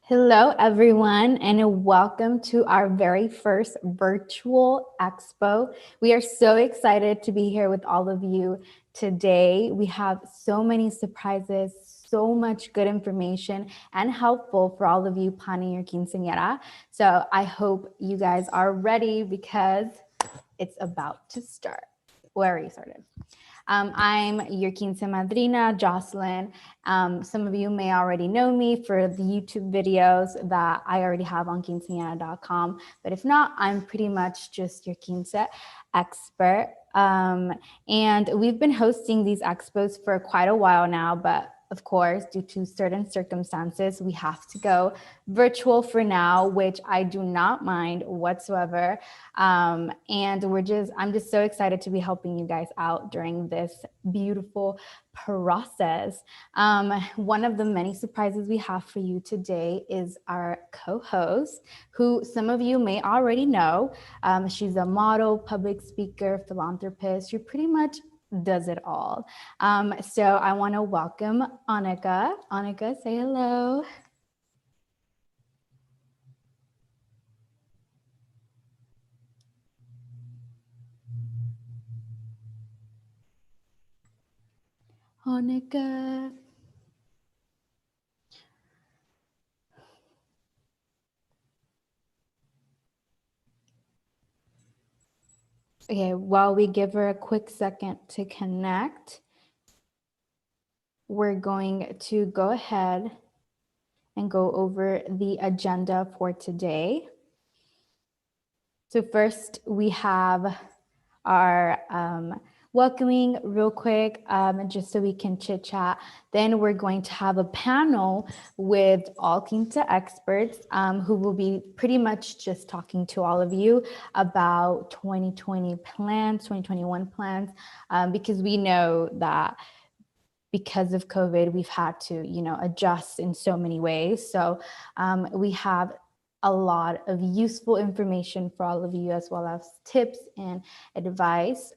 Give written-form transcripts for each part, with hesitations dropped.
Hello, everyone, and welcome to our very first virtual expo. We are so excited to be here with all of you today. We have so many surprises, so much good information and helpful for all of you planning your quinceañera. So I hope you guys are ready because it's about to start. We already started. I'm your quince madrina, Jocelyn. Some of you may already know me for the YouTube videos that I already have on quinceañera.com. But if not, I'm pretty much just your quince expert. And we've been hosting these expos for quite a while now, but of course, due to certain circumstances, we have to go virtual for now, which I do not mind whatsoever. And I'm just so excited to be helping you guys out during this beautiful process. One of the many surprises we have for you today is our co-host, who some of you may already know. She's a model, public speaker, philanthropist. She pretty much does it all. So I want to welcome Annika. Annika, say hello. Annika. Okay, while we give her a quick second to connect, we're going to go ahead and go over the agenda for today. So first we have our welcoming real quick, just so we can chit chat. Then we're going to have a panel with all quince experts who will be pretty much just talking to all of you about 2020 plans, 2021 plans, because we know that because of COVID, we've had to, adjust in so many ways. So we have a lot of useful information for all of you, as well as tips and advice.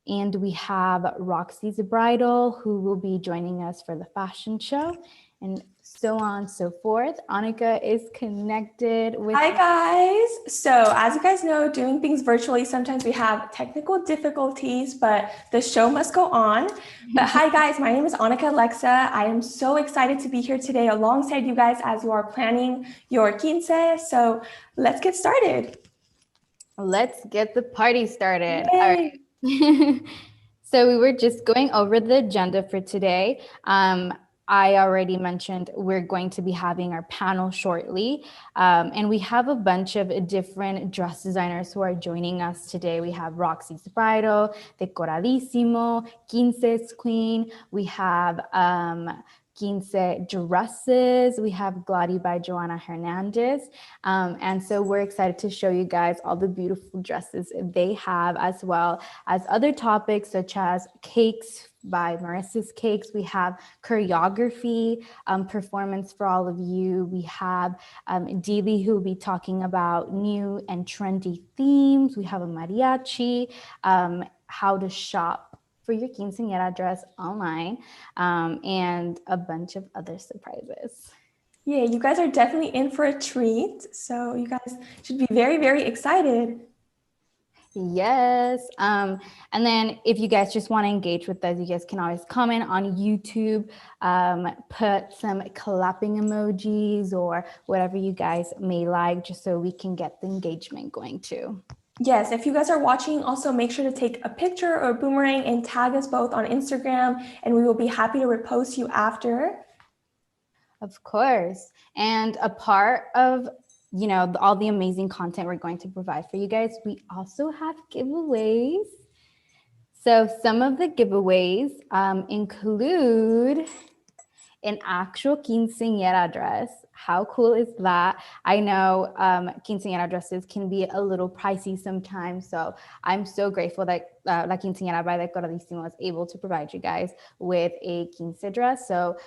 And we have Roxy's Bridal, who will be joining us for the fashion show, and so on and so forth. Annika is connected with. Hi guys. So as you guys know, doing things virtually, sometimes we have technical difficulties, but the show must go on. But hi guys, my name is Annika Alexa. I am so excited to be here today alongside you guys as you are planning your quince. So let's get started. Let's get the party started. Yay. All right. So we were just going over the agenda for today. I already mentioned we're going to be having our panel shortly. And we have a bunch of different dress designers who are joining us today. We have Roxy's Bridal, Decoradísimo, Quince's Queen. We have Quince Dresses. We have Gladi by Joanna Hernandez. And so we're excited to show you guys all the beautiful dresses they have, as well as other topics such as cakes by Marissa's Cakes. We have choreography performance for all of you. We have Deely, who will be talking about new and trendy themes. We have a mariachi, how to shop for your quinceañera dress online, and a bunch of other surprises. Yeah, you guys are definitely in for a treat. So you guys should be very, very excited. Yes. And then if you guys just want to engage with us, you guys can always comment on YouTube, put some clapping emojis or whatever you guys may like, just so we can get the engagement going too. Yes, if you guys are watching, also make sure to take a picture or a boomerang and tag us both on Instagram, and we will be happy to repost you after. Of course. And a part of, all the amazing content we're going to provide for you guys, we also have giveaways. So some of the giveaways include an actual quinceañera dress. How cool is that? I know quinceañera dresses can be a little pricey sometimes, so I'm so grateful that La Quinceañera by Decoradísimo is able to provide you guys with a quince dress. So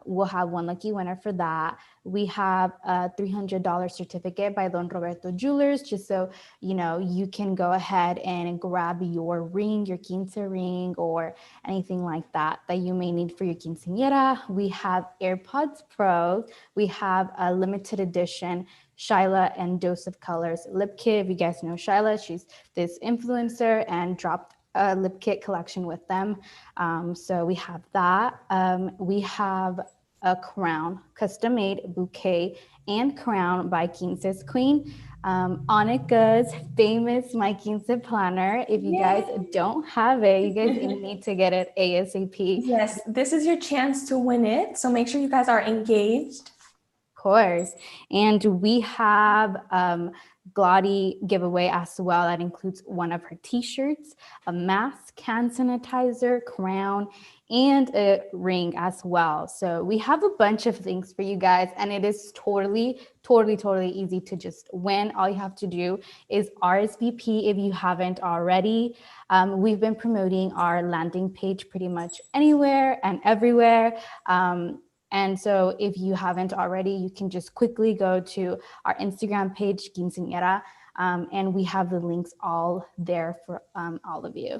we'll have one lucky winner for that. We have a $300 certificate by Don Roberto Jewelers, just so you can go ahead and grab your ring, your quince ring, or anything like that you may need for your quinceañera. We have AirPods Pro. We have a limited edition Shyla and Dose of Colors lip kit. If you guys know Shyla, she's this influencer and dropped a lip kit collection with them. So we have that. We have a crown, custom made bouquet and crown by Quince's Queen. Anika's famous My Quince planner. If you guys don't have it, you guys need to get it ASAP. Yes, this is your chance to win it. So make sure you guys are engaged. Course. And we have Glotty giveaway as well. That includes one of her t-shirts, a mask, hand sanitizer, crown, and a ring as well. So we have a bunch of things for you guys, and it is totally easy to just win. All you have to do is RSVP if you haven't already. We've been promoting our landing page pretty much anywhere and everywhere. And so if you haven't already, you can just quickly go to our Instagram page, Quinceañera, and we have the links all there for all of you.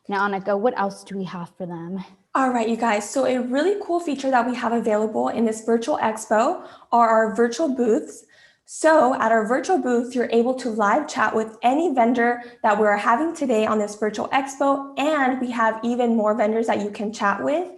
Now, Annika, what else do we have for them? All right, you guys. So a really cool feature that we have available in this virtual expo are our virtual booths. So at our virtual booth, you're able to live chat with any vendor that we're having today on this virtual expo, and we have even more vendors that you can chat with.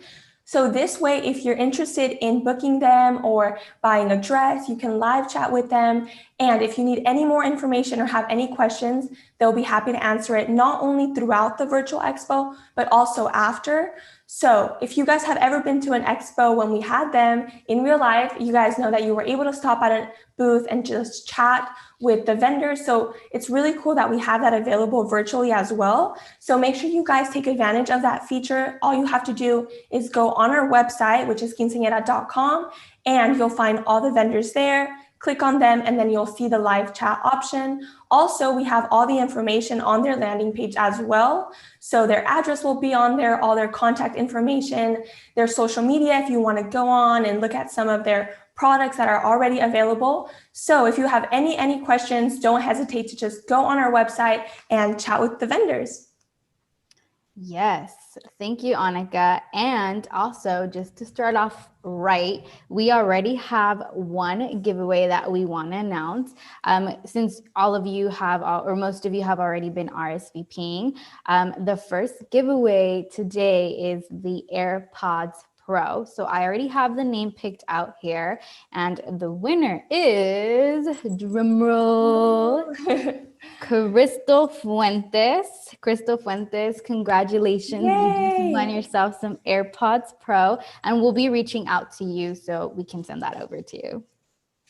So this way, if you're interested in booking them or buying a dress, you can live chat with them. And if you need any more information or have any questions, they'll be happy to answer it, not only throughout the virtual expo, but also after. So if you guys have ever been to an expo when we had them in real life, you guys know that you were able to stop at a booth and just chat with the vendors. So it's really cool that we have that available virtually as well. So make sure you guys take advantage of that feature. All you have to do is go on our website, which is quinceañera.com, and you'll find all the vendors there. Click on them, and then you'll see the live chat option. Also, we have all the information on their landing page as well. So their address will be on there, all their contact information, their social media if you want to go on and look at some of their products that are already available. So if you have any questions, don't hesitate to just go on our website and chat with the vendors. Yes, thank you, Annika. And also, just to start off right, we already have one giveaway that we want to announce. Since all of you have, or most of you have already been RSVPing, the first giveaway today is the AirPods Pro. So I already have the name picked out here, and the winner is, drumroll, Crystal Fuentes. Crystal Fuentes, congratulations. Yay! You just won yourself some AirPods Pro, and we'll be reaching out to you so we can send that over to you.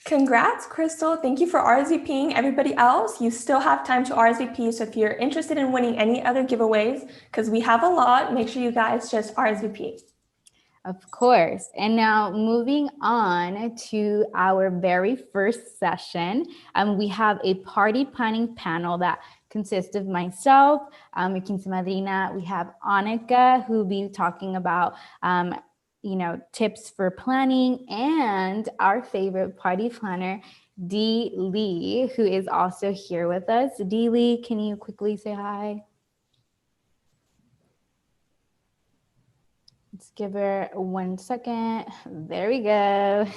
Congrats, Crystal. Thank you for RSVPing. Everybody else, you still have time to RSVP. So if you're interested in winning any other giveaways, because we have a lot, make sure you guys just RSVP. Of course. And now moving on to our very first session, we have a party planning panel that consists of myself, your Quince Madrina. We have Annika, who will be talking about tips for planning, and our favorite party planner, Dee Lee, who is also here with us. Dee Lee, can you quickly say hi? Let's give her 1 second. There we go.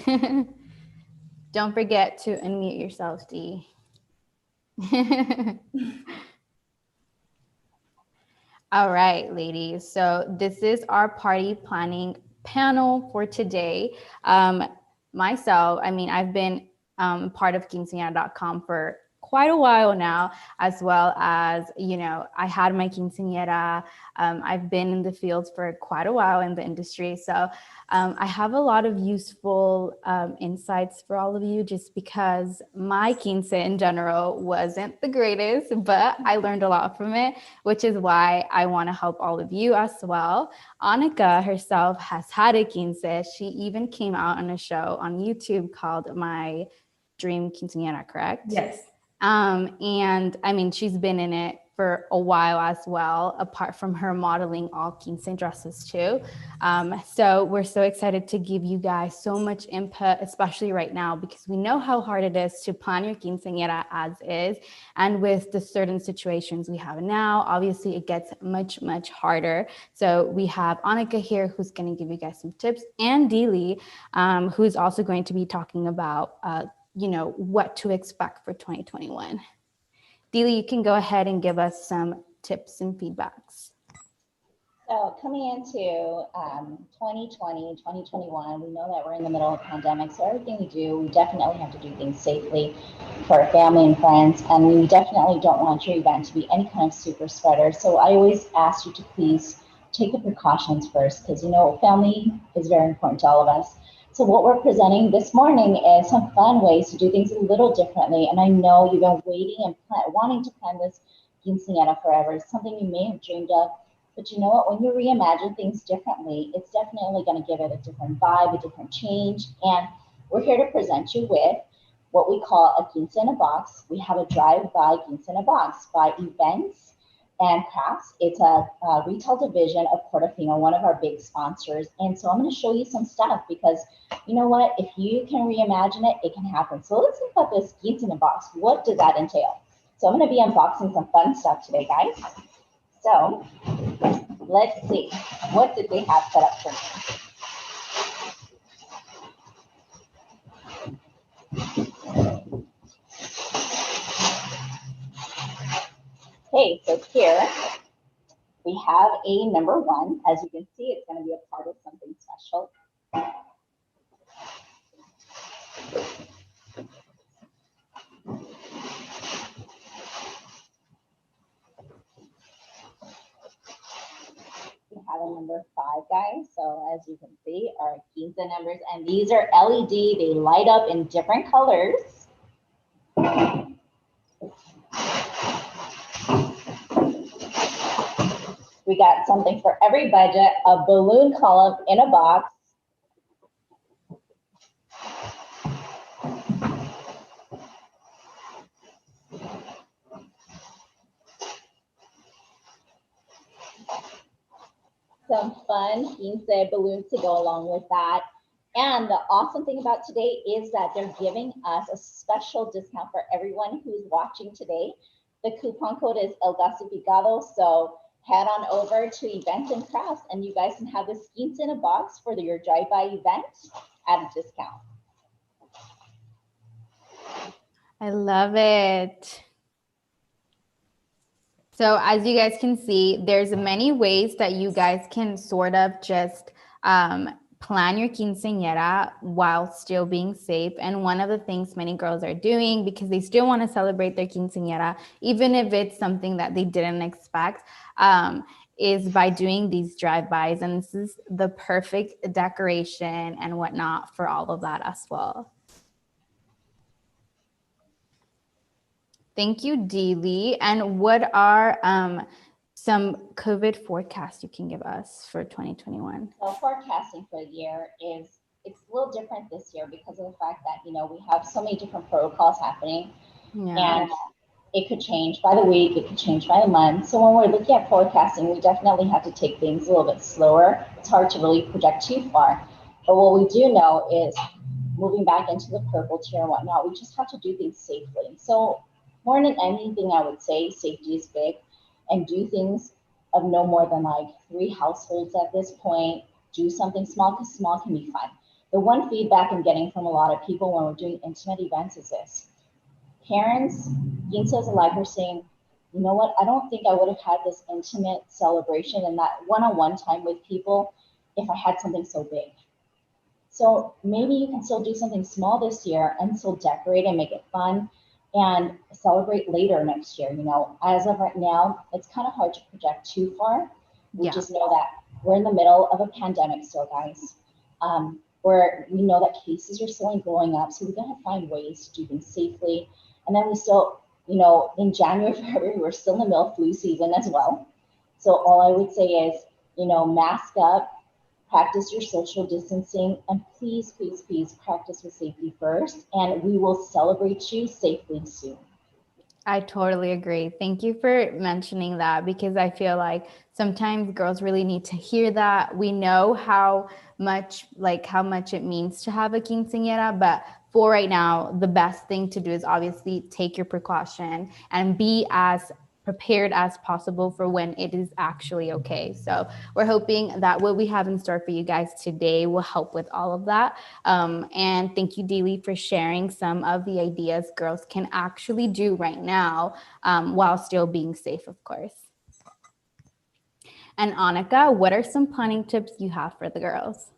Don't forget to unmute yourself, Dee. All right, ladies. So this is our party planning panel for today. Myself, I've been part of quinceañera.com for quite a while now, as well as, I had my quinceañera. I've been in the field for quite a while in the industry. So I have a lot of useful insights for all of you, just because my quince in general wasn't the greatest, but I learned a lot from it, which is why I want to help all of you as well. Annika herself has had a quince. She even came out on a show on YouTube called My Dream Quinceañera, correct? Yes. And I mean, she's been in it for a while as well, apart from her modeling all quince dresses too. So we're so excited to give you guys so much input, especially right now, because we know how hard it is to plan your quinceañera as is. And with the certain situations we have now, obviously it gets much, much harder. So we have Annika here, who's going to give you guys some tips, and Deely, who's also going to be talking about what to expect for 2021. Deely, you can go ahead and give us some tips and feedbacks. So coming into 2020, 2021, we know that we're in the middle of a pandemic. So everything we do, we definitely have to do things safely for our family and friends. And we definitely don't want your event to be any kind of super spreader. So I always ask you to please take the precautions first, because family is very important to all of us. So what we're presenting this morning is some fun ways to do things a little differently. And I know you've been waiting and wanting to plan this quinceañera forever. It's something you may have dreamed of. But you know what? When you reimagine things differently, it's definitely going to give it a different vibe, a different change. And we're here to present you with what we call a quince in a box. We have a drive-by quince in a box by Events and Crafts. It's a retail division of Portofino, one of our big sponsors. And so I'm going to show you some stuff, because you know what? If you can reimagine it, it can happen. So let's think about this quince in a box. What does that entail? So I'm going to be unboxing some fun stuff today, guys. So let's see, what did they have set up for me? Okay, so here we have a number one. As you can see, it's going to be a part of something special. We have a number 5, guys. So as you can see, our quince numbers, and these are LED. They light up in different colors. We got something for every budget, a balloon column in a box. Some fun quince balloons to go along with that. And the awesome thing about today is that they're giving us a special discount for everyone who's watching today. The coupon code is El Gasificado. So head on over to Events and Crafts, and you guys can have this quince in a box for your drive-by event at a discount. I love it. So as you guys can see, there's many ways that you guys can sort of just plan your quinceañera while still being safe. And one of the things many girls are doing, because they still want to celebrate their quinceañera, even if it's something that they didn't expect, is by doing these drive-bys. And this is the perfect decoration and whatnot for all of that as well. Thank you, Deely. And what are some COVID forecasts you can give us for 2021? So forecasting for the year it's a little different this year because of the fact that, we have so many different protocols happening. Yeah. And it could change by the week, it could change by the month. So when we're looking at forecasting, we definitely have to take things a little bit slower. It's hard to really project too far. But what we do know is moving back into the purple tier and whatnot, we just have to do things safely. So more than anything, I would say safety is big, and do things of no more than like 3 households at this point. Do something small, because small can be fun. The one feedback I'm getting from a lot of people when we're doing intimate events is this. Parents, quinces alike, are saying, you know what, I don't think I would have had this intimate celebration and that one-on-one time with people if I had something so big. So maybe you can still do something small this year and still decorate and make it fun and celebrate later next year. As of right now, it's kind of hard to project too far. We just know that we're in the middle of a pandemic still, guys. Where we know that cases are still going up. So we got to find ways to do things safely. And then we still, in January, February, we're still in the middle of flu season as well. So all I would say is, mask up, practice your social distancing, and please, please, please practice with safety first, and we will celebrate you safely soon. I totally agree. Thank you for mentioning that, because I feel like sometimes girls really need to hear that. We know how much it means to have a quinceañera, but for right now, the best thing to do is obviously take your precaution and be as prepared as possible for when it is actually okay. So we're hoping that what we have in store for you guys today will help with all of that. And thank you, Deely, for sharing some of the ideas girls can actually do right now, while still being safe, of course. And Annika, what are some planning tips you have for the girls?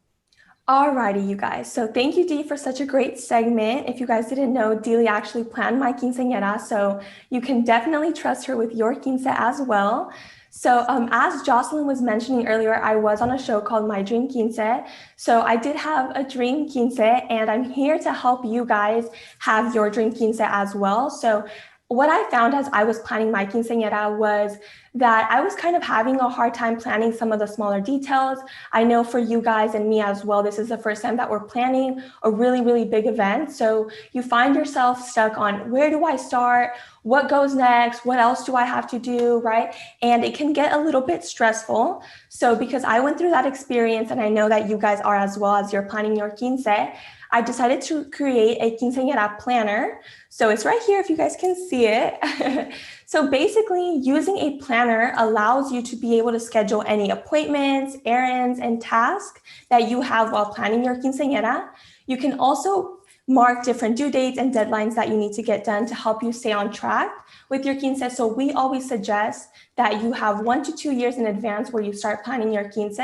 Alrighty, you guys. So thank you, Dee, for such a great segment. If you guys didn't know, Deely actually planned my quinceañera, so you can definitely trust her with your quince as well. So as Jocelyn was mentioning earlier, I was on a show called My Dream Quince. So I did have a dream quince, and I'm here to help you guys have your dream quince as well. So what I found as I was planning my quinceañera was that I was kind of having a hard time planning some of the smaller details. I know for you guys and me as well, this is the first time that we're planning a really, really big event. So you find yourself stuck on, where do I start? What goes next? What else do I have to do, right? And it can get a little bit stressful. So because I went through that experience, and I know that you guys are as well as you're planning your quince, I decided to create a quinceañera planner. So it's right here if you guys can see it. So basically, using a planner allows you to be able to schedule any appointments, errands, and tasks that you have while planning your quinceañera. You can also mark different due dates and deadlines that you need to get done to help you stay on track with your quince. So we always suggest that you have 1 to 2 years in advance where you start planning your quince.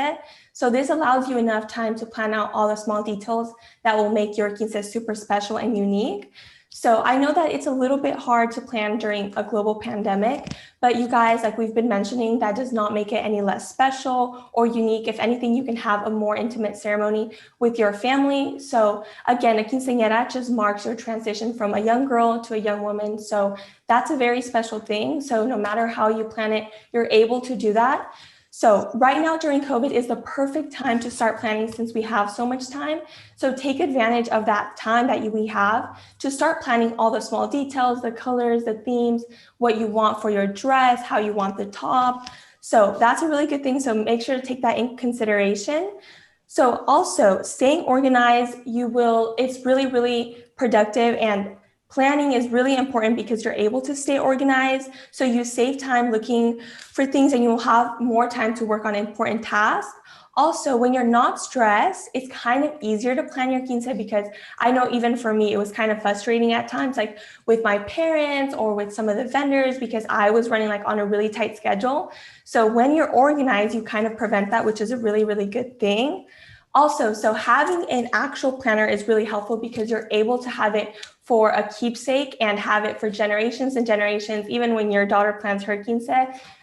So this allows you enough time to plan out all the small details that will make your quince super special and unique. So I know that it's a little bit hard to plan during a global pandemic, but you guys, like we've been mentioning, that does not make it any less special or unique. If anything, you can have a more intimate ceremony with your family. So again, a quinceañera just marks your transition from a young girl to a young woman. So that's a very special thing. So no matter how you plan it, you're able to do that. So right now during COVID is the perfect time to start planning since we have so much time. So take advantage of that time that we have to start planning all the small details, the colors, the themes, what you want for your dress, how you want the top. So that's a really good thing. So make sure to take that in consideration. So also staying organized, it's really, really productive, and planning is really important because you're able to stay organized. So you save time looking for things and you will have more time to work on important tasks. Also, when you're not stressed, it's kind of easier to plan your quince because I know even for me, it was kind of frustrating at times, like with my parents or with some of the vendors, because I was running like on a really tight schedule. So when you're organized, you kind of prevent that, which is a really, really good thing. Also, so having an actual planner is really helpful because you're able to have it for a keepsake and have it for generations and generations, even when your daughter plans her quince.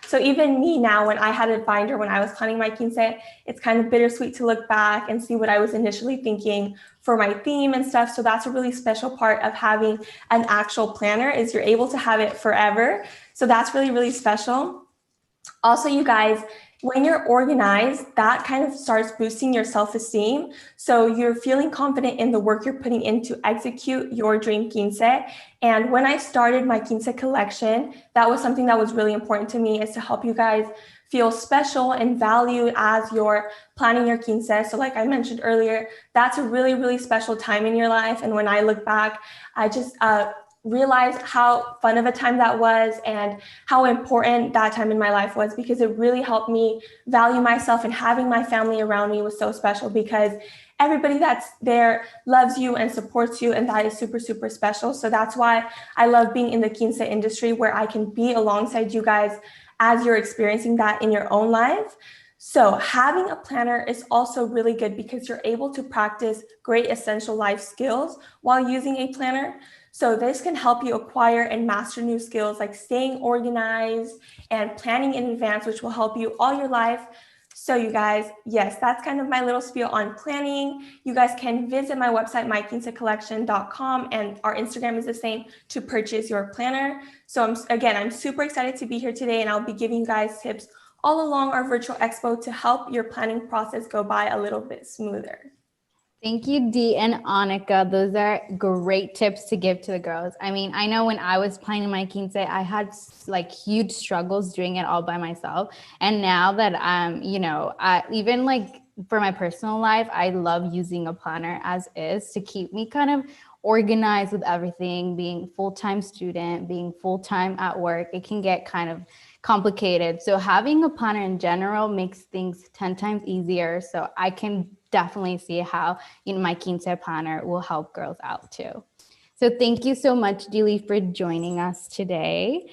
So even me now, when I had a binder when I was planning my quince, it's kind of bittersweet to look back and see what I was initially thinking for my theme and stuff. So that's a really special part of having an actual planner, is you're able to have it forever. So that's really, really special. Also, you guys, when you're organized, that kind of starts boosting your self-esteem. So you're feeling confident in the work you're putting in to execute your dream quince. And when I started my quince collection, that was something that was really important to me, is to help you guys feel special and valued as you're planning your quince. So like I mentioned earlier, that's a really, really special time in your life. And when I look back, I just realize how fun of a time that was and how important that time in my life was, because it really helped me value myself, and having my family around me was so special because everybody that's there loves you and supports you, and that is super, super special. So that's why I love being in the quince industry, where I can be alongside you guys as you're experiencing that in your own life. So having a planner is also really good because you're able to practice great essential life skills while using a planner. So this can help you acquire and master new skills like staying organized and planning in advance, which will help you all your life. So you guys, yes, that's kind of my little spiel on planning. You guys can visit my website, myquincecollection.com, and our Instagram is the same, to purchase your planner. So I'm super excited to be here today, and I'll be giving you guys tips all along our virtual expo to help your planning process go by a little bit smoother. Thank you, Dee and Annika. Those are great tips to give to the girls. I mean, I know when I was planning my quince, I had like huge struggles doing it all by myself. And now that I even like for my personal life, I love using a planner as is to keep me kind of organized with everything. Being full-time student, being full-time at work, it can get kind of complicated. So having a planner in general makes things 10 times easier. So I can definitely see how my quince planner will help girls out too. So thank you so much, Deely, for joining us today.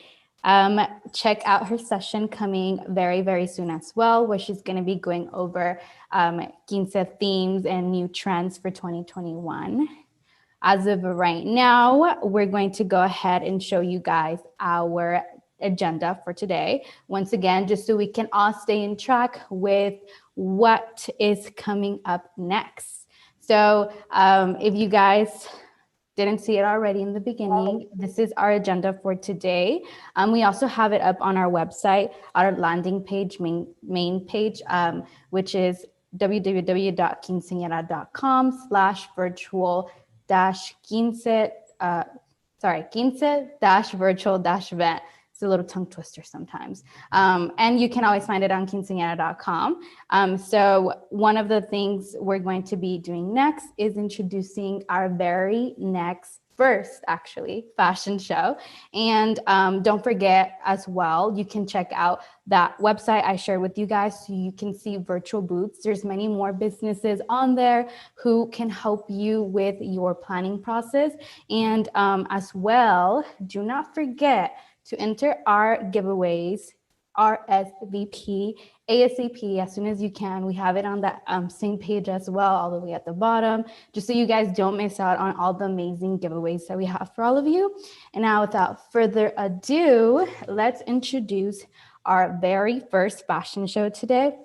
Check out her session coming very, very soon as well, where she's going to be going over quince themes and new trends for 2021. As of right now, we're going to go ahead and show you guys our agenda for today. Once again, just so we can all stay in track with what is coming up next. So if you guys didn't see it already in the beginning, this is our agenda for today. We also have it up on our website, our landing page, main page, which is www.quinceañera.com/virtual quince-virtual-event. It's a little tongue twister sometimes. And you can always find it on quinceañera.com. So one of the things we're going to be doing next is introducing our very first fashion show. And don't forget as well, you can check out that website I shared with you guys so you can see virtual booths. There's many more businesses on there who can help you with your planning process. And as well, do not forget to enter our giveaways, RSVP, ASAP as soon as you can. We have it on that same page as well, all the way at the bottom, just so you guys don't miss out on all the amazing giveaways that we have for all of you. And now without further ado, let's introduce our very first fashion show today.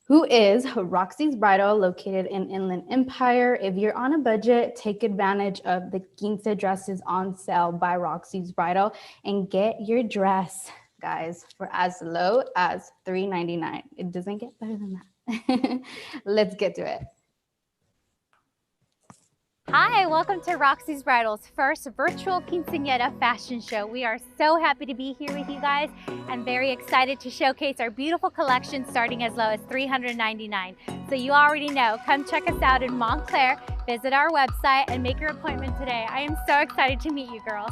Who is Roxy's Bridal, located in Inland Empire. If you're on a budget, take advantage of the quince dresses on sale by Roxy's Bridal and get your dress, guys, for as low as $3.99. It doesn't get better than that. Let's get to it. Hi, welcome to Roxy's Bridal's first virtual quinceañera fashion show. We are so happy to be here with you guys and very excited to showcase our beautiful collection starting as low as $399. So you already know, come check us out in Montclair, visit our website and make your appointment today. I am so excited to meet you girls.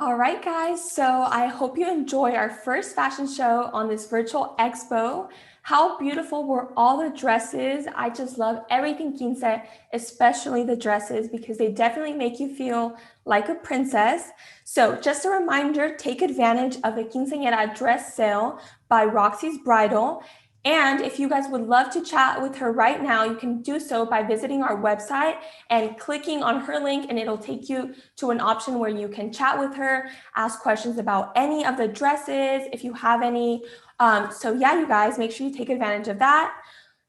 All right, guys, so I hope you enjoy our first fashion show on this virtual expo. How beautiful were all the dresses? I just love everything quince, especially the dresses, because they definitely make you feel like a princess. So just a reminder, take advantage of the quinceañera dress sale by Roxy's Bridal. And if you guys would love to chat with her right now, you can do so by visiting our website and clicking on her link, and it'll take you to an option where you can chat with her, ask questions about any of the dresses, if you have any. So yeah, you guys, make sure you take advantage of that.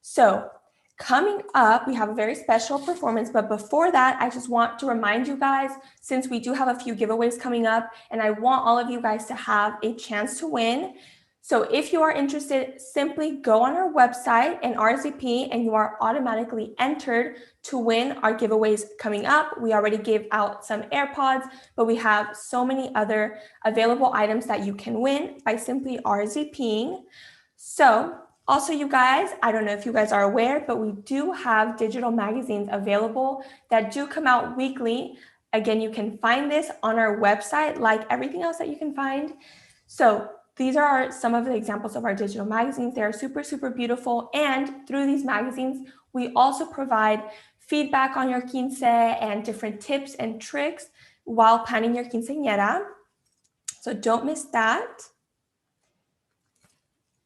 So coming up, we have a very special performance, but before that, I just want to remind you guys, since we do have a few giveaways coming up, and I want all of you guys to have a chance to win. So if you are interested, simply go on our website and RSVP, and you are automatically entered to win our giveaways coming up. We already gave out some AirPods, but we have so many other available items that you can win by simply RSVPing. So also, you guys, I don't know if you guys are aware, but we do have digital magazines available that do come out weekly. Again, you can find this on our website, like everything else that you can find. So these are some of the examples of our digital magazines. They are super, super beautiful. And through these magazines, we also provide feedback on your quince and different tips and tricks while planning your quinceañera. So don't miss that.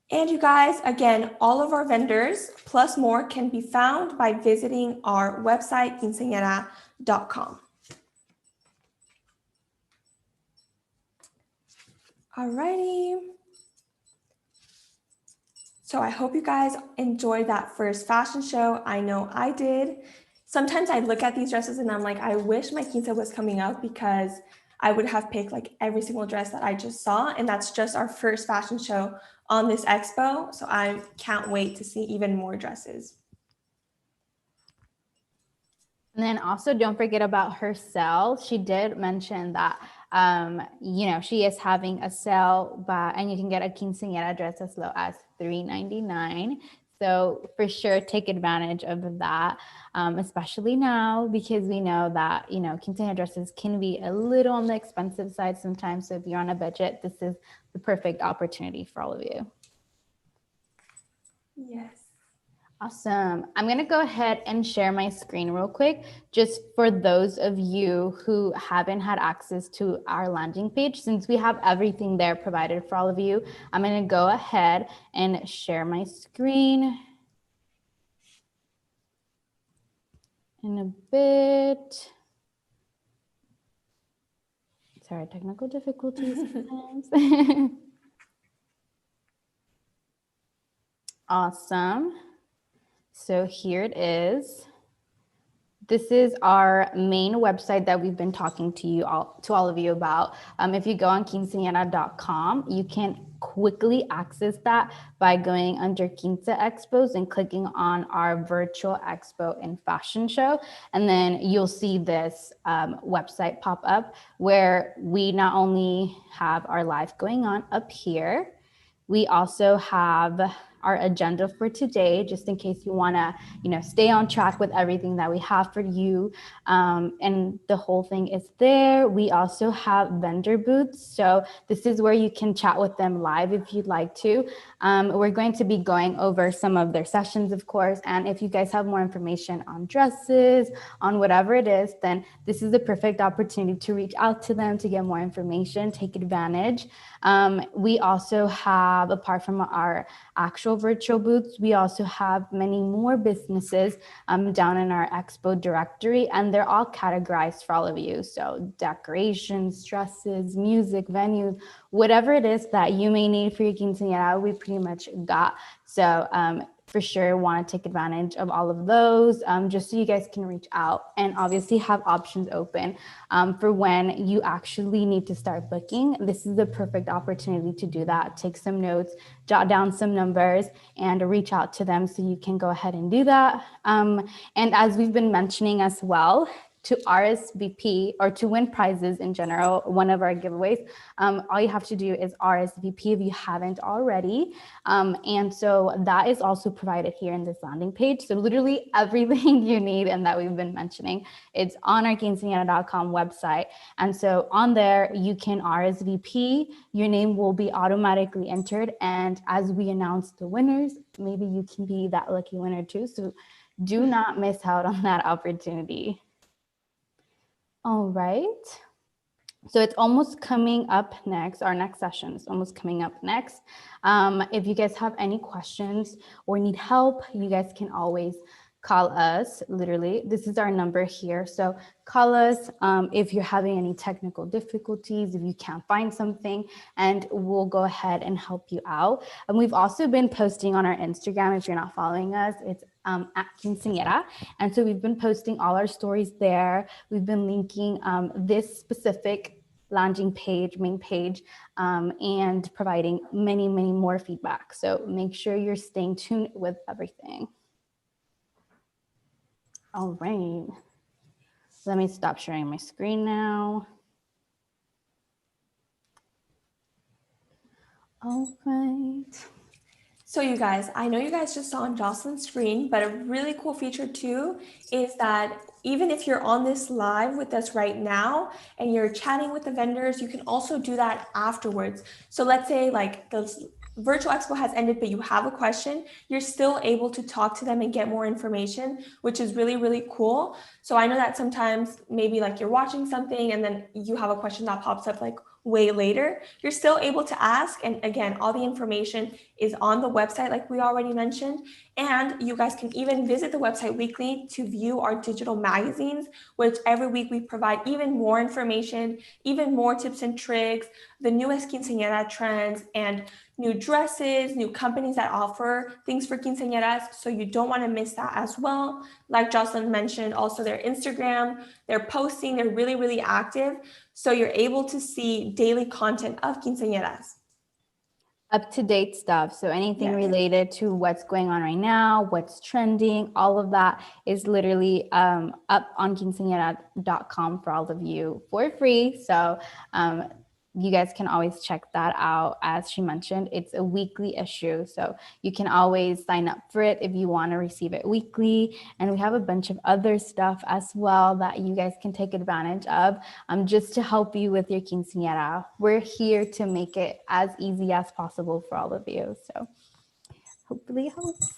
And you guys, again, all of our vendors plus more can be found by visiting our website, quinceañera.com. Alrighty. So I hope you guys enjoyed that first fashion show. I know I did. Sometimes I look at these dresses and I'm like, I wish my quince was coming up, because I would have picked like every single dress that I just saw. And that's just our first fashion show on this expo. So I can't wait to see even more dresses. And then also don't forget about her sale. She did mention that, she is having a sale, and you can get a quinceañera dress as low as $3.99. So for sure, take advantage of that, especially now, because we know that, quinceañera dresses can be a little on the expensive side sometimes. So if you're on a budget, this is the perfect opportunity for all of you. Yes. Awesome. I'm going to go ahead and share my screen real quick, just for those of you who haven't had access to our landing page. Since we have everything there provided for all of you, I'm going to go ahead and share my screen in a bit. Sorry, technical difficulties sometimes. Awesome. So here it is. This is our main website that we've been talking to all of you about. If you go on quinceañera.com, you can quickly access that by going under Quince Expos and clicking on our virtual expo and fashion show. And then you'll see this website pop up, where we not only have our live going on up here, we also have our agenda for today, just in case you want to, stay on track with everything that we have for you. And the whole thing is there. We also have vendor booths. So this is where you can chat with them live if you'd like to. We're going to be going over some of their sessions, of course. And if you guys have more information on dresses, on whatever it is, then this is the perfect opportunity to reach out to them to get more information, take advantage. We also have, apart from our actual virtual booths, we also have many more businesses down in our expo directory, and they're all categorized for all of you. So decorations, dresses, music, venues, whatever it is that you may need for your quinceañera, we pretty much got. So for sure want to take advantage of all of those, just so you guys can reach out and obviously have options open for when you actually need to start booking. This is the perfect opportunity to do that. Take some notes, jot down some numbers, and reach out to them so you can go ahead and do that. And as we've been mentioning as well, to RSVP or to win prizes in general, one of our giveaways, all you have to do is RSVP if you haven't already. And so that is also provided here in this landing page. So literally everything you need and that we've been mentioning, it's on our quinceañera.com website. And so on there, you can RSVP, your name will be automatically entered. And as we announce the winners, maybe you can be that lucky winner too. So do not miss out on that opportunity. All right. So it's almost coming up next. Our next session is almost coming up next. If you guys have any questions or need help, you guys can always call us. Literally, this is our number here. So call us if you're having any technical difficulties, if you can't find something, and we'll go ahead and help you out. And we've also been posting on our Instagram. If you're not following us, it's at Quinceañera. And so we've been posting all our stories there. We've been linking this specific landing page, main page, and providing many, many more feedback. So make sure you're staying tuned with everything. All right. Let me stop sharing my screen now. All right. So you guys, I know you guys just saw on Jocelyn's screen, but a really cool feature too is that even if you're on this live with us right now and you're chatting with the vendors, you can also do that afterwards. So let's say like the virtual expo has ended, but you have a question, you're still able to talk to them and get more information, which is really, really cool. So I know that sometimes maybe like you're watching something and then you have a question that pops up like way later, you're still able to ask. And again, all the information is on the website, like we already mentioned. And you guys can even visit the website weekly to view our digital magazines, which every week we provide even more information, even more tips and tricks, the newest quinceañera trends, and new dresses, new companies that offer things for quinceañeras. So you don't want to miss that as well. Like Jocelyn mentioned, also their Instagram, they're posting, they're really, really active. So you're able to see daily content of quinceañeras. Up-to-date stuff. So anything related to what's going on right now, what's trending, all of that is literally up on quinceañera.com for all of you for free. So you guys can always check that out. As she mentioned, it's a weekly issue. So you can always sign up for it if you want to receive it weekly. And we have a bunch of other stuff as well that you guys can take advantage of just to help you with your quinceañera. We're here to make it as easy as possible for all of you. So hopefully it helps.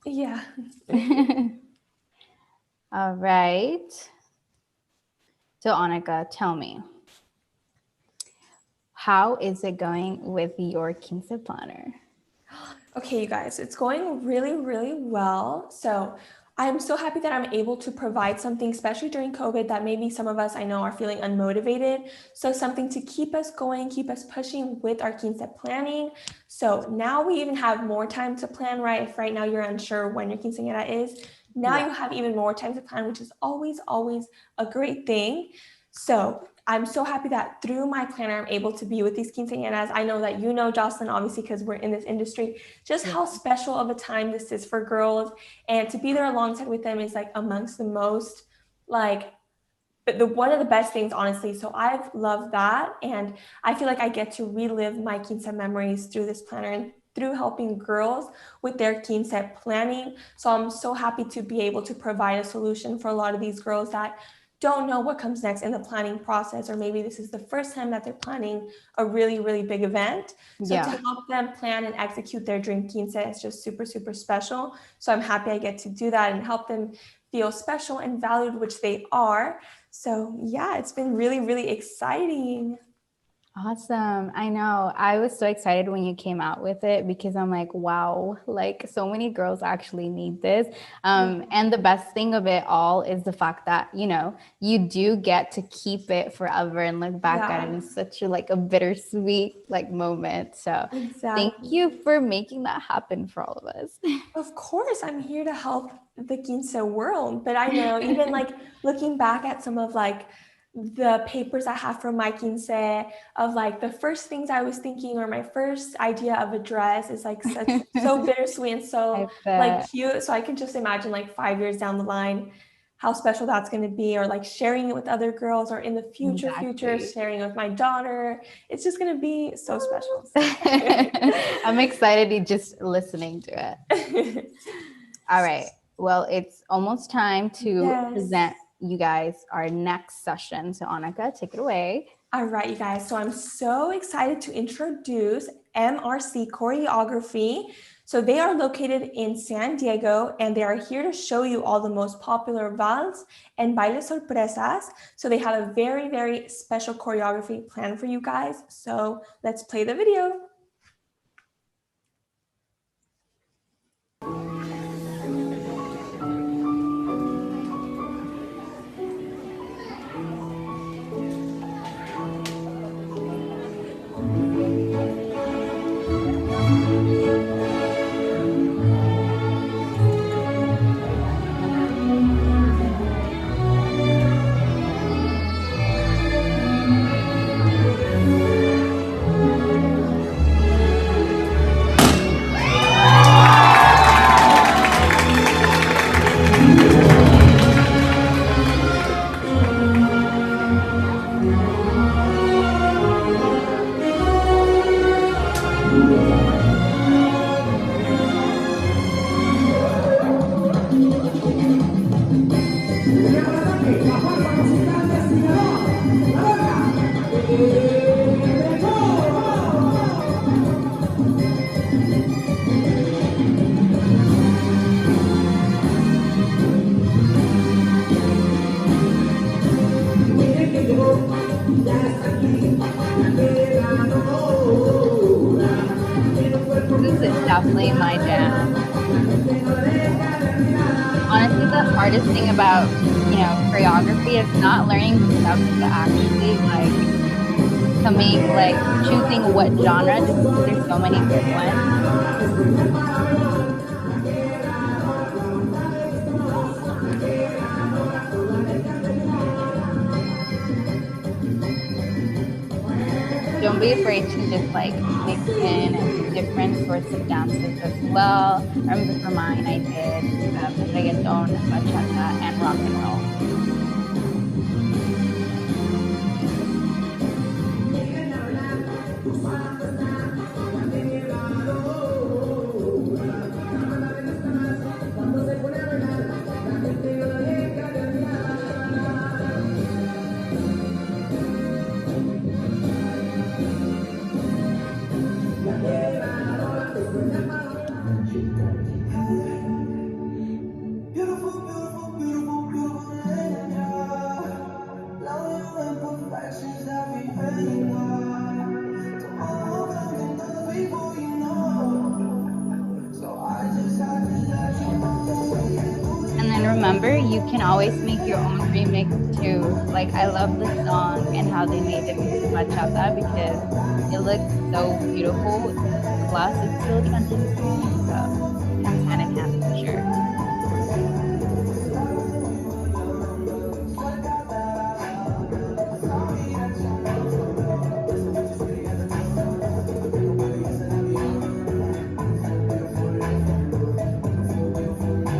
Yeah. All right. So Annika, tell me, how is it going with your quince planner? Okay, you guys, it's going really, really well. So I'm so happy that I'm able to provide something, especially during COVID, that maybe some of us I know are feeling unmotivated. So something to keep us going, keep us pushing with our quince planning. So now we even have more time to plan, right? If right now you're unsure when your quinceañera is, now you have even more time to plan, which is always, always a great thing. So I'm so happy that through my planner, I'm able to be with these quinceañeras. I know that you know, Jocelyn, obviously, because we're in this industry, just how special of a time this is for girls. And to be there alongside with them is like amongst the most, like, one of the best things, honestly. So I've loved that. And I feel like I get to relive my quince memories through this planner and through helping girls with their quince planning. So I'm so happy to be able to provide a solution for a lot of these girls that don't know what comes next in the planning process, or maybe this is the first time that they're planning a really, really big event. So to help them plan and execute their dream quince is just super, super special. So I'm happy I get to do that and help them feel special and valued, which they are. So yeah, it's been really, really exciting. Awesome. I know. I was so excited when you came out with it because I'm like, wow, like so many girls actually need this. And the best thing of it all is the fact that, you know, you do get to keep it forever and look back at it in such a like a bittersweet like moment. So thank you for making that happen for all of us. Of course, I'm here to help the quince world. But I know even like looking back at some of like the papers I have from my quince of like the first things I was thinking or my first idea of a dress is like so bittersweet and so like cute. So I can just imagine like 5 years down the line, how special that's going to be, or like sharing it with other girls, or in the future sharing it with my daughter. It's just going to be so special. I'm excited just listening to it. All right. Well, it's almost time to present you guys our next session. So Annika, take it away. All right, you guys. So I'm so excited to introduce MRC Choreography. So they are located in San Diego, and they are here to show you all the most popular vals and baile sorpresas. So they have a very, very special choreography planned for you guys. So let's play the video. This is definitely my jam. Honestly, the hardest thing about, choreography is not learning the steps, but actually choosing what genre, just because there's so many good ones. Don't be afraid to just mix in different sorts of dances as well. I remember for mine, I did reggaeton, bachata, and rock and roll. Remember, you can always make your own remix too. I love the song and how they made it with bachata because it looks so beautiful. Plus, it's really contemporary, so it comes hand in hand for sure.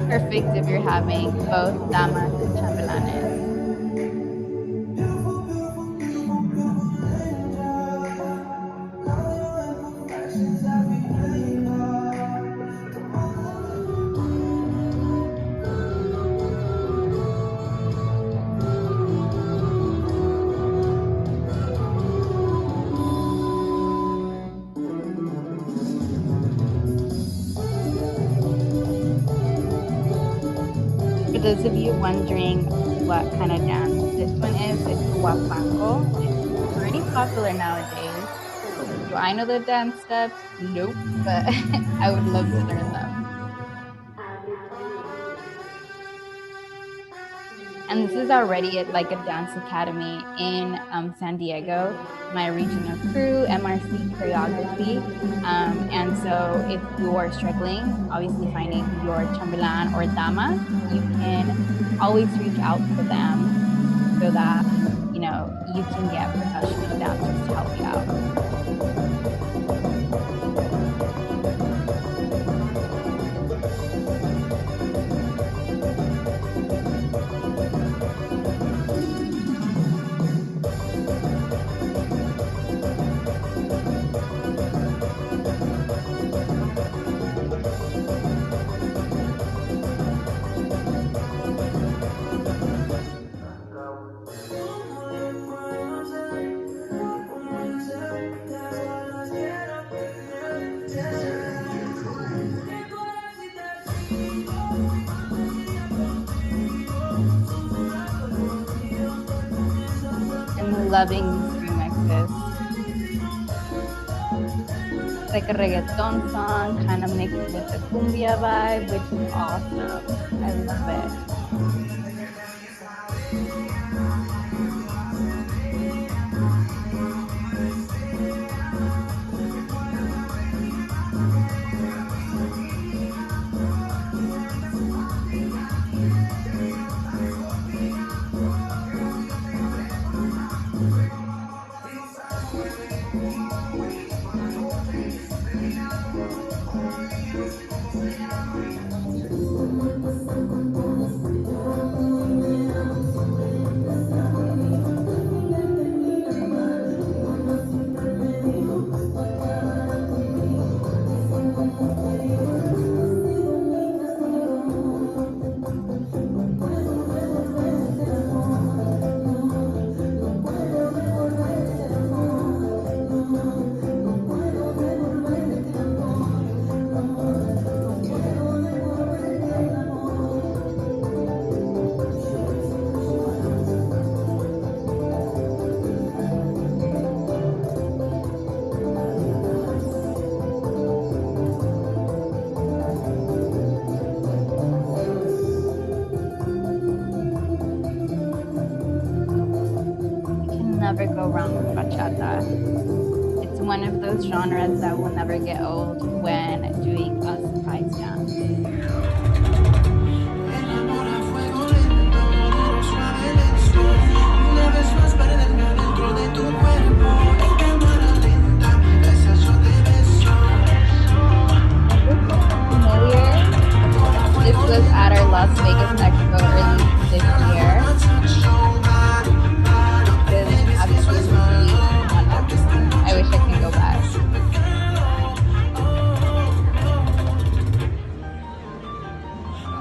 Perfect if you're having both damas and chambelanes. For those of you wondering what kind of dance this one is, it's huapango. It's pretty popular nowadays. Do I know the dance steps? Nope, but I would love to learn them. And this is already at a dance academy in San Diego, my regional crew, MRC Choreography. And so if you are struggling, obviously finding your chambelan or dama, you can always reach out to them so that, you can get professional dancers to help you out. I'm loving these remixes. It's like a reggaeton song, kind of mixed with the cumbia vibe, which is awesome. I love it. Never go wrong with bachata. It's one of those genres that will never get old when doing a surprise dance. Familiar? This was at our Las Vegas Expo early this year. I wish I can go back.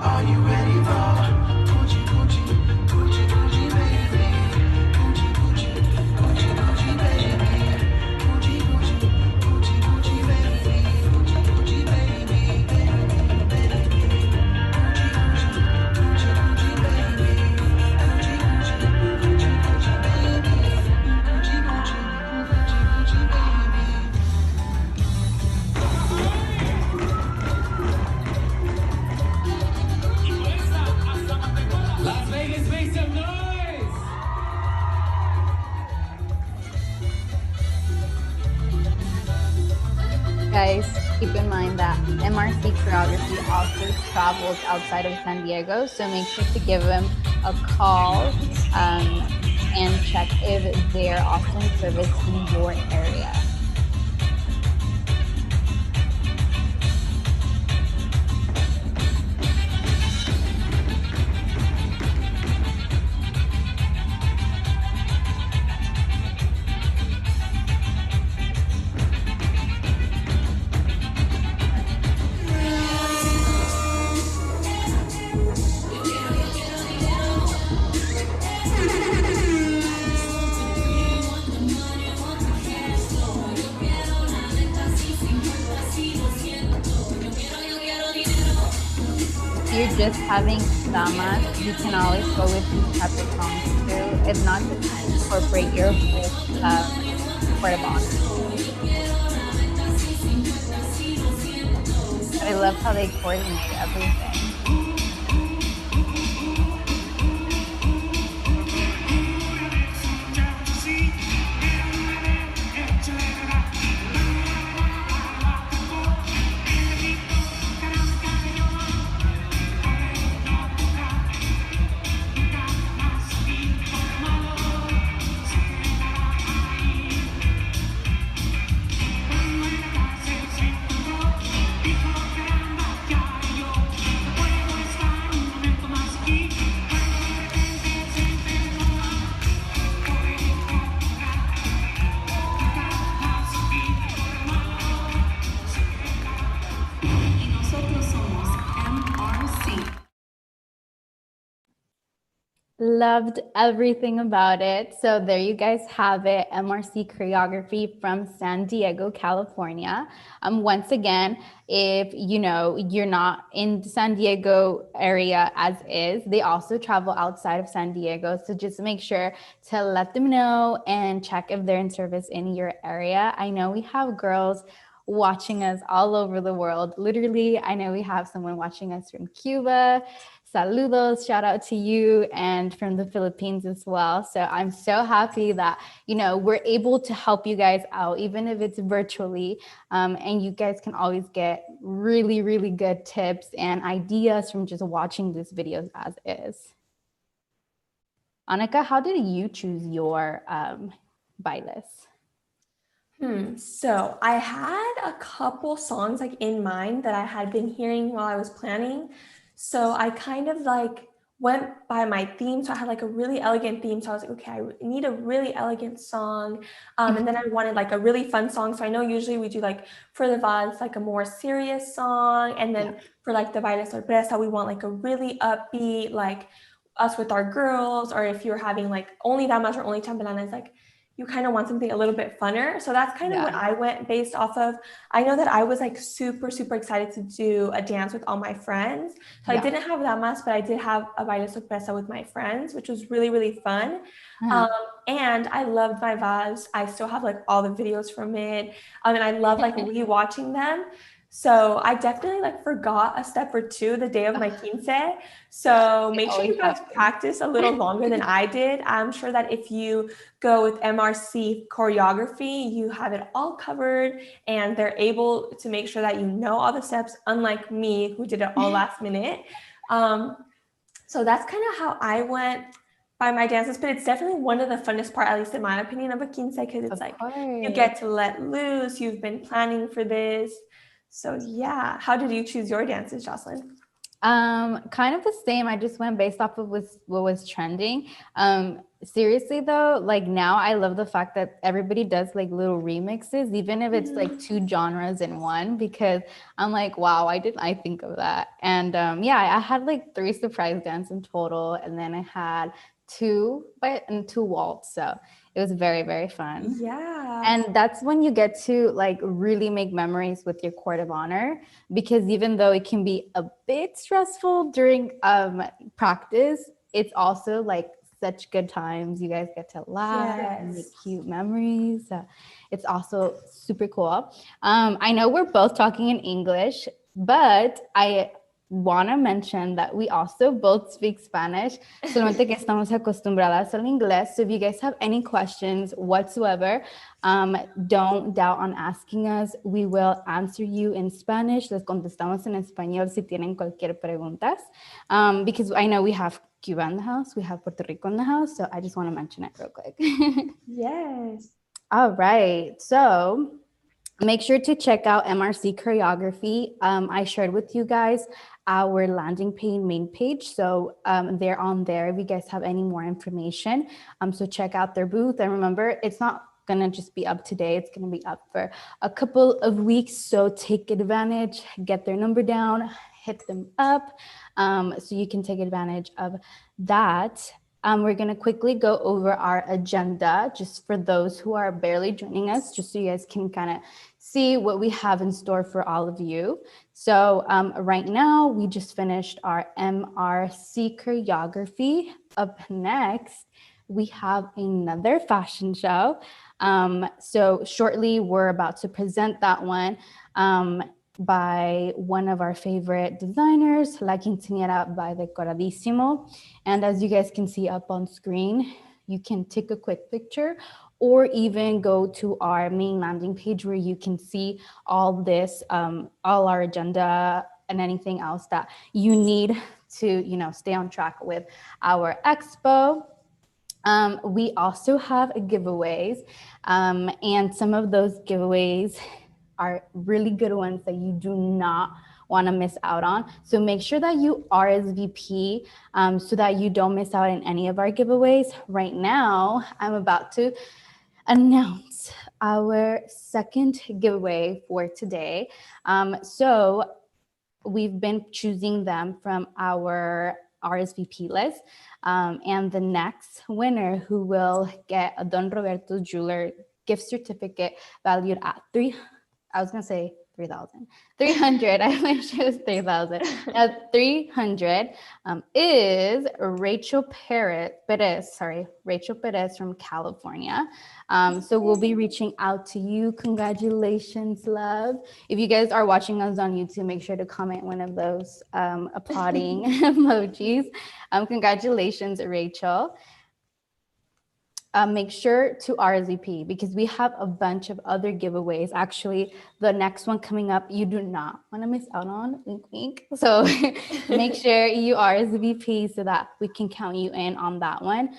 Are you ready for Gucci, Gucci, Gucci, Gucci, baby? Gucci, Gucci, Gucci, Gucci, baby. Gucci, Gucci, Gucci, Gucci, baby. Gucci, Gucci, baby, baby, baby. Gucci, Gucci, Gucci, baby. Gucci, Gucci, Gucci, Gucci, baby. Gucci, Gucci, Gucci, Gucci, baby. Las Vegas, make some noise! Guys, keep in mind that MRC Choreography also travels outside of San Diego, so make sure to give them a call and check if they're offering service in your area. You're just having damas, you can always go with these type of songs too. If not, just incorporate your court of honor. But I love how they coordinate everything. loved everything about it. So there you guys have it, MRC choreography from San Diego, California. Once again, if you're not in the San Diego area as is, they also travel outside of San Diego. So just make sure to let them know and check if they're in service in your area. I know we have girls watching us all over the world. Literally, I know we have someone watching us from Cuba. Saludos, shout out to you, and from the Philippines as well. So I'm so happy that, we're able to help you guys out, even if it's virtually. And you guys can always get really, really good tips and ideas from just watching these videos as is. Annika, how did you choose your bailes? So I had a couple songs like in mind that I had been hearing while I was planning. So I kind of like went by my theme. So I had like a really elegant theme. So I was like, okay, I need a really elegant song. And then I wanted like a really fun song. So I know usually we do like for the vals, like a more serious song. And then for like the baile sorpresa, we want like a really upbeat, like us with our girls, or if you're having like only that much or only chambelanas, like you kind of want something a little bit funner. So that's kind of what I went based off of. I know that I was like super, super excited to do a dance with all my friends. So I didn't have damas, but I did have a baile sorpresa with my friends, which was really, really fun. And I loved my vals. I still have like all the videos from it. And I love like rewatching them. So I definitely like forgot a step or two the day of my quince. So make sure you guys practice a little longer than I did. I'm sure that if you go with MRC choreography, you have it all covered and they're able to make sure that you know all the steps, unlike me who did it all last minute. So that's kind of how I went by my dances, but it's definitely one of the funnest part, at least in my opinion, of a quince, because it's you get to let loose, you've been planning for this. So yeah, how did you choose your dances, Jocelyn? Kind of the same. I just went based off of what was trending. Seriously though, like now I love the fact that everybody does like little remixes, even if it's like two genres in one, because I'm like, wow, why didn't I think of that? And I had like 3 surprise dance in total, and then I had 2 waltz. So it was very, very fun. Yeah. And that's when you get to like really make memories with your court of honor, because even though it can be a bit stressful during practice, it's also like such good times. You guys get to laugh and make cute memories. It's also super cool. I know we're both talking in English, but I want to mention that we also both speak Spanish, solamente que estamos acostumbradas al inglés. So if you guys have any questions whatsoever, don't doubt on asking us. We will answer you in Spanish. Les contestamos en español si tienen cualquier preguntas. Because I know we have Cuba in the house, we have Puerto Rico in the house, so I just want to mention it real quick. Yes. All right, so make sure to check out MRC choreography. I shared with you guys our landing page main page, so they're on there if you guys have any more information. So check out their booth, and remember, it's not gonna just be up today, it's gonna be up for a couple of weeks, so take advantage, get their number down, hit them up, so you can take advantage of that. We're going to quickly go over our agenda just for those who are barely joining us, just so you guys can kind of see what we have in store for all of you. So right now, we just finished our MRC choreography. Up next, we have another fashion show. So shortly, we're about to present that one. By one of our favorite designers, La Quinceañera by Decoradísimo. And as you guys can see up on screen, you can take a quick picture or even go to our main landing page where you can see all this, all our agenda and anything else that you need to, stay on track with our expo. We also have giveaways, and some of those giveaways are really good ones that you do not want to miss out on. So make sure that you RSVP so that you don't miss out in any of our giveaways. Right now, I'm about to announce our second giveaway for today. So we've been choosing them from our RSVP list. And the next winner who will get a Don Roberto Jeweler gift certificate valued at 300. I wish it was 3,000. 300 is Rachel Perez from California. So we'll be reaching out to you. Congratulations, love. If you guys are watching us on YouTube, make sure to comment one of those applauding emojis. Congratulations, Rachel. Make sure to RSVP because we have a bunch of other giveaways. Actually, the next one coming up, you do not want to miss out on. Wink, wink. So make sure you RSVP so that we can count you in on that one.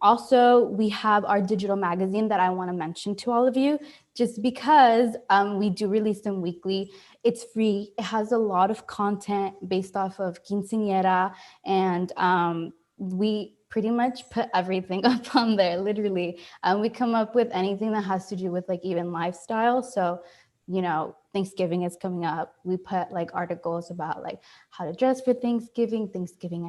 Also, we have our digital magazine that I want to mention to all of you, just because we do release them weekly. It's free. It has a lot of content based off of quinceañera, and we pretty much put everything up on there, literally. We come up with anything that has to do with like even lifestyle. So, you know, Thanksgiving is coming up. We put like articles about like how to dress for Thanksgiving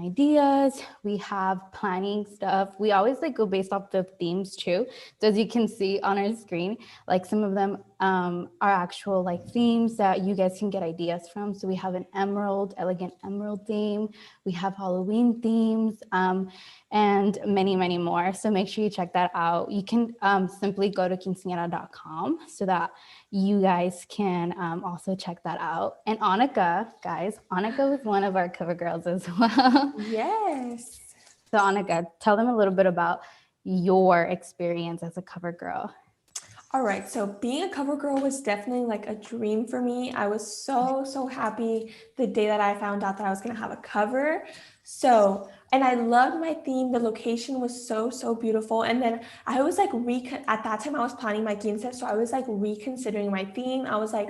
ideas. We have planning stuff. We always like go based off the themes too. So as you can see on our screen, like some of them are actual like themes that you guys can get ideas from. So we have an elegant emerald theme. We have Halloween themes, and many, many more. So make sure you check that out. You can simply go to quinceañera.com so that you guys can also check that out. And Annika was one of our cover girls as well. Yes. So Annika, tell them a little bit about your experience as a cover girl. All right, so being a cover girl was definitely like a dream for me. I was so happy the day that I found out that I was gonna have a cover. So, and I loved my theme. The location was so beautiful. And then I was like, at that time I was planning my quince, so I was like reconsidering my theme. I was like,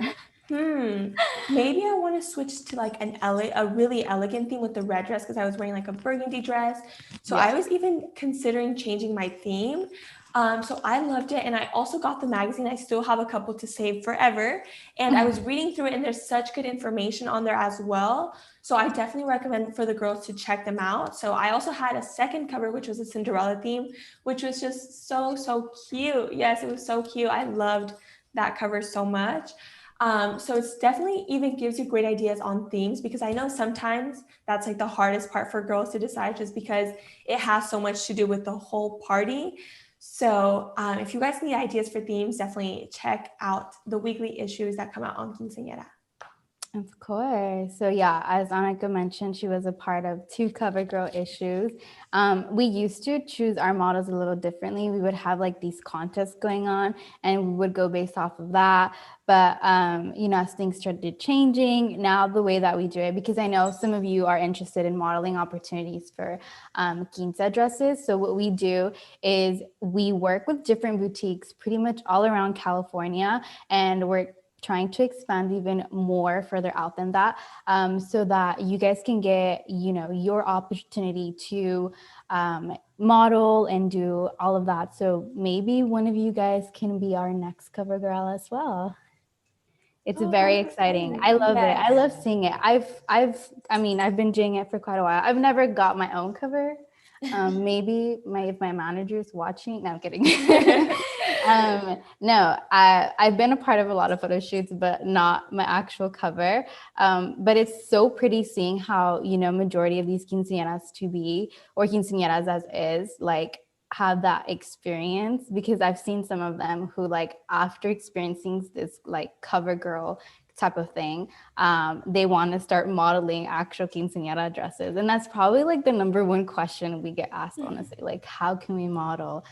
maybe I want to switch to like a really elegant theme with the red dress because I was wearing like a burgundy dress. So I was even considering changing my theme. So I loved it. And I also got the magazine. I still have a couple to save forever. And I was reading through it and there's such good information on there as well. So I definitely recommend for the girls to check them out. So I also had a second cover, which was a Cinderella theme, which was just so cute. Yes, it was so cute. I loved that cover so much. So it's definitely even gives you great ideas on themes, because I know sometimes that's like the hardest part for girls to decide, just because it has so much to do with the whole party. So if you guys need ideas for themes, definitely check out the weekly issues that come out on Quinceañera. Of course. So yeah, as Annika mentioned, she was a part of 2 cover girl issues. We used to choose our models a little differently. We would have like these contests going on and we would go based off of that. But, you know, as things started changing, now the way that we do it, because I know some of you are interested in modeling opportunities for quince dresses. So what we do is we work with different boutiques pretty much all around California, and we're trying to expand even more further out than that, so that you guys can get, you know, your opportunity to model and do all of that. So maybe one of you guys can be our next cover girl as well. It's very exciting. I love it. I love seeing it. I've been doing it for quite a while. I've never got my own cover. Maybe if my manager's watching. No, I'm kidding. No, I've been a part of a lot of photo shoots, but not my actual cover. But it's so pretty seeing how, you know, majority of these quinceañeras to be, or quinceañeras as is, like have that experience, because I've seen some of them who, like, after experiencing this like cover girl type of thing, they want to start modeling actual quinceañera dresses. And that's probably like the number one question we get asked, honestly, like, how can we model?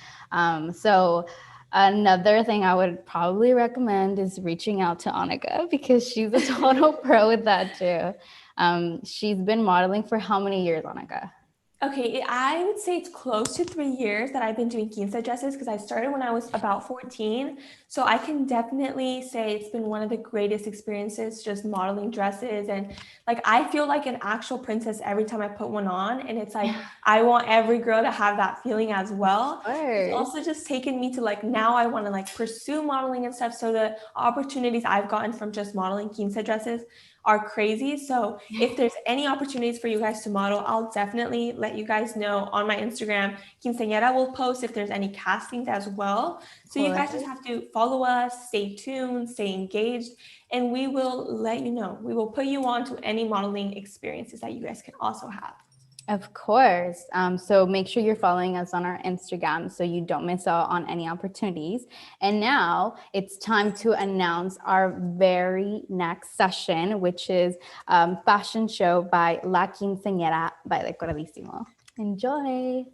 So another thing I would probably recommend is reaching out to Annika, because she's a total pro with that too. She's been modeling for how many years, Annika? Okay, I would say it's close to 3 years that I've been doing quince dresses, because I started when I was about 14. So I can definitely say it's been one of the greatest experiences just modeling dresses. And like, I feel like an actual princess every time I put one on. And it's like, I want every girl to have that feeling as well. It's also just taken me to like, now I want to like pursue modeling and stuff. So the opportunities I've gotten from just modeling quince dresses are crazy. So if there's any opportunities for you guys to model, I'll definitely let you guys know on my Instagram. Quinceañera will post if there's any castings as well. So you guys just have to follow us, stay tuned, stay engaged, and we will let you know. We will put you on to any modeling experiences that you guys can also have. Of course. So make sure you're following us on our Instagram so you don't miss out on any opportunities. And now it's time to announce our very next session, which is fashion show by La Quinceañera by Decoradísimo. Enjoy.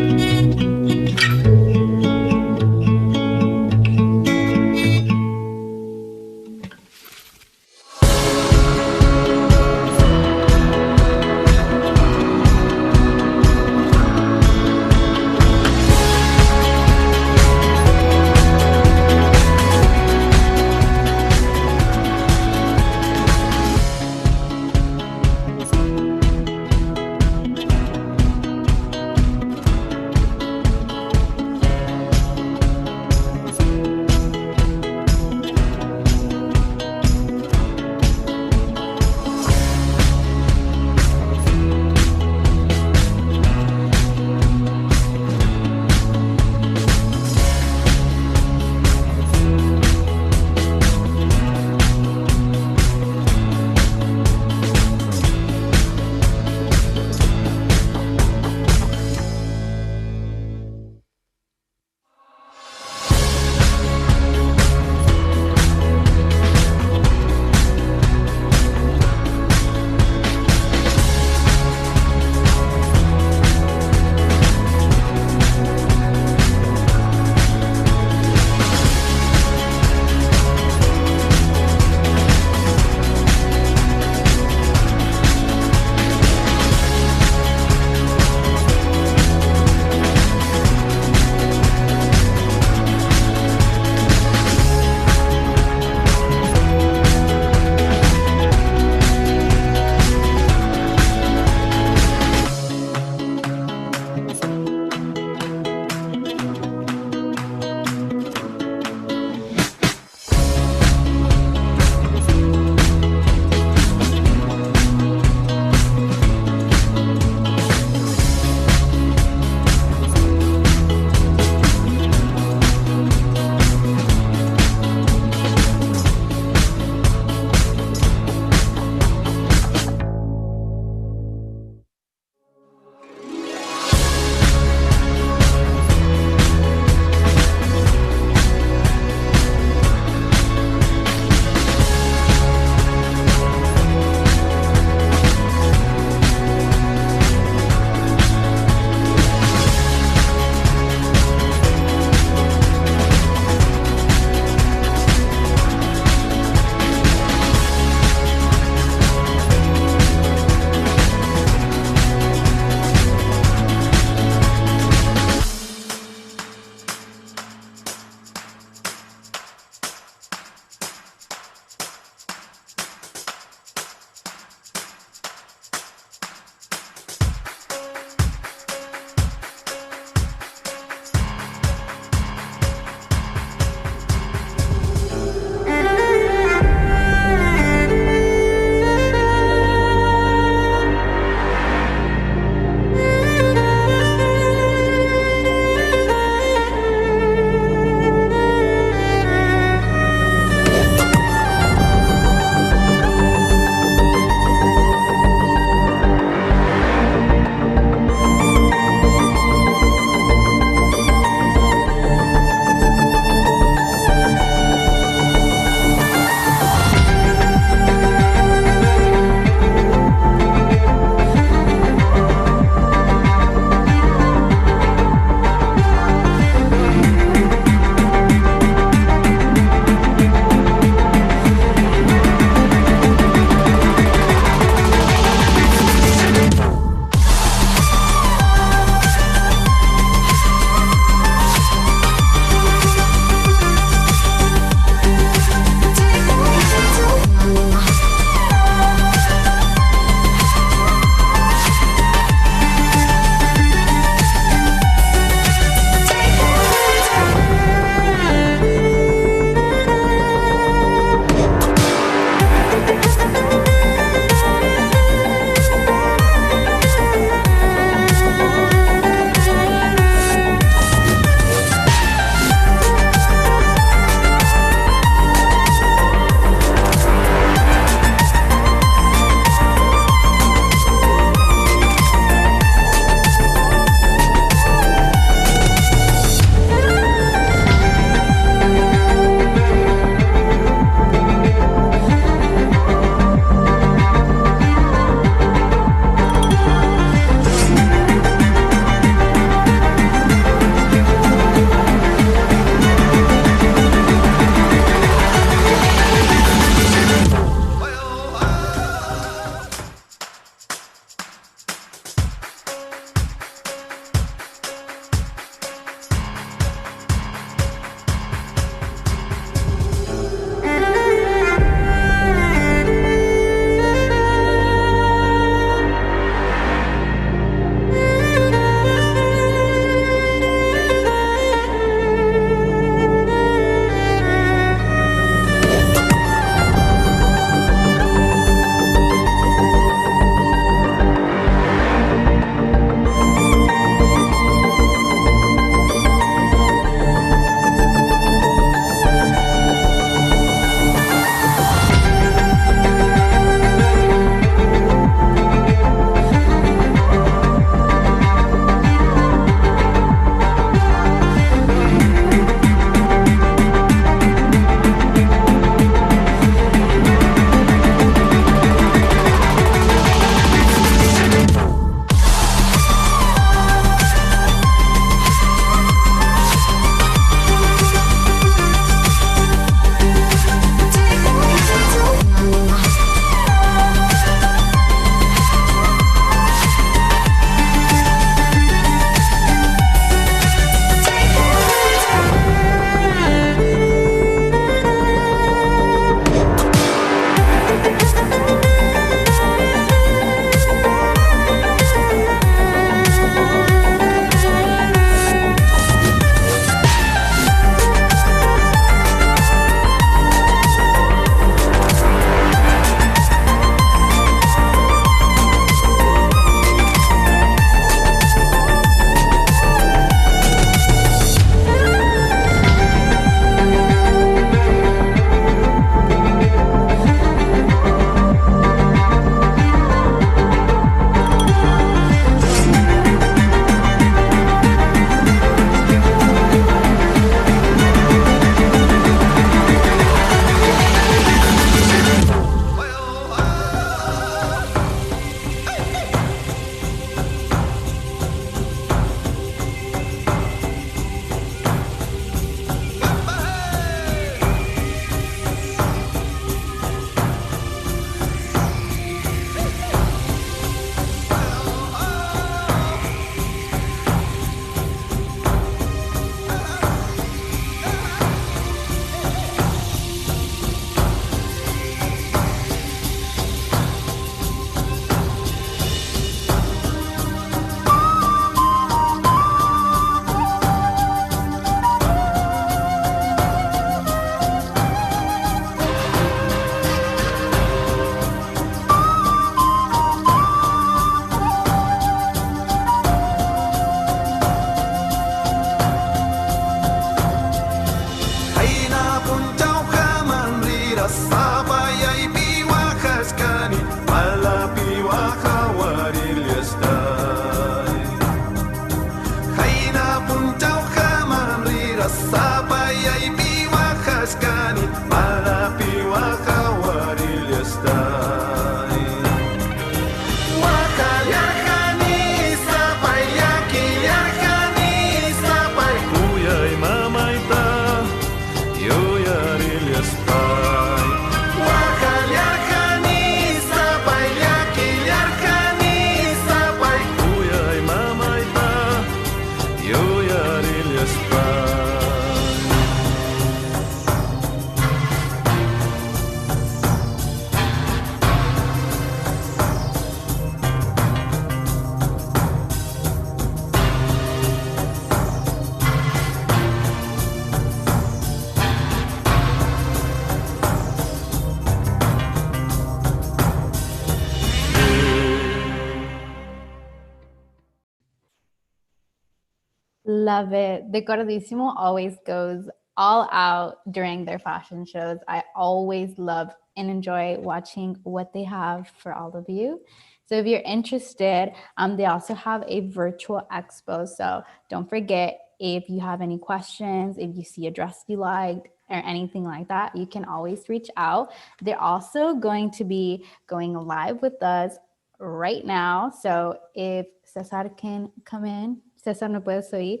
Love it. Decoradísimo always goes all out during their fashion shows. I always love and enjoy watching what they have for all of you. So if you're interested, they also have a virtual expo. So don't forget, if you have any questions, if you see a dress you liked or anything like that, you can always reach out. They're also going to be going live with us right now. So if Cesar can come in. Cesar, ¿no puedes oír?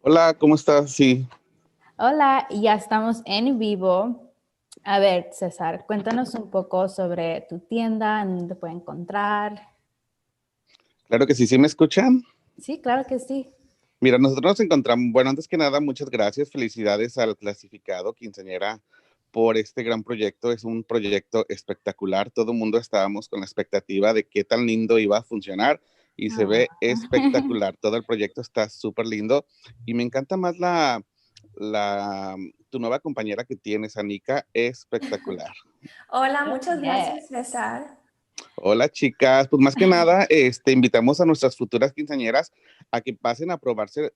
Hola, ¿cómo estás? Sí, Hola, ya estamos en vivo. A ver, César, cuéntanos un poco sobre tu tienda, en dónde te puede encontrar. claro que sí, ¿sí me escuchan? Sí, claro que sí. Mira, nosotros nos encontramos, bueno, antes que nada, muchas gracias, felicidades al clasificado quinceañera por este gran proyecto. Es un proyecto espectacular. Todo el mundo estábamos con la expectativa de qué tan lindo iba a funcionar y se Ah. ve espectacular. Todo el proyecto está súper lindo y me encanta más tu nueva compañera que tienes, Anika, espectacular. Hola, muchas gracias, Yes. César. Hola chicas, pues más que nada, invitamos a nuestras futuras quinceañeras a que pasen a probarse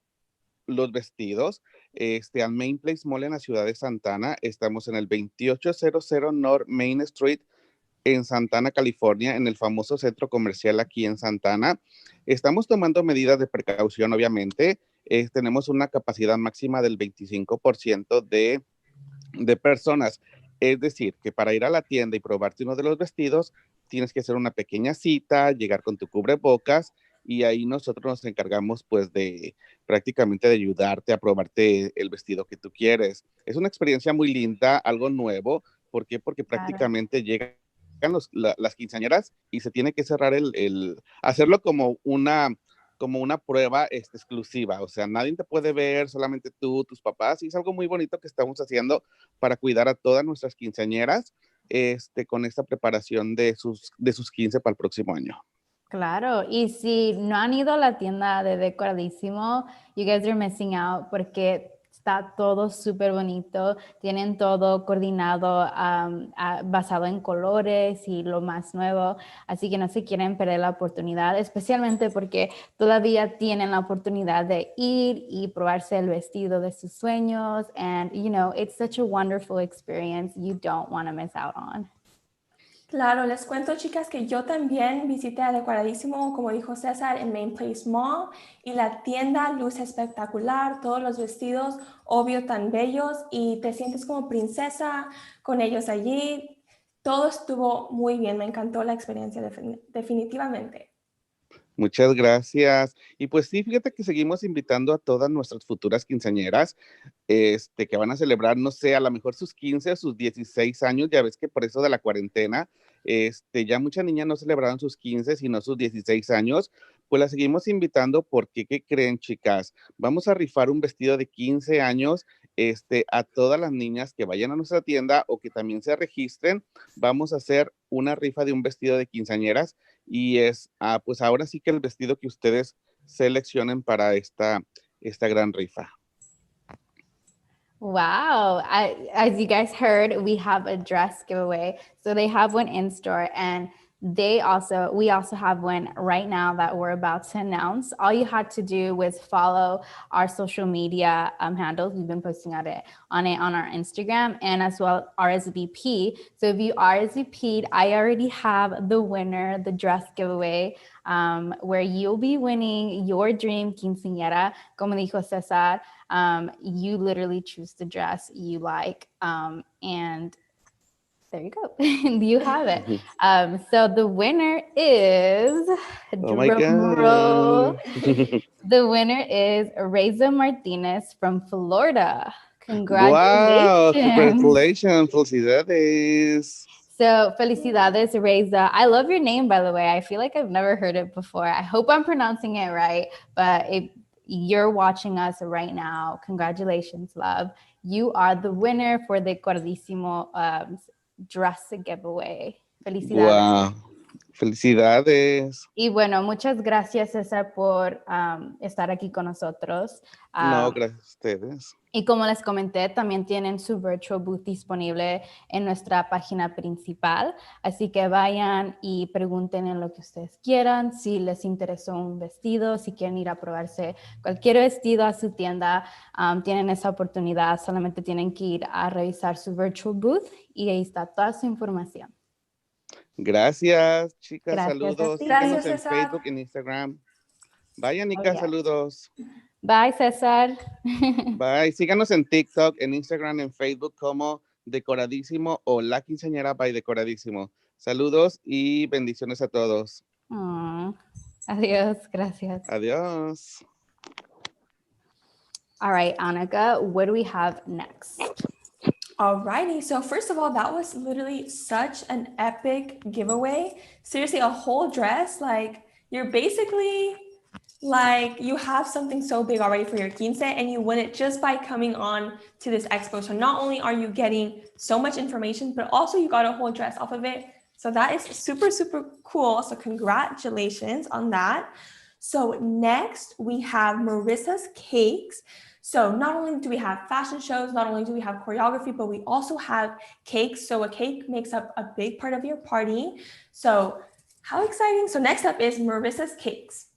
los vestidos, al Main Place Mall en la ciudad de Santana. Estamos en el 2800 North Main Street en Santana, California, en el famoso centro comercial aquí en Santana. Estamos tomando medidas de precaución, obviamente. Tenemos una capacidad máxima del 25% de personas. Es decir, que para ir a la tienda y probarte uno de los vestidos, tienes que hacer una pequeña cita, llegar con tu cubrebocas y ahí nosotros nos encargamos pues de prácticamente de ayudarte a probarte el vestido que tú quieres. Es una experiencia muy linda, algo nuevo. ¿Por qué? Porque Claro. prácticamente llegan las quinceañeras y se tiene que cerrar hacerlo como una prueba exclusiva, o sea, nadie te puede ver, solamente tú, tus papás, y es algo muy bonito que estamos haciendo para cuidar a todas nuestras quinceañeras con esta preparación de sus 15 para el próximo año. Claro, y si no han ido a la tienda de Decoradísimo, you guys are missing out porque está todo súper bonito, tienen todo coordinado, basado en colores y lo más nuevo, así que no se quieren perder la oportunidad, especialmente porque todavía tienen la oportunidad de ir y probarse el vestido de sus sueños, and you know, it's such a wonderful experience you don't want to miss out on. Claro, les cuento, chicas, que yo también visité a Decoradísimo, como dijo César, en Main Place Mall, y la tienda luce espectacular, todos los vestidos, obvio, tan bellos, y te sientes como princesa con ellos allí. Todo estuvo muy bien, me encantó la experiencia definitivamente. Muchas gracias. Y pues sí, fíjate que seguimos invitando a todas nuestras futuras quinceañeras, que van a celebrar, no sé, a lo mejor sus 15 o sus 16 años. Ya ves que por eso de la cuarentena, ya muchas niñas no celebraron sus 15, sino sus 16 años. Pues las seguimos invitando porque, ¿qué creen, chicas? Vamos a rifar un vestido de 15 años, a todas las niñas que vayan a nuestra tienda o que también se registren. Vamos a hacer una rifa de un vestido de quinceañeras y pues ahora sí que el vestido que ustedes seleccionen para esta gran rifa. Wow. As you guys heard, we have a dress giveaway. So they have one in store, and we also have one right now that we're about to announce. All you had to do was follow our social media handles. We've been posting on it on our Instagram, and as well RSVP. So if you RSVP'd, I already have the winner, the dress giveaway, where you'll be winning your dream quinceañera. Como dijo Cesar, you literally choose the dress you like, and there you go. You have it. So the winner is, Oh my drum roll, God. the winner is Reza Martinez from Florida. Wow, Congratulations. congratulations, felicidades. So felicidades, Reza. I love your name, by the way. I feel like I've never heard it before. I hope I'm pronouncing it right, but if you're watching us right now, congratulations, love. You are the winner for the Cordísimo dress giveaway. Felicidades. Wow. Felicidades. Y bueno, muchas gracias, César, por estar aquí con nosotros. No, gracias a ustedes. Y como les comenté, también tienen su virtual booth disponible en nuestra página principal. Así que vayan y pregunten en lo que ustedes quieran. Si les interesó un vestido, si quieren ir a probarse cualquier vestido a su tienda, tienen esa oportunidad. Solamente tienen que ir a revisar su virtual booth y ahí está toda su información. Gracias, chicas. Gracias a Saludos. ti. Síganos Gracias, en César. Facebook, en Instagram. Bye, Oh, Anika. yeah. Saludos. Bye, César. Bye. Síganos en TikTok, en Instagram, en Facebook como Decoradísimo o La Quinceañera by Decoradísimo. Saludos y bendiciones a todos. Adiós. Gracias. Adiós. All right, Annika, what do we have next? Alrighty, so first of all, that was literally such an epic giveaway. Seriously, a whole dress, like you're basically like you have something so big already for your quince and you win it just by coming on to this expo. So not only are you getting so much information, but also you got a whole dress off of it. So that is super, super cool. So congratulations on that. So next we have Marissa's Cakes. So not only do we have fashion shows, not only do we have choreography, but we also have cakes. So a cake makes up a big part of your party. So how exciting. So next up is Marissa's Cakes.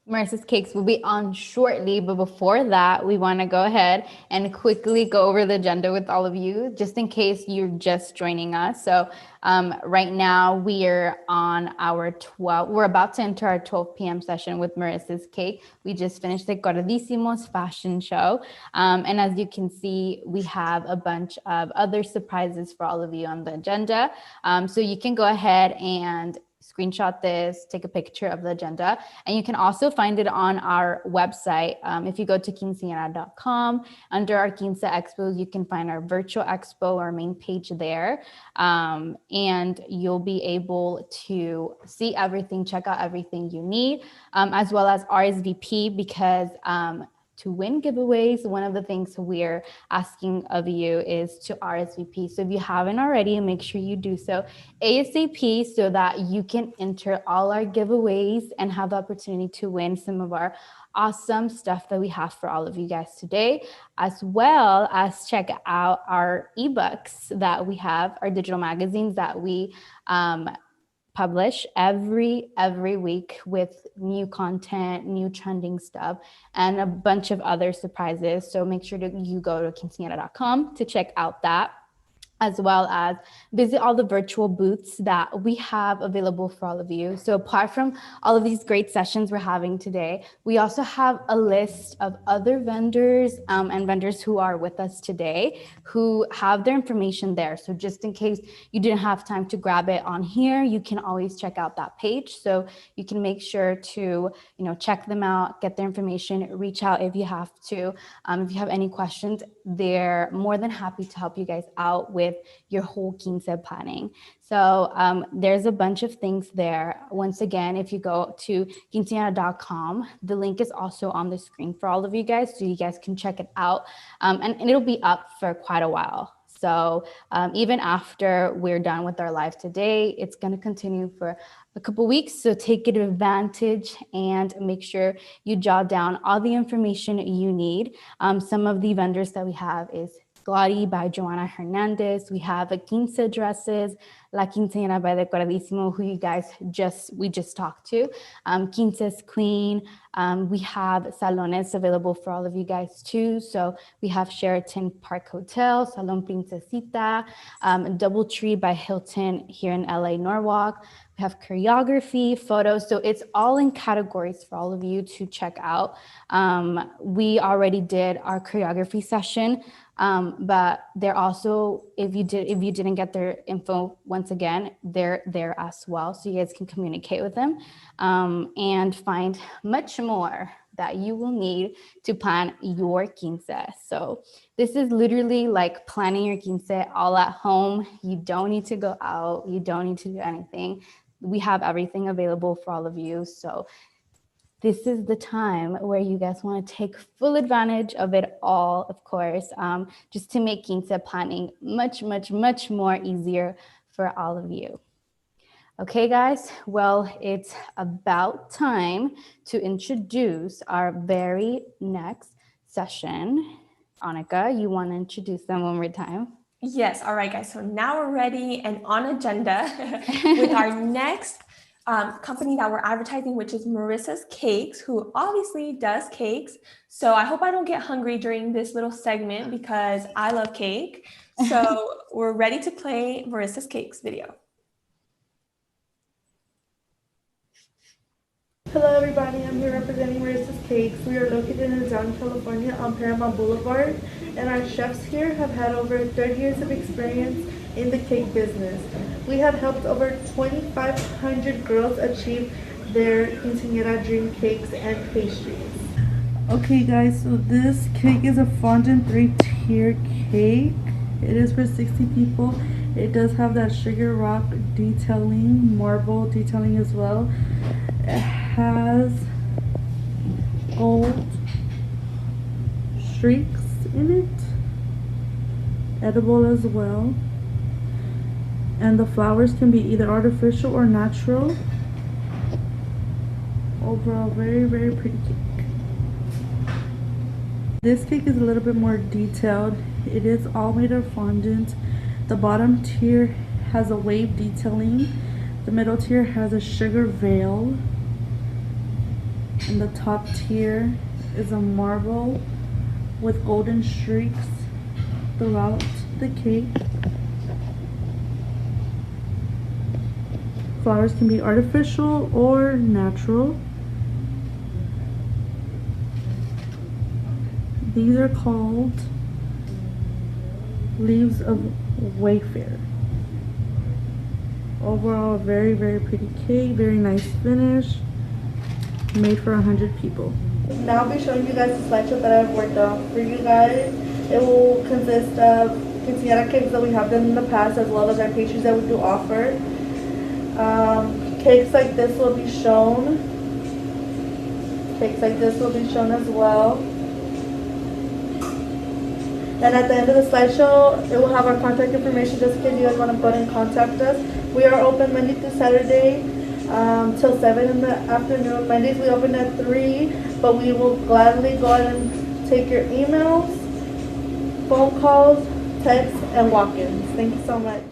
Marissa's Cakes will be on shortly, but before that, we want to go ahead and quickly go over the agenda with all of you, just in case you're just joining us. So right now we are on our we're about to enter our 12 p.m. session with Marissa's Cake. We just finished the Gordísimos fashion show. And as you can see, we have a bunch of other surprises for all of you on the agenda. So you can go ahead and screenshot this, take a picture of the agenda, and you can also find it on our website. If you go to quinceañera.com, under our Quince Expos, you can find our virtual expo, our main page there, and you'll be able to see everything, check out everything you need, as well as RSVP, because to win giveaways, one of the things we're asking of you is to RSVP. So if you haven't already, make sure you do so ASAP so that you can enter all our giveaways and have the opportunity to win some of our awesome stuff that we have for all of you guys today, as well as check out our ebooks that we have, our digital magazines that we publish every week with new content, new trending stuff, and a bunch of other surprises. So make sure that you go to quinceañera.com to check out that, as well as visit all the virtual booths that we have available for all of you. So apart from all of these great sessions we're having today, we also have a list of other vendors and vendors who are with us today who have their information there. So just in case you didn't have time to grab it on here, you can always check out that page. So you can make sure to, check them out, get their information, reach out if you have to. If you have any questions, they're more than happy to help you guys out with your whole quince planning. So there's a bunch of things there. Once again, if you go to quinceañera.com, the link is also on the screen for all of you guys, so you guys can check it out. And it'll be up for quite a while. So even after we're done with our live today, it's going to continue for a couple weeks. So take advantage and make sure you jot down all the information you need. Some of the vendors that we have is Gladi by Joanna Hernandez. We have a Quince Dresses, La Quinceañera by Decoradísimo, who you guys we just talked to. Quince's Queen. We have salones available for all of you guys too. So we have Sheraton Park Hotel, Salon Princesita, Doubletree by Hilton here in LA, Norwalk. We have choreography, photos. So it's all in categories for all of you to check out. We already did our choreography session. But they're also, if you didn't get their info, once again, they're there as well. So you guys can communicate with them and find much more that you will need to plan your quince. So this is literally like planning your quince all at home. You don't need to go out. You don't need to do anything. We have everything available for all of you. So this is the time where you guys want to take full advantage of it all, of course, just to make quince planning much, much, much more easier for all of you. Okay, guys, well, it's about time to introduce our very next session. Annika, you want to introduce them one more time? Yes. All right, guys. So now we're ready and on agenda with our next company that we're advertising, which is Marissa's Cakes, who obviously does cakes. So I hope I don't get hungry during this little segment because I love cake. So we're ready to play Marissa's Cakes video. Hello everybody, I'm here representing Marissa's Cakes. We are located in Downey, California on Paramount Boulevard, and our chefs here have had over 30 years of experience in the cake business. We have helped over 2,500 girls achieve their quinceañera dream cakes and pastries. Okay guys, so this cake is a fondant 3-tier cake. It is for 60 people. It does have that sugar rock detailing, marble detailing as well. It has gold streaks in it, edible as well, and the flowers can be either artificial or natural. Overall, very, very pretty cake. This cake is a little bit more detailed. It is all made of fondant. The bottom tier has a wave detailing. The middle tier has a sugar veil. And the top tier is a marble with golden streaks throughout the cake. Flowers can be artificial or natural. These are called leaves of Wayfair. Overall, very, very pretty cake, very nice finish, made for 100 people. Now I'll be showing you guys the slideshow that I've worked on for you guys. It will consist of quinceañera cakes that we have done in the past, as well as our pastries that we do offer. Cakes like this will be shown. Cakes like this will be shown as well. And at the end of the slideshow, it will have our contact information just in case you guys want to go ahead and contact us. We are open Monday through Saturday till 7 in the afternoon. Mondays we open at 3, but we will gladly go ahead and take your emails, phone calls, texts, and walk-ins. Thank you so much.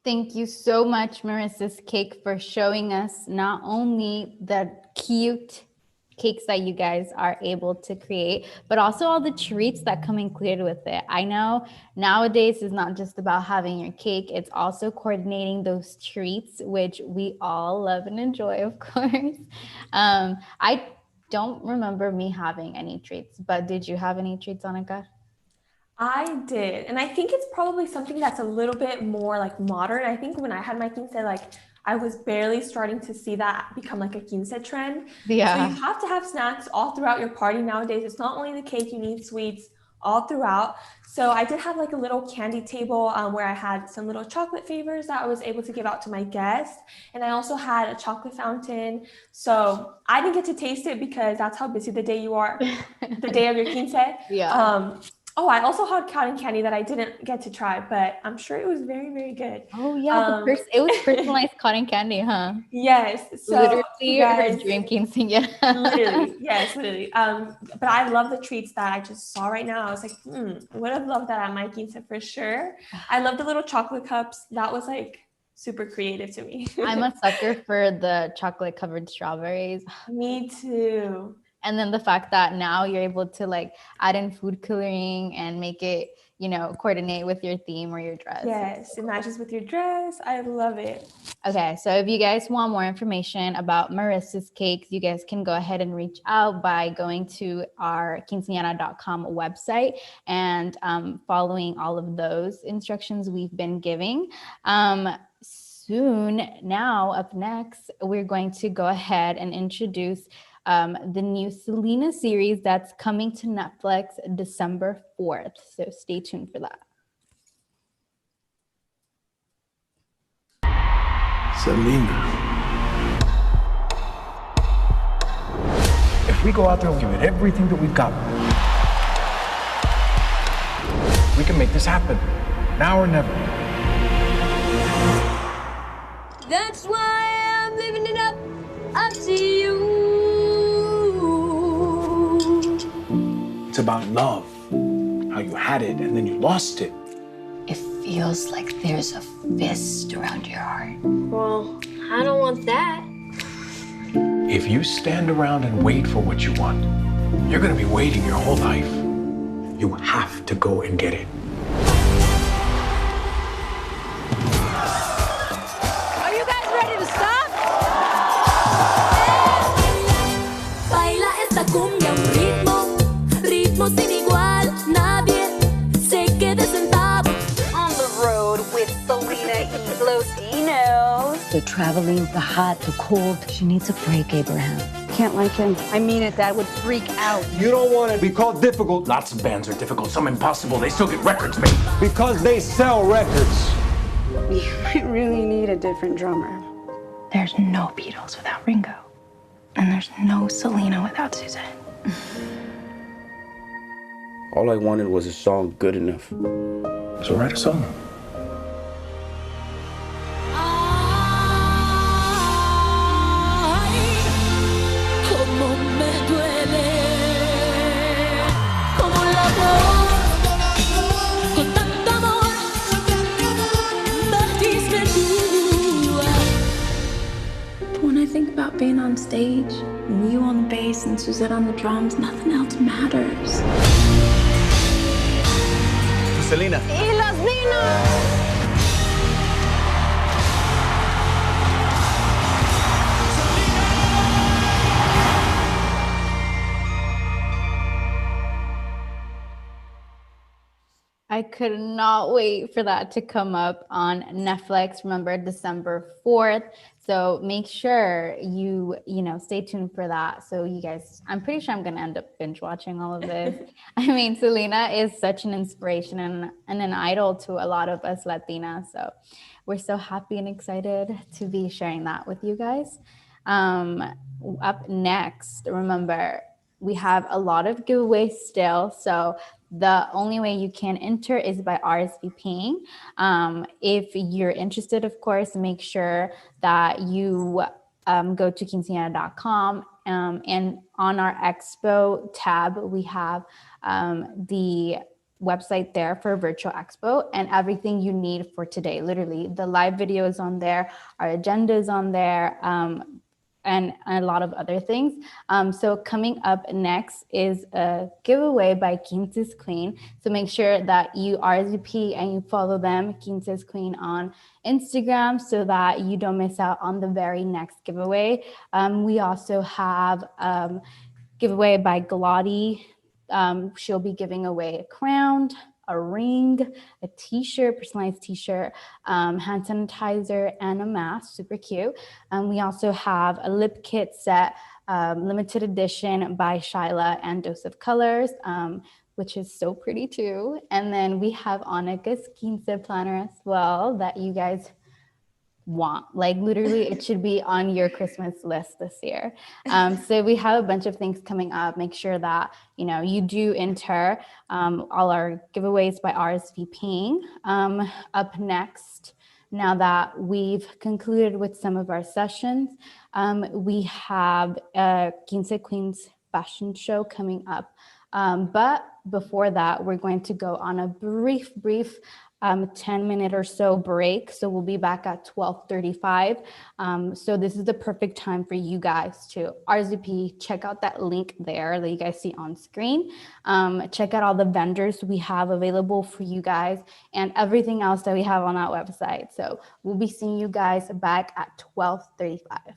Thank you so much, Marissa's Cake, for showing us not only the cute cakes that you guys are able to create, but also all the treats that come included with it. I know nowadays it's not just about having your cake, it's also coordinating those treats, which we all love and enjoy, of course. I don't remember me having any treats, but did you have any treats, Annika? I did. And I think it's probably something that's a little bit more like modern. I think when I had my quince, like I was barely starting to see that become like a quince trend. Yeah. So you have to have snacks all throughout your party nowadays. It's not only the cake, you need sweets all throughout. So I did have like a little candy table where I had some little chocolate favors that I was able to give out to my guests. And I also had a chocolate fountain. So I didn't get to taste it because that's how busy the day you are, the day of your quince. Yeah. Oh, I also had cotton candy that I didn't get to try, but I'm sure it was very, very good. Oh yeah, it was personalized cotton candy, huh? Yes. So literally guys, her dream quinceañera. literally, yes, literally. But I love the treats that I just saw right now. I was like, would have loved that at my quince for sure. I love the little chocolate cups. That was like super creative to me. I'm a sucker for the chocolate covered strawberries. Me too. And then the fact that now you're able to like add in food coloring and make it, coordinate with your theme or your dress. Yes, it matches with your dress. I love it. Okay, so if you guys want more information about Marissa's Cakes, you guys can go ahead and reach out by going to our quinceañera.com website and following all of those instructions we've been giving. Soon, now up next, we're going to go ahead and introduce the new Selena series that's coming to Netflix December 4th. So stay tuned for that. Selena. If we go out there and give it everything that we've got, we can make this happen, now or never. That's why I'm living it up to you. It's about love, how you had it and then you lost it. It feels like there's a fist around your heart. Well, I don't want that. If you stand around and wait for what you want, you're gonna be waiting your whole life. You have to go and get it. Are you guys ready to stop? Baila esta cumbia un ritmo, ritmo sin igual. Nadie se quede sentado. On the road with Selena y Los Dinos. The traveling, the hot, the cold. She needs a break, Abraham. Can't like him. I mean it, Dad would freak out. You don't want to be called difficult. Lots of bands are difficult, some impossible. They still get records made. Because they sell records. We really need a different drummer. There's no Beatles without Ringo. And there's no Selena without Suzanne. All I wanted was a song good enough. So write a song. When I think about being on stage, and you on the bass and Suzette on the drums, nothing else matters. Selena. Y Los Dinos. I could not wait for that to come up on Netflix. Remember, December 4th. So make sure you stay tuned for that. So you guys, I'm pretty sure I'm going to end up binge watching all of this. I mean, Selena is such an inspiration and an idol to a lot of us Latinas. So we're so happy and excited to be sharing that with you guys. Up next, remember, we have a lot of giveaways still. So the only way you can enter is by RSVPing. If you're interested, of course, make sure that you go to quinceañera.com and on our Expo tab, we have the website there for Virtual Expo and everything you need for today. Literally, the live video is on there, our agenda is on there, and a lot of other things. So coming up next is a giveaway by Quince's Queen. So make sure that you RSVP and you follow them, Quince's Queen, on Instagram so that you don't miss out on the very next giveaway. We also have giveaway by Glotty. She'll be giving away a crown, a ring, a t-shirt, personalized t-shirt, hand sanitizer, and a mask. Super cute. We also have a lip kit set, limited edition by Shyla and Dose of Colors, which is so pretty too. And then we have Annika's Quince planner as well that you guys want. Like literally it should be on your Christmas list this year. So we have a bunch of things coming up. Make sure that you do enter all our giveaways by RSVPing. Up next, now that we've concluded with some of our sessions, we have a Quince Queens fashion show coming up. But before that, we're going to go on a brief 10-minute or so break. So we'll be back at 12:35. So this is the perfect time for you guys to RSVP, check out that link there that you guys see on screen. Check out all the vendors we have available for you guys and everything else that we have on our website. So we'll be seeing you guys back at 12:35.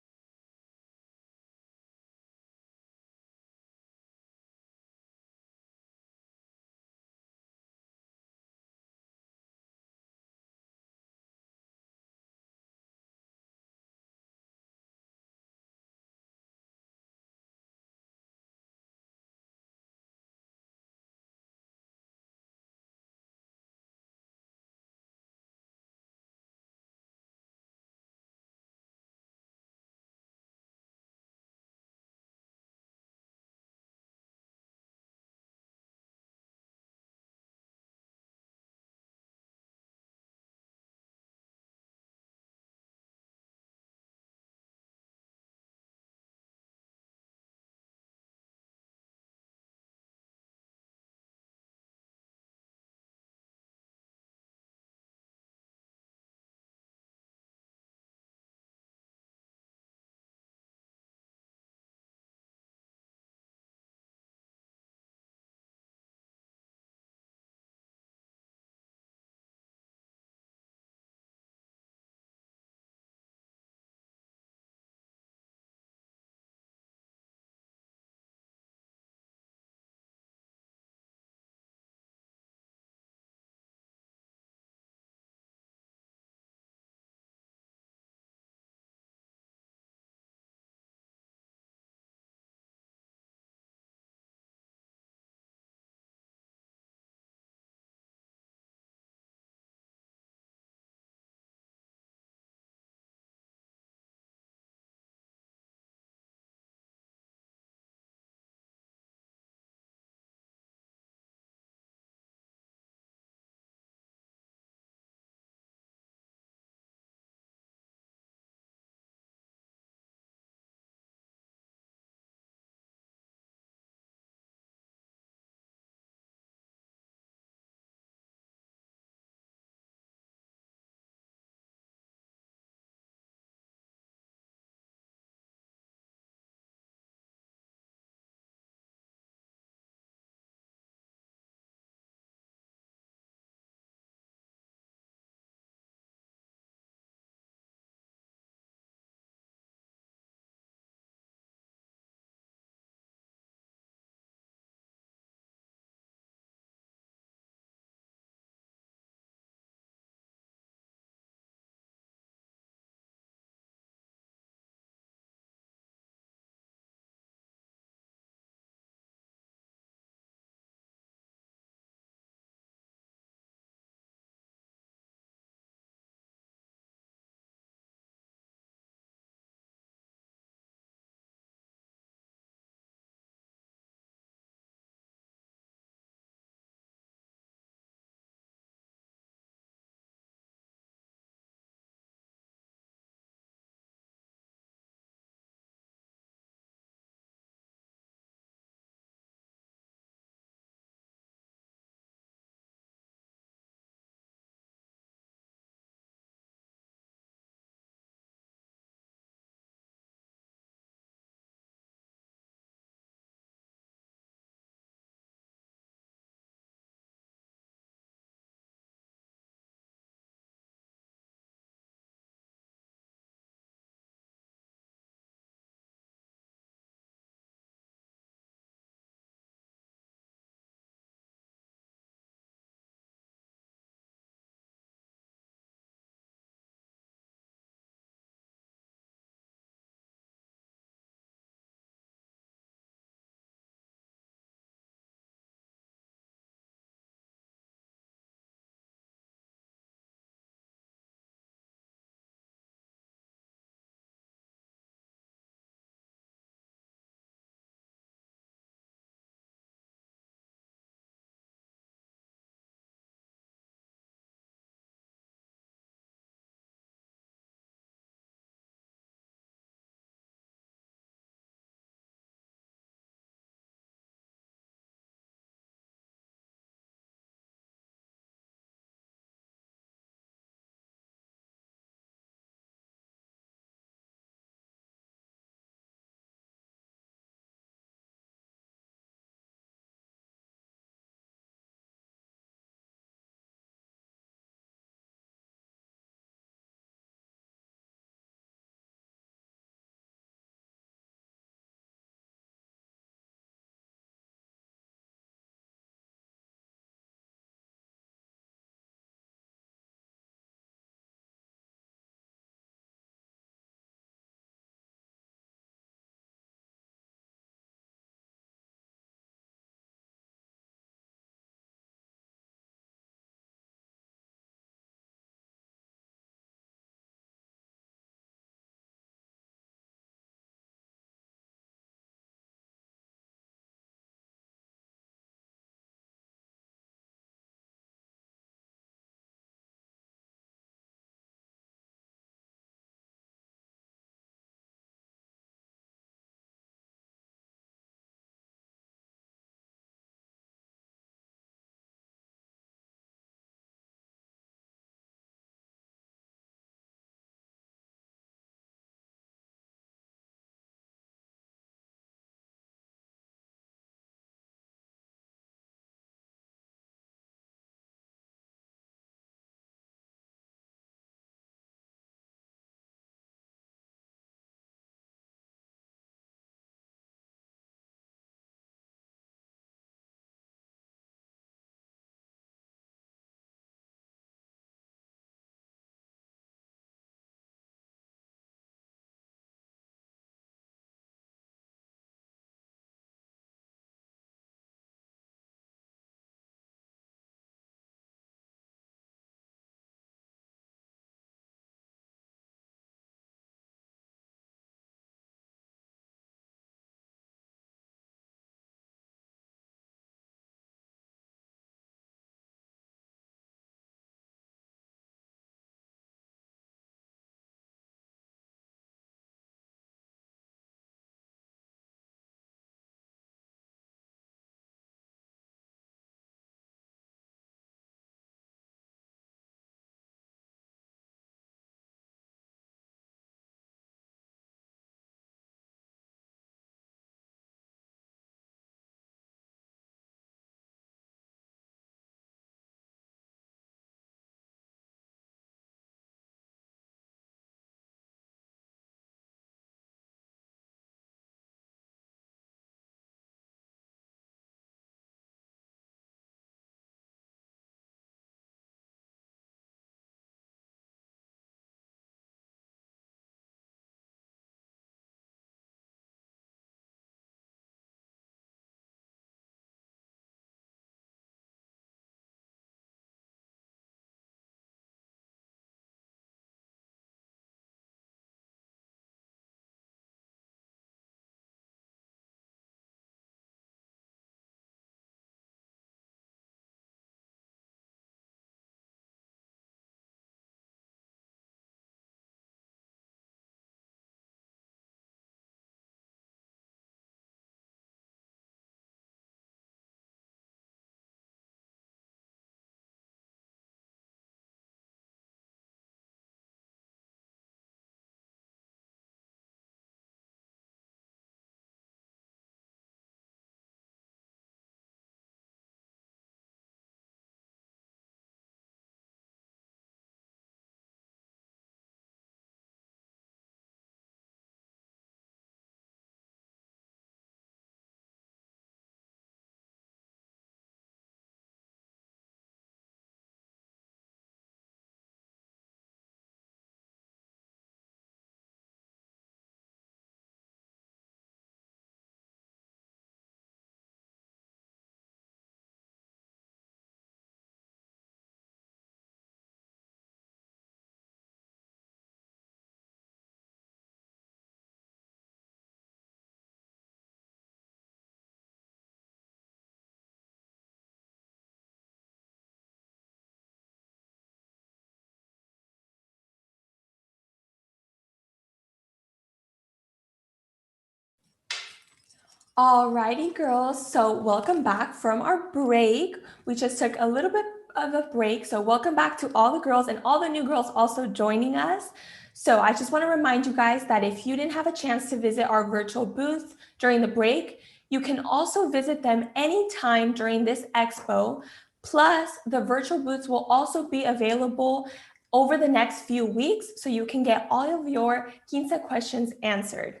Alrighty, girls. So welcome back from our break. We just took a little bit of a break. So welcome back to all the girls and all the new girls also joining us. So I just want to remind you guys that if you didn't have a chance to visit our virtual booth during the break, you can also visit them anytime during this expo. Plus, the virtual booths will also be available over the next few weeks, so you can get all of your quince questions answered.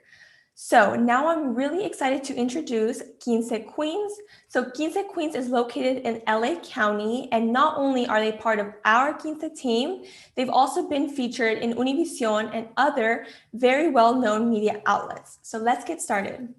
So now I'm really excited to introduce Quince Queens. So Quince Queens is located in LA County, and not only are they part of our Quince team, they've also been featured in Univision and other very well-known media outlets. So let's get started.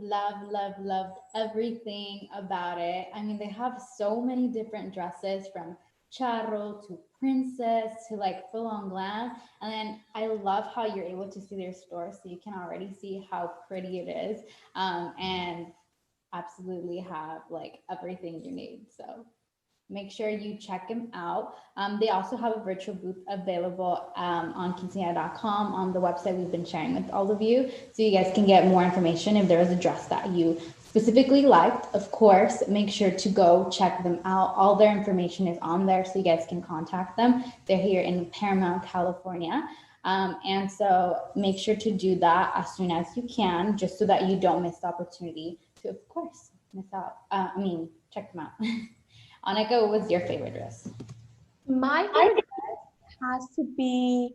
loved everything about it. I mean, they have so many different dresses from charro to princess to like full on glam. And then I love how you're able to see their store so you can already see how pretty it is. And absolutely have like everything you need. So make sure you check them out. They also have a virtual booth available on quinceañera.com on the website we've been sharing with all of you. So you guys can get more information if there is a dress that you specifically liked. Of course, make sure to go check them out. All their information is on there so you guys can contact them. They're here in Paramount, California. And so make sure to do that as soon as you can, just so that you don't miss the opportunity to, of course, check them out. Annika, what was your favorite dress? My favorite dress has to be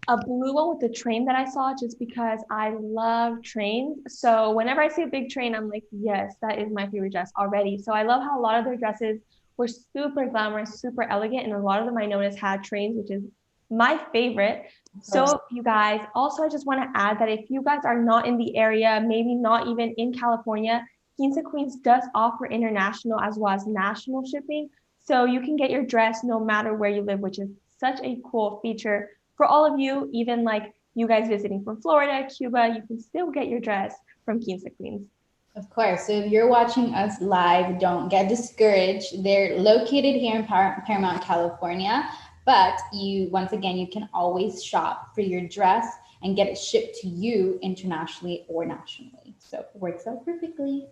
a blue one with the train that I saw, just because I love trains. So whenever I see a big train, I'm like, yes, that is my favorite dress already. So I love how a lot of their dresses were super glamorous, super elegant, and a lot of them I noticed had trains, which is my favorite. So you guys, also I just want to add that if you guys are not in the area, maybe not even in California, Quince Queens does offer international as well as national shipping. So you can get your dress no matter where you live, which is such a cool feature for all of you. Even like you guys visiting from Florida, Cuba, you can still get your dress from Quince Queens. Of course. So if you're watching us live, don't get discouraged. They're located here in Paramount, California. But once again, you can always shop for your dress and get it shipped to you internationally or nationally. So it works out perfectly.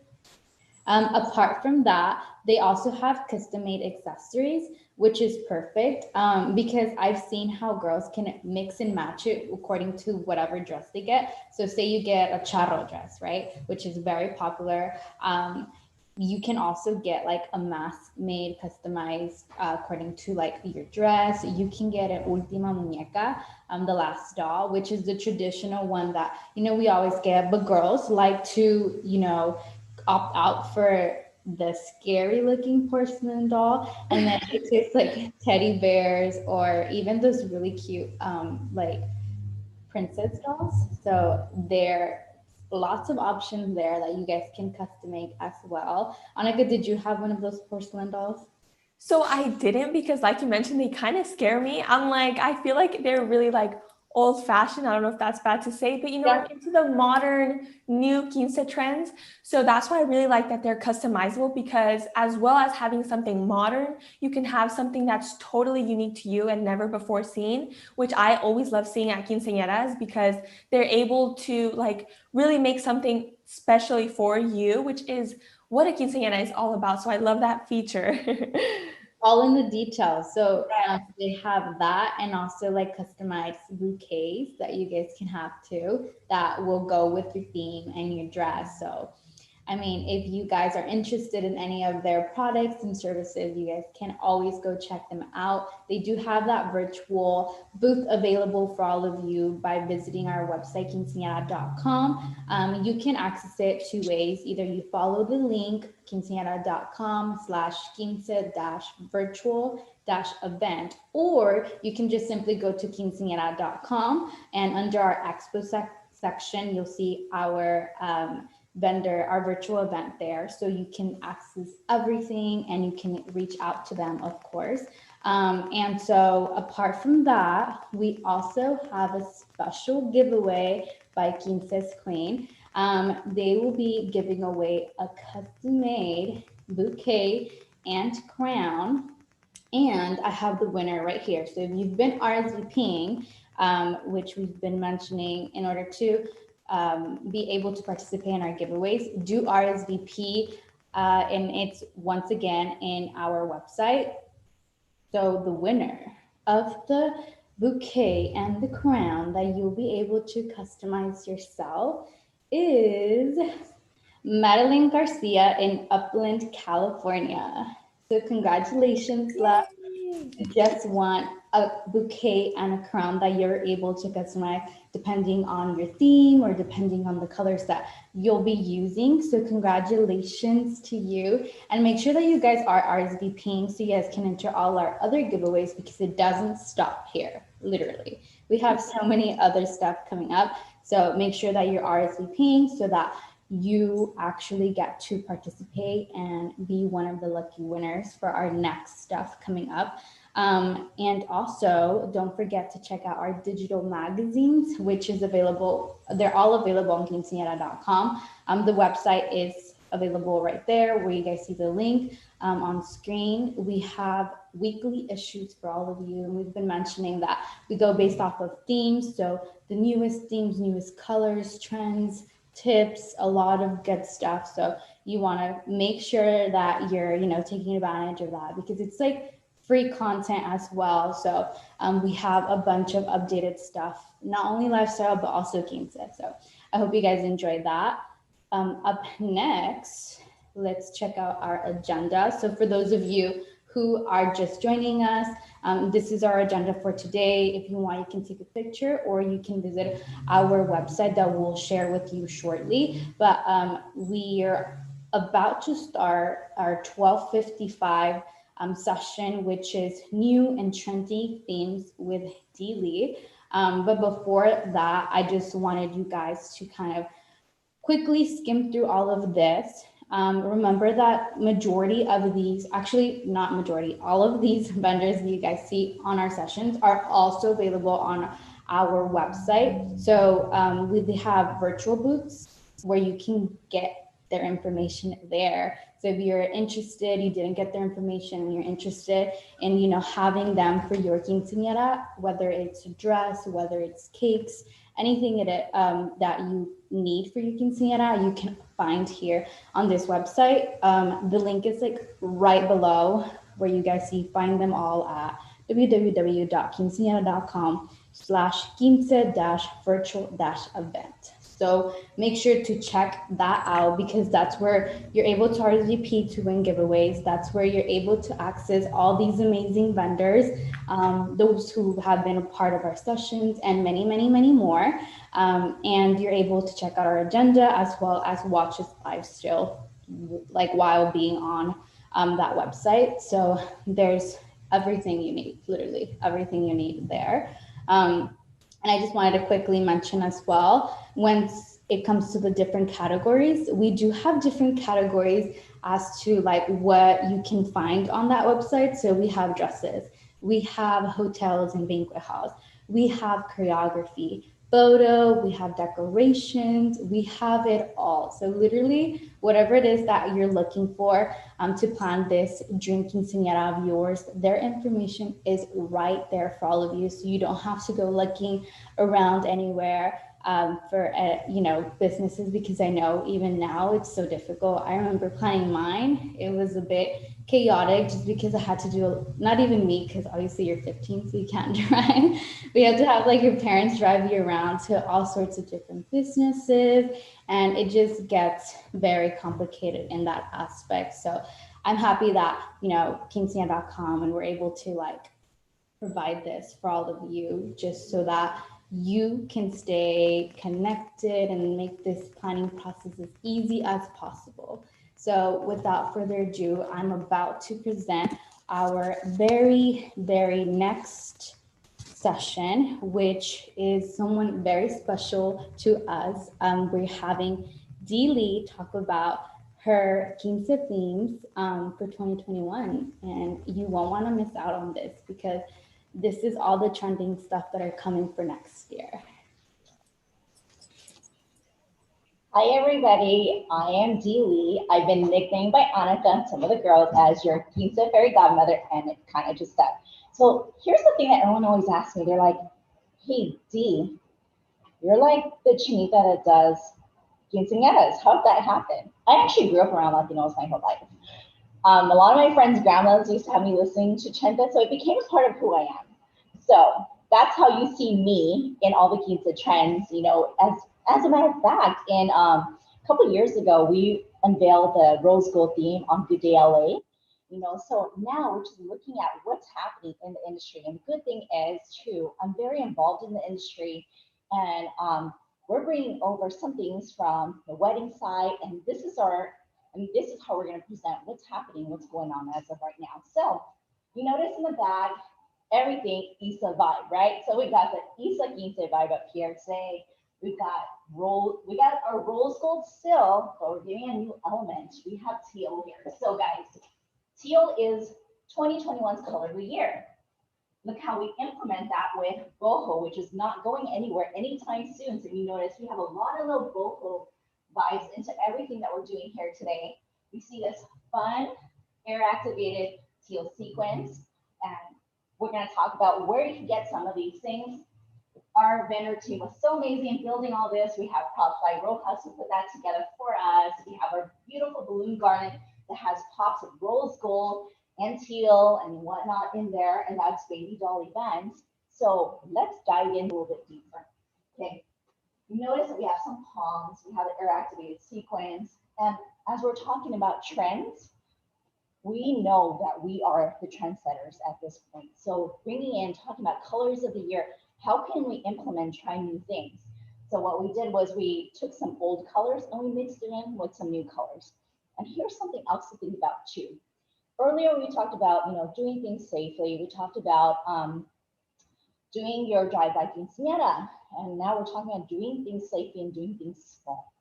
Apart from that, they also have custom-made accessories, which is perfect because I've seen how girls can mix and match it according to whatever dress they get. So say you get a charro dress, right, which is very popular. You can also get like a mask made, customized according to like your dress. You can get an última muñeca, the last doll, which is the traditional one that, we always get, but girls like to, opt out for the scary looking porcelain doll, and then it takes like teddy bears or even those really cute like princess dolls. So there lots of options there that you guys can custom make as well. Annika, did you have one of those porcelain dolls? So I didn't, because like you mentioned, they kind of scare me. I'm like, I feel like they're really like old fashioned. I don't know if that's bad to say, but I'm into the modern new quince trends. So that's why I really like that they're customizable, because as well as having something modern, you can have something that's totally unique to you and never before seen, which I always love seeing at quinceañeras, because they're able to like really make something specially for you, which is what a quinceañera is all about. So I love that feature. All in the details. So they have that, and also like customized bouquets that you guys can have too, that will go with your theme and your dress. So I mean, if you guys are interested in any of their products and services, you guys can always go check them out. They do have that virtual booth available for all of you by visiting our website, quinceañera.com. You can access it two ways. Either you follow the link, quinceañera.com/quince-virtual-event, or you can just simply go to quinceañera.com, and under our Expo section, you'll see our vendor, our virtual event there. So you can access everything and you can reach out to them, of course. And so apart from that, we also have a special giveaway by Quince's Queen. They will be giving away a custom-made bouquet and crown. And I have the winner right here. So if you've been RSVPing, which we've been mentioning, in order to be able to participate in our giveaways, do RSVP, and it's once again in our website. So the winner of the bouquet and the crown that you'll be able to customize yourself is Madeline Garcia in Upland, California. So congratulations, love. You just want a bouquet and a crown that you're able to customize depending on your theme or depending on the colors that you'll be using. So congratulations to you, and make sure that you guys are RSVPing so you guys can enter all our other giveaways, because it doesn't stop here. Literally, we have so many other stuff coming up. So make sure that you're RSVPing so that you actually get to participate and be one of the lucky winners for our next stuff coming up. And also, don't forget to check out our digital magazines, which is available. They're all available on quinceañera.com. The website is available right there where you guys see the link on screen. We have weekly issues for all of you, and we've been mentioning that we go based off of themes. So the newest themes, newest colors, trends, tips, a lot of good stuff. So you want to make sure that you're, taking advantage of that, because it's like free content as well. So we have a bunch of updated stuff, not only lifestyle, but also quince. So I hope you guys enjoyed that. Up next, let's check out our agenda. So for those of you who are just joining us, this is our agenda for today. If you want, you can take a picture or you can visit our website that we'll share with you shortly. But we are about to start our 12:55 session, which is new and trendy themes with D. Lee. But before that, I just wanted you guys to kind of quickly skim through all of this. Remember that majority of these, actually not majority, all of these vendors that you guys see on our sessions are also available on our website. So we have virtual booths where you can get their information there. So if you're interested, you didn't get their information, and you're interested in, having them for your quinceañera, whether it's a dress, whether it's cakes, anything that you need for your quinceañera, you can find here on this website. The link is like right below where you guys see, find them all at www.quinceañera.com/quince-virtual-event. So make sure to check that out, because that's where you're able to RSVP to win giveaways. That's where you're able to access all these amazing vendors, those who have been a part of our sessions, and many, many, many more. And you're able to check out our agenda as well as watch us live still, like while being on that website. So there's everything you need, literally everything you need there. And I just wanted to quickly mention as well, once it comes to the different categories, we do have different categories as to like what you can find on that website. So we have dresses, we have hotels and banquet halls, we have choreography, photo, we have decorations, we have it all. So literally whatever it is that you're looking for to plan this dream quinceañera of yours, their information is right there for all of you. So you don't have to go looking around anywhere for businesses, because I know even now it's so difficult. I remember planning mine. It was a bit chaotic just because I had to do, not even me, because obviously you're 15, so you can't drive. We have to have like your parents drive you around to all sorts of different businesses, and it just gets very complicated in that aspect. So I'm happy that, quinceañera.com, and we're able to like provide this for all of you, just so that you can stay connected and make this planning process as easy as possible. So without further ado, I'm about to present our very, very next session, which is someone very special to us. We're having D. Lee talk about her quince themes for 2021, and you won't want to miss out on this, because this is all the trending stuff that are coming for next year. Hi, everybody. I am Dee Lee. I've been nicknamed by Annika and some of the girls as your quince fairy godmother, and it kind of just stuck. So here's the thing that everyone always asks me. They're like, hey, Dee, you're like the chinita that does quinceañeras. How did that happen? I actually grew up around Latinos my whole life. A lot of my friends' grandmothers used to have me listening to chenta, so it became a part of who I am. So that's how you see me in all the quince trends. As a matter of fact, in a couple of years ago, we unveiled the rose gold theme on Good Day LA. So now we're just looking at what's happening in the industry. And the good thing is, too, I'm very involved in the industry, and we're bringing over some things from the wedding side, and this is how we're going to present what's happening, what's going on as of right now. So you notice in the back, everything Isa vibe, right? So we got the Isa Quince vibe up here today. We got our rose gold still, but we're giving a new element. We have teal here. So guys, teal is 2021's color of the year. Look how we implement that with boho, which is not going anywhere anytime soon. So you notice we have a lot of little boho vibes into everything that we're doing here today. We see this fun air activated teal sequence, and we're going to talk about where you can get some of these things. Our vendor team was so amazing in building all this. We have Props by Rojas who put that together for us. We have our beautiful balloon garland that has pops of rose gold and teal and whatnot in there, and that's baby doll events. So let's dive in a little bit deeper. Okay, you notice that we have some palms, we have the air activated sequence, and as we're talking about trends, we know that we are the trendsetters at this point. So bringing in, talking about colors of the year, how can we implement, try new things? So what we did was we took some old colors and we mixed it in with some new colors. And here's something else to think about too. Earlier we talked about, doing things safely. We talked about doing your drive-by quinceañera, and now we're talking about doing things safely and doing things small.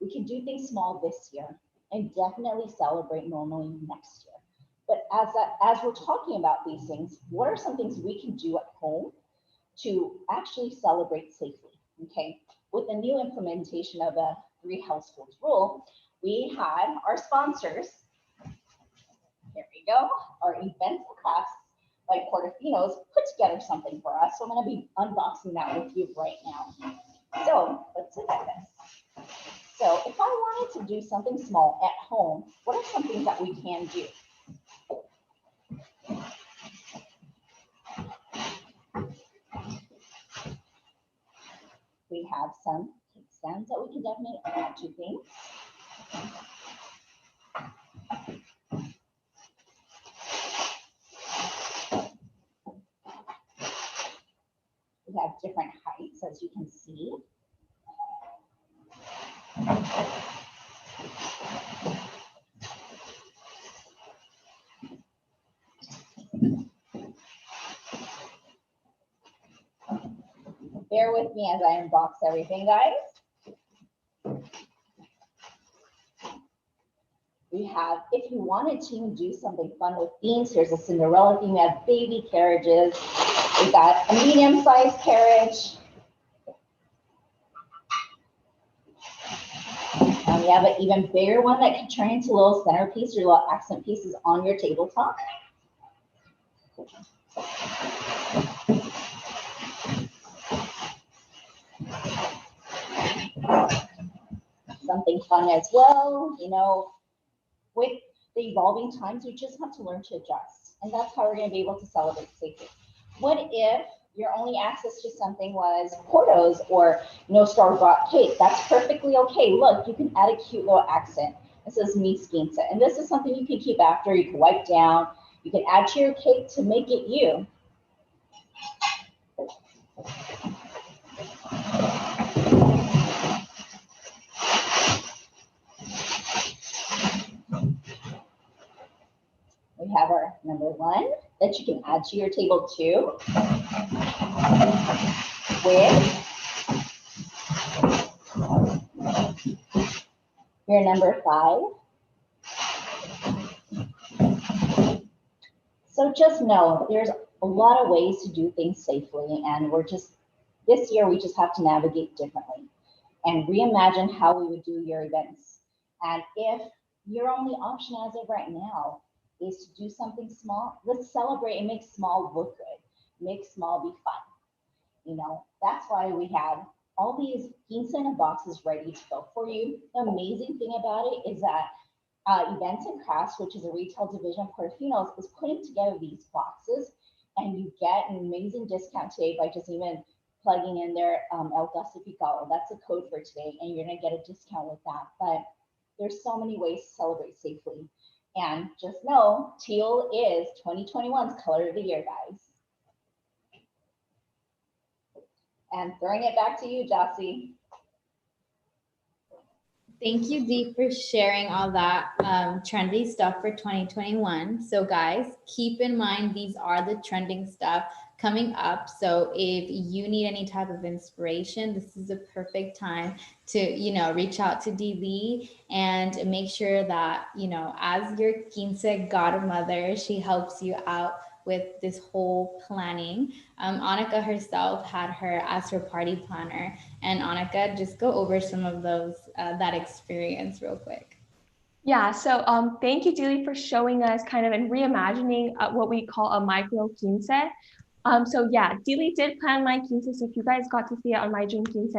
We can do things small this year and definitely celebrate normally next year. But as we're talking about these things, what are some things we can do at home to actually celebrate safely? Okay, with the new implementation of a 3 households rule, we had our sponsors. Here we go, our events and crafts like Portofino's put together something for us. So I'm going to be unboxing that with you right now. So let's look at this. So if I wanted to do something small at home, what are some things that we can do? We have some cake stands that we can definitely add to things. We have different heights, as you can see. Bear with me as I unbox everything, guys. We have, if you wanted to do something fun with themes, here's a Cinderella theme. We have baby carriages. We got a medium-sized carriage. And we have an even bigger one that can turn into a little centerpiece or little accent pieces on your tabletop. Something fun as well, with the evolving times, you just have to learn to adjust. And that's how we're going to be able to celebrate safely. What if your only access to something was Portos or store-bought cake? That's perfectly okay. Look, you can add a cute little accent. It says Mi Squinta. And this is something you can keep after, you can wipe down, you can add to your cake to make it you. We have our number 1 that you can add to your table too. With your number 5. So just know there's a lot of ways to do things safely, and this year we just have to navigate differently and reimagine how we would do your events. And if your only option as of right now is to do something small, let's celebrate and make small look good, make small be fun. That's why we have all these quinceañera boxes ready to go for you. The amazing thing about it is that Events and Crafts, which is a retail division of Portofino's, is putting together these boxes, and you get an amazing discount today by just even plugging in their El Clasificado. That's a code for today, and you're going to get a discount with that. But there's so many ways to celebrate safely. And just know, teal is 2021's color of the year, guys. And throwing it back to you, Jossie. Thank you, Dee, for sharing all that trendy stuff for 2021. So guys, keep in mind, these are the trending stuff. coming up. So if you need any type of inspiration, this is a perfect time to, you know, reach out to Dee and make sure that, you know, as your quince godmother, she helps you out with this whole planning. Annika herself had her as her party planner. And Annika, just go over some of those, that experience real quick. Yeah, so thank you, Julie, for showing us kind of and reimagining what we call a micro quince. So yeah, Deely did plan my quince. So if you guys got to see it on my June quince,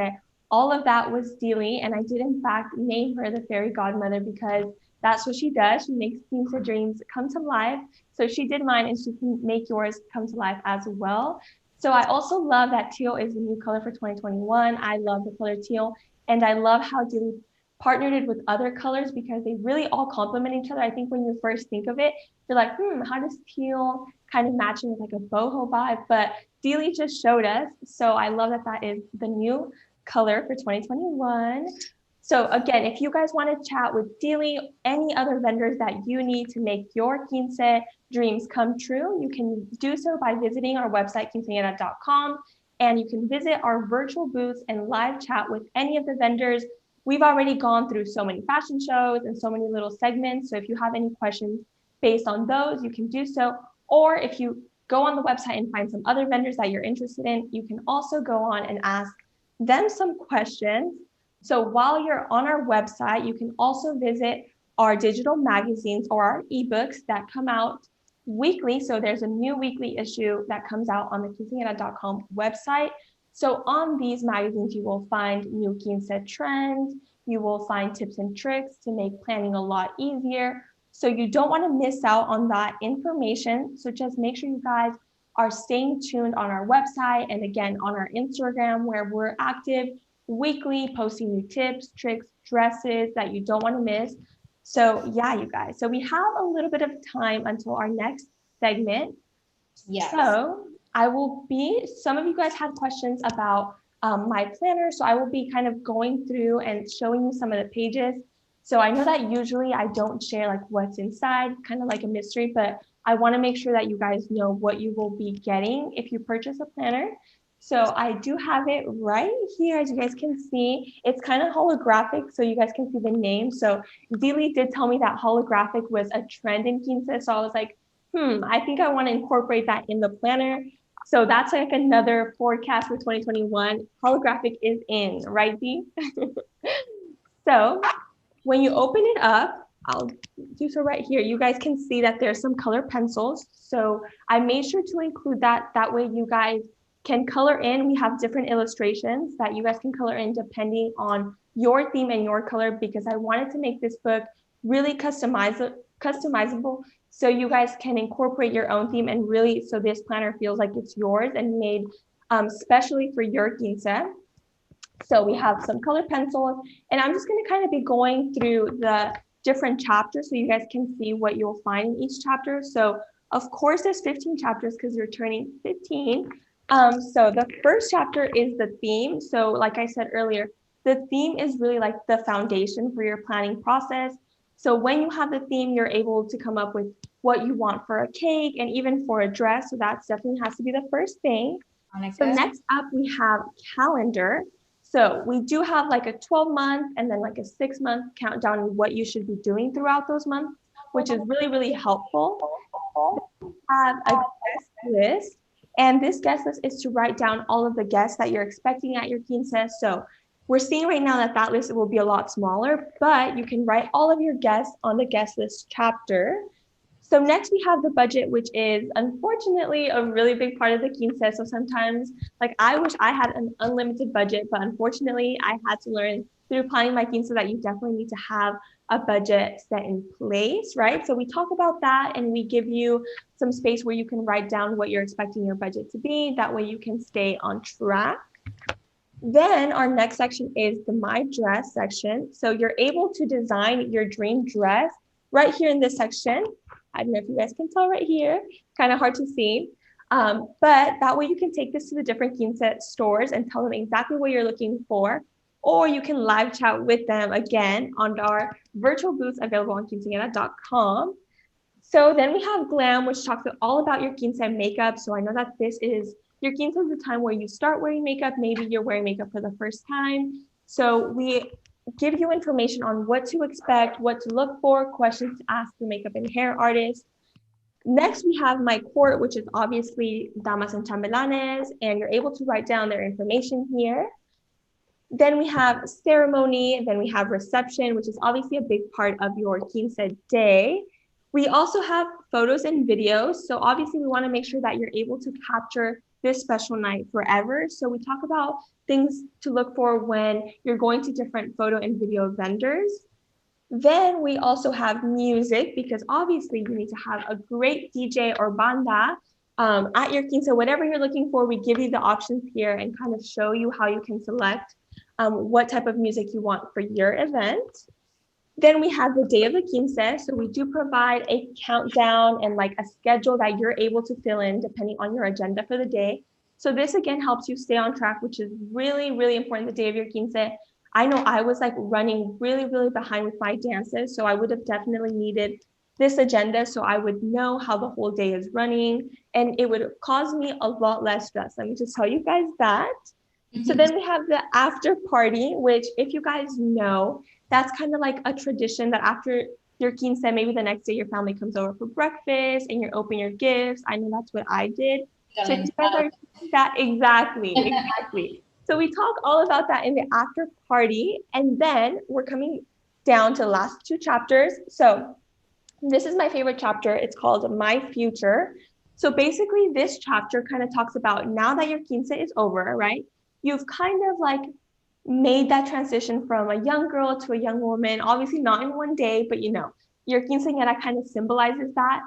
all of that was Deely. And I did in fact name her the fairy godmother because that's what she does. She makes quince dreams come to life. So she did mine and she can make yours come to life as well. So I also love that teal is the new color for 2021. I love the color teal. And I love how Deely partnered it with other colors because they really all complement each other. I think when you first think of it, you're like, how does teal kind of matching with like a boho vibe? But Deely just showed us. So I love that that is the new color for 2021. So again, if you guys want to chat with Deely, any other vendors that you need to make your quince dreams come true, you can do so by visiting our website, quinceañera.com, and you can visit our virtual booths and live chat with any of the vendors. We've already gone through so many fashion shows and so many little segments. So if you have any questions based on those, you can do so. Or if you go on the website and find some other vendors that you're interested in, you can also go on and ask them some questions. So while you're on our website, you can also visit our digital magazines or our ebooks that come out weekly. So there's a new weekly issue that comes out on the quinceañera.com website. So on these magazines, you will find new quince trends. You will find tips and tricks to make planning a lot easier. So you don't want to miss out on that information. So just make sure you guys are staying tuned on our website and again on our Instagram where we're active weekly, posting new tips, tricks, dresses that you don't want to miss. So yeah, you guys. So we have a little bit of time until our next segment. Yes. So I will be, some of you guys had questions about my planner. So I will be kind of going through and showing you some of the pages. So I know that usually I don't share like what's inside, kind of like a mystery, but I want to make sure that you guys know what you will be getting if you purchase a planner. So I do have it right here, as you guys can see. It's kind of holographic, so you guys can see the name. So Deely did tell me that holographic was a trend in quince. So I was like, I think I want to incorporate that in the planner. So that's like another forecast for 2021. Holographic is in, right, Dee? So when you open it up, I'll do so right here. You guys can see that there's some color pencils. So I made sure to include that. That way you guys can color in. We have different illustrations that you guys can color in depending on your theme and your color, because I wanted to make this book really customizable so you guys can incorporate your own theme and really so this planner feels like it's yours and made specially for your quince. So we have some color pencils, and I'm just going to kind of be going through the different chapters so you guys can see what you'll find in each chapter. So of course there's 15 chapters because you're turning 15. So the first chapter is the theme. So like I said earlier, the theme is really like the foundation for your planning process. So when you have the theme, you're able to come up with what you want for a cake and even for a dress. So that definitely has to be the first thing. So next up, we have calendar. So we do have like a 12-month and then like a 6-month countdown of what you should be doing throughout those months, which is really, really helpful. We have a guest list, and this guest list is to write down all of the guests that you're expecting at your quince. So we're seeing right now that that list will be a lot smaller, but you can write all of your guests on the guest list chapter. So next we have the budget, which is unfortunately a really big part of the quince. So sometimes, like, I wish I had an unlimited budget, but unfortunately I had to learn through planning my quince that you definitely need to have a budget set in place, right? So we talk about that and we give you some space where you can write down what you're expecting your budget to be. That way you can stay on track. Then our next section is the My Dress section. So you're able to design your dream dress right here in this section. I don't know if you guys can tell right here, kind of hard to see. But that way you can take this to the different quince stores and tell them exactly what you're looking for, or you can live chat with them again on our virtual booths available on quinceañera.com. So then we have glam, which talks all about your quince makeup. So I know that your quince is the time where you start wearing makeup. Maybe you're wearing makeup for the first time. So we give you information on what to expect, what to look for, questions to ask the makeup and hair artist. Next, we have my court, which is obviously damas and chambelanes, and you're able to write down their information here. Then we have ceremony, then we have reception, which is obviously a big part of your quince day. We also have photos and videos. So obviously we want to make sure that you're able to capture this special night forever. So we talk about things to look for when you're going to different photo and video vendors. Then we also have music, because obviously you need to have a great DJ or banda at your quince. So whatever you're looking for, we give you the options here and kind of show you how you can select what type of music you want for your event. Then we have the day of the quince. So we do provide a countdown and like a schedule that you're able to fill in depending on your agenda for the day. So this again helps you stay on track, which is really, really important the day of your quince. I know I was like running really, really behind with my dances. So I would have definitely needed this agenda so I would know how the whole day is running, and it would cause me a lot less stress. Let me just tell you guys that. So then we have the after party, which if you guys know, that's kind of like a tradition that after your quince, maybe the next day your family comes over for breakfast and you open your gifts. I know that's what I did. So if you guys are that, exactly. So we talk all about that in the after party, and then we're coming down to the last two chapters. So this is my favorite chapter. It's called My Future. So basically this chapter kind of talks about now that your quince is over, right? You've kind of like made that transition from a young girl to a young woman, obviously not in one day, but you know, your quinceañera kind of symbolizes that.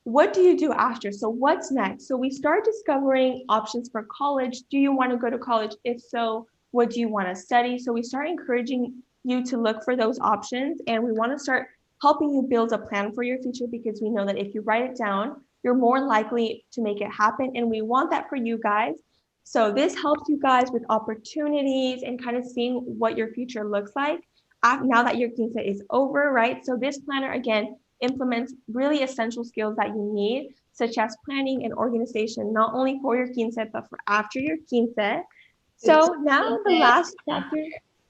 What do you do after? So what's next? So we start discovering options for college. Do you want to go to college? If so, what do you want to study? So we start encouraging you to look for those options, and we want to start helping you build a plan for your future, because we know that if you write it down, you're more likely to make it happen. And we want that for you guys. So this helps you guys with opportunities and kind of seeing what your future looks like now that your quince is over, right? So this planner, again, implements really essential skills that you need, such as planning and organization, not only for your quince, but for after your quince. So now the last chapter,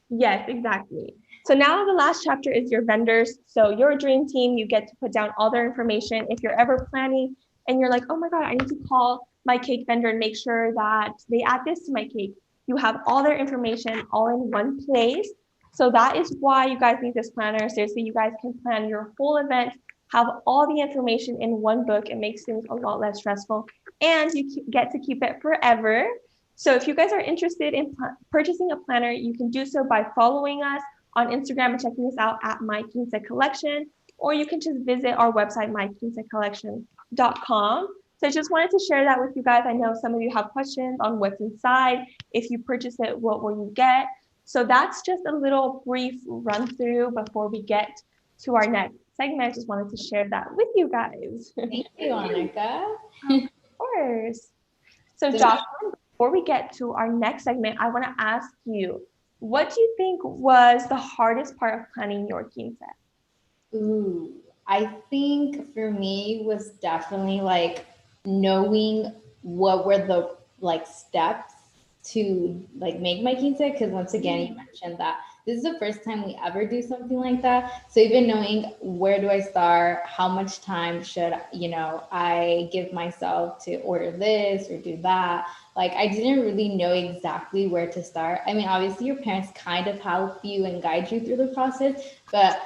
yes, exactly. So now the last chapter is your vendors. So your dream team, you get to put down all their information. If you're ever planning and you're like, oh my God, I need to call my cake vendor and make sure that they add this to my cake, you have all their information all in one place. So that is why you guys need this planner. Seriously, you guys can plan your whole event, have all the information in one book. It makes things a lot less stressful, and you get to keep it forever. So if you guys are interested in purchasing a planner, you can do so by following us on Instagram and checking us out at My Quince Collection, or you can just visit our website, myquincecollection.com. So I just wanted to share that with you guys. I know some of you have questions on what's inside. If you purchase it, what will you get? So that's just a little brief run through before we get to our next segment. I just wanted to share that with you guys. Thank you, Annika. Of course. So Jocelyn, before we get to our next segment, I want to ask you, what do you think was the hardest part of planning your quince? Ooh, I think for me was definitely like knowing what were the like steps to like make my quince, because once again you mentioned that this is the first time we ever do something like that. So even knowing where do I start, how much time should I give myself to order this or do that, like I didn't really know exactly where to start. I mean, obviously your parents kind of help you and guide you through the process, but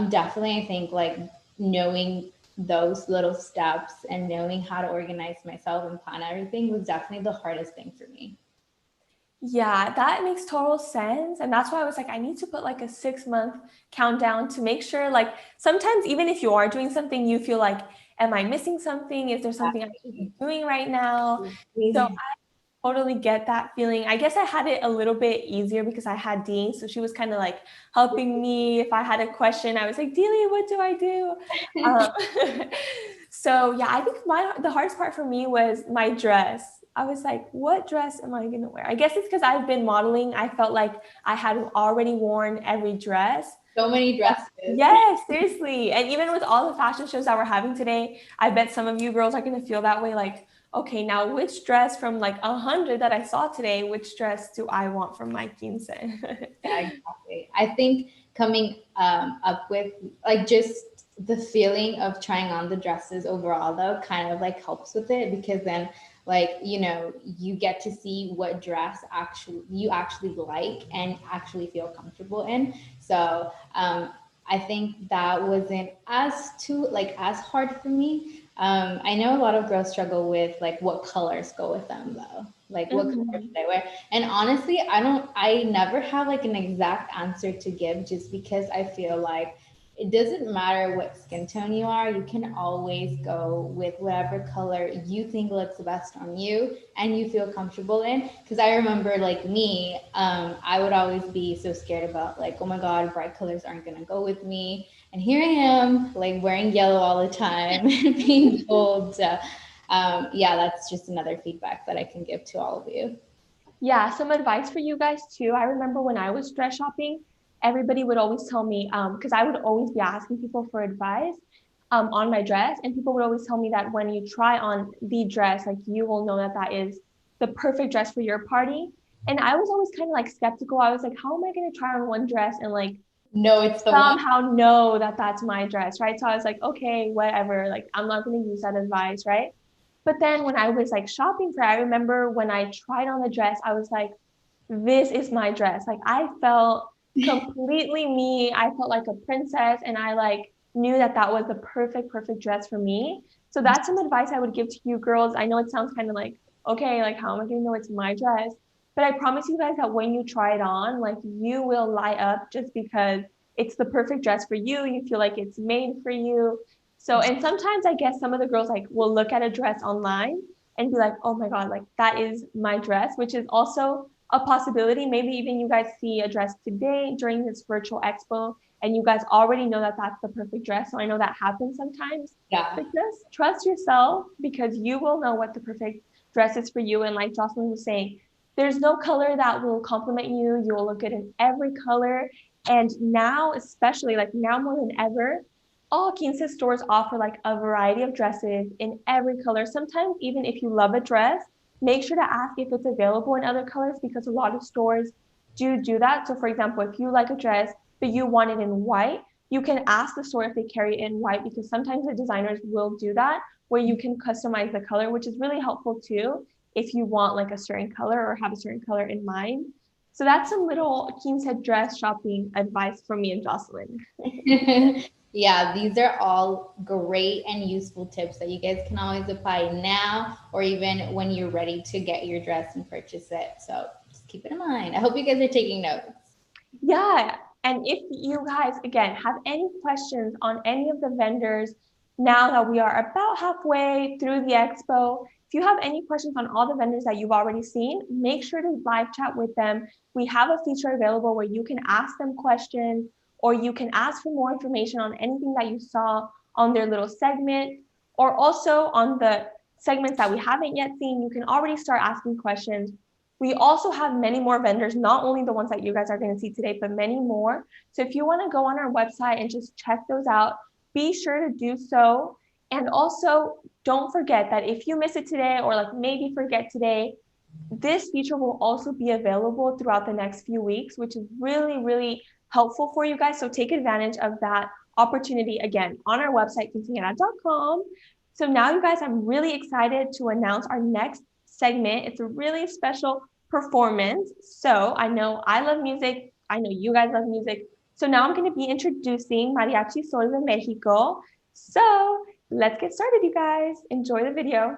definitely I think like knowing those little steps and knowing how to organize myself and plan everything was definitely the hardest thing for me. Yeah, that makes total sense. And that's why I was like, I need to put like a 6-month countdown to make sure, like sometimes even if you are doing something, you feel like, am I missing something? Is there something I should be doing right now? So I totally get that feeling. I guess I had it a little bit easier because I had Dean. So she was kind of like helping me. If I had a question, I was like, Dealey, what do I do? So yeah, I think the hardest part for me was my dress. I was like, what dress am I going to wear? I guess it's because I've been modeling. I felt like I had already worn every dress. So many dresses. Yes, seriously. And even with all the fashion shows that we're having today, I bet some of you girls are going to feel that way. Like, okay, now which dress from like 100 that I saw today, which dress do I want for my quince? Yeah, exactly. I think coming up with like just the feeling of trying on the dresses overall though kind of like helps with it, because then like, you know, you get to see what dress actually you actually like and actually feel comfortable in. So I think that wasn't as hard for me. I know a lot of girls struggle with like what colors go with them though. Like what color should I wear? And honestly, I never have like an exact answer to give, just because I feel like it doesn't matter what skin tone you are, you can always go with whatever color you think looks the best on you and you feel comfortable in. Because I remember like me, I would always be so scared about like, oh my God, bright colors aren't gonna go with me. And here I am like wearing yellow all the time and being told yeah, that's just another feedback that I can give to all of you. Yeah, some advice for you guys too. I remember when I was dress shopping, everybody would always tell me, because I would always be asking people for advice on my dress, and people would always tell me that when you try on the dress, like you will know that that is the perfect dress for your party. And I was always kind of like skeptical. I was like, how am I going to try on one dress and like no, it's the somehow know that that's my dress, right? So I was like, okay, whatever. Like I'm not going to use that advice, right? But then when I was like shopping for it, I remember when I tried on the dress, I was like, this is my dress. Like I felt completely me. I felt like a princess, and I like knew that that was the perfect dress for me. So that's some advice I would give to you girls. I know it sounds kind of like, okay, like how am I going to know it's my dress? But I promise you guys that when you try it on, like you will light up just because it's the perfect dress for you. You feel like it's made for you. So, and sometimes I guess some of the girls like will look at a dress online and be like, oh my God, like that is my dress, which is also a possibility. Maybe even you guys see a dress today during this virtual expo and you guys already know that that's the perfect dress. So I know that happens sometimes. Yeah. But just trust yourself, because you will know what the perfect dress is for you. And like Jocelyn was saying, there's no color that will complement you. You will look good in every color. And now, especially like now more than ever, all quince stores offer like a variety of dresses in every color. Sometimes even if you love a dress, make sure to ask if it's available in other colors, because a lot of stores do that. So for example, if you like a dress, but you want it in white, you can ask the store if they carry it in white, because sometimes the designers will do that where you can customize the color, which is really helpful too if you want like a certain color or have a certain color in mind. So that's some little quince dress shopping advice from me and Jocelyn. Yeah, these are all great and useful tips that you guys can always apply now or even when you're ready to get your dress and purchase it. So just keep it in mind. I hope you guys are taking notes. Yeah. And if you guys, again, have any questions on any of the vendors, now that we are about halfway through the expo, if you have any questions on all the vendors that you've already seen, make sure to live chat with them. We have a feature available where you can ask them questions, or you can ask for more information on anything that you saw on their little segment, or also on the segments that we haven't yet seen. You can already start asking questions. We also have many more vendors, not only the ones that you guys are going to see today, but many more. So if you want to go on our website and just check those out, be sure to do so. And also, don't forget that if you miss it today, or like maybe forget today, this feature will also be available throughout the next few weeks, which is really helpful for you guys. So take advantage of that opportunity again on our website, quinceañera.com. So now, you guys, I'm really excited to announce our next segment. It's a really special performance. So I know I love music. I know you guys love music. So now I'm going to be introducing Mariachi Sol de Mexico. So let's get started, you guys. Enjoy the video.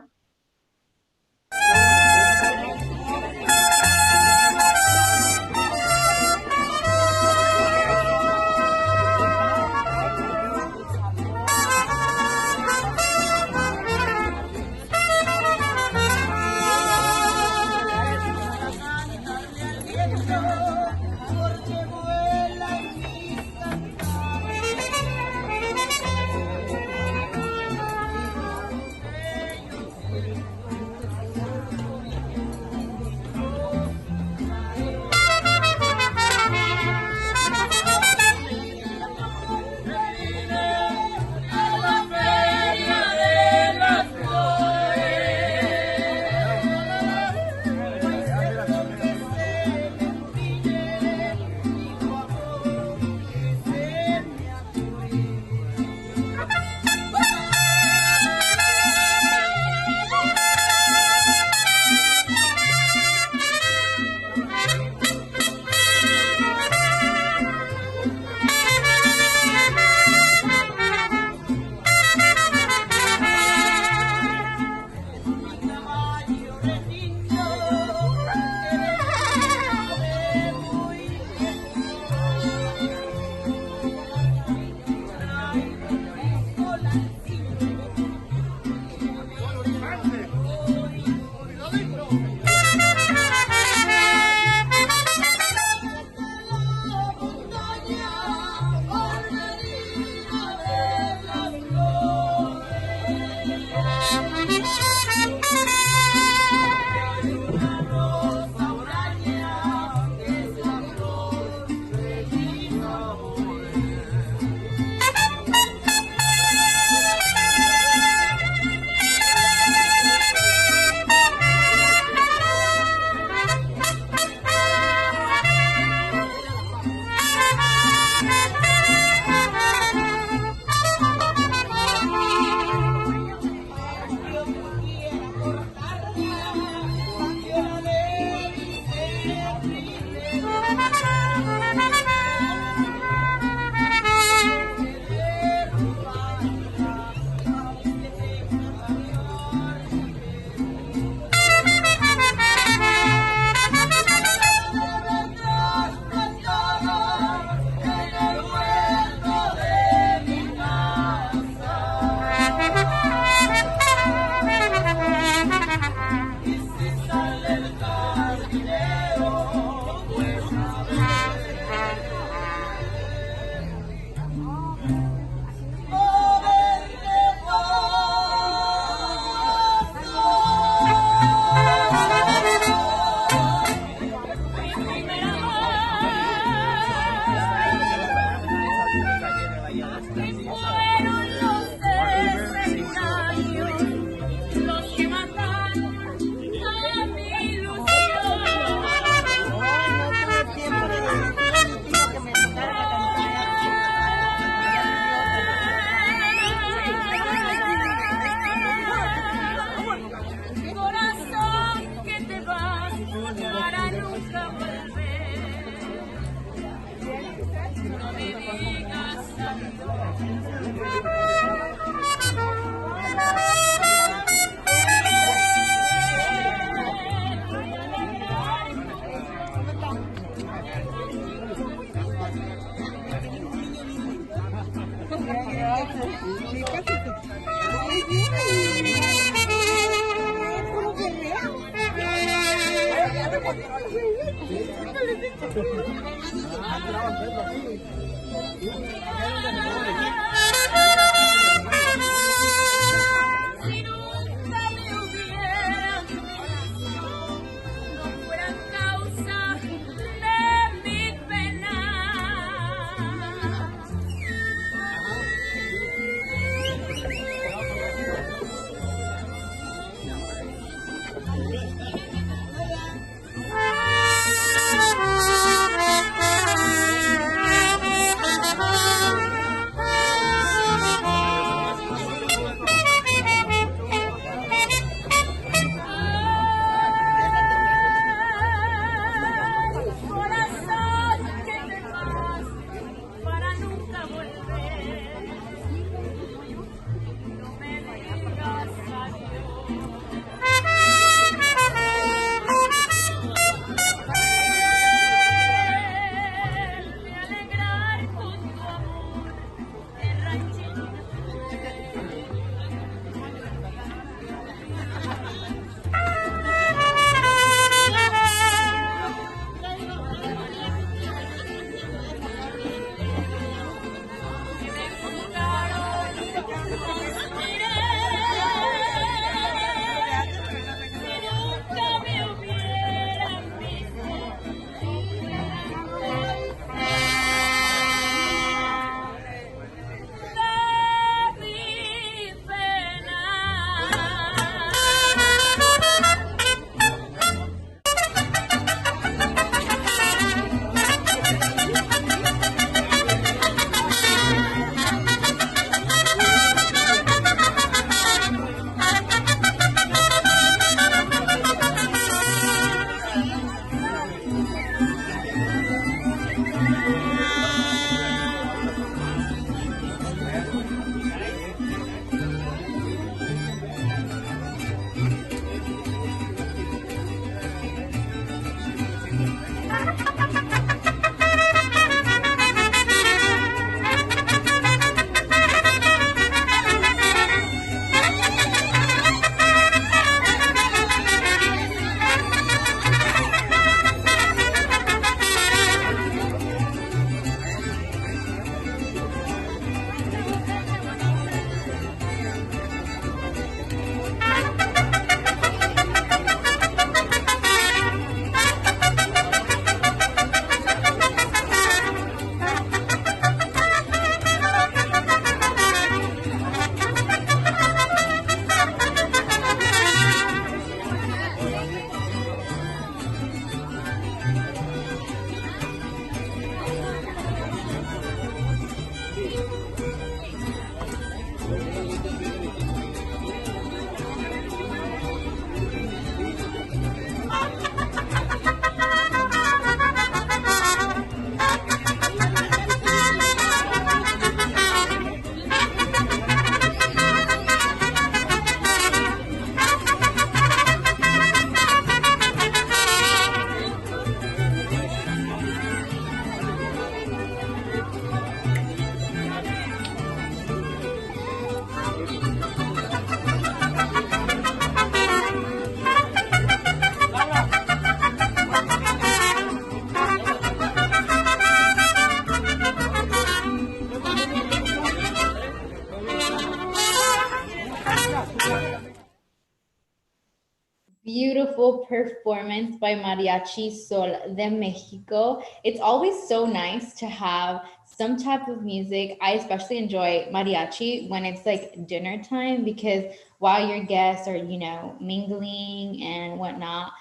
Beautiful performance by Mariachi Sol de Mexico. It's always so nice to have some type of music. I especially enjoy mariachi when it's like dinner time because while your guests are, mingling and whatnot,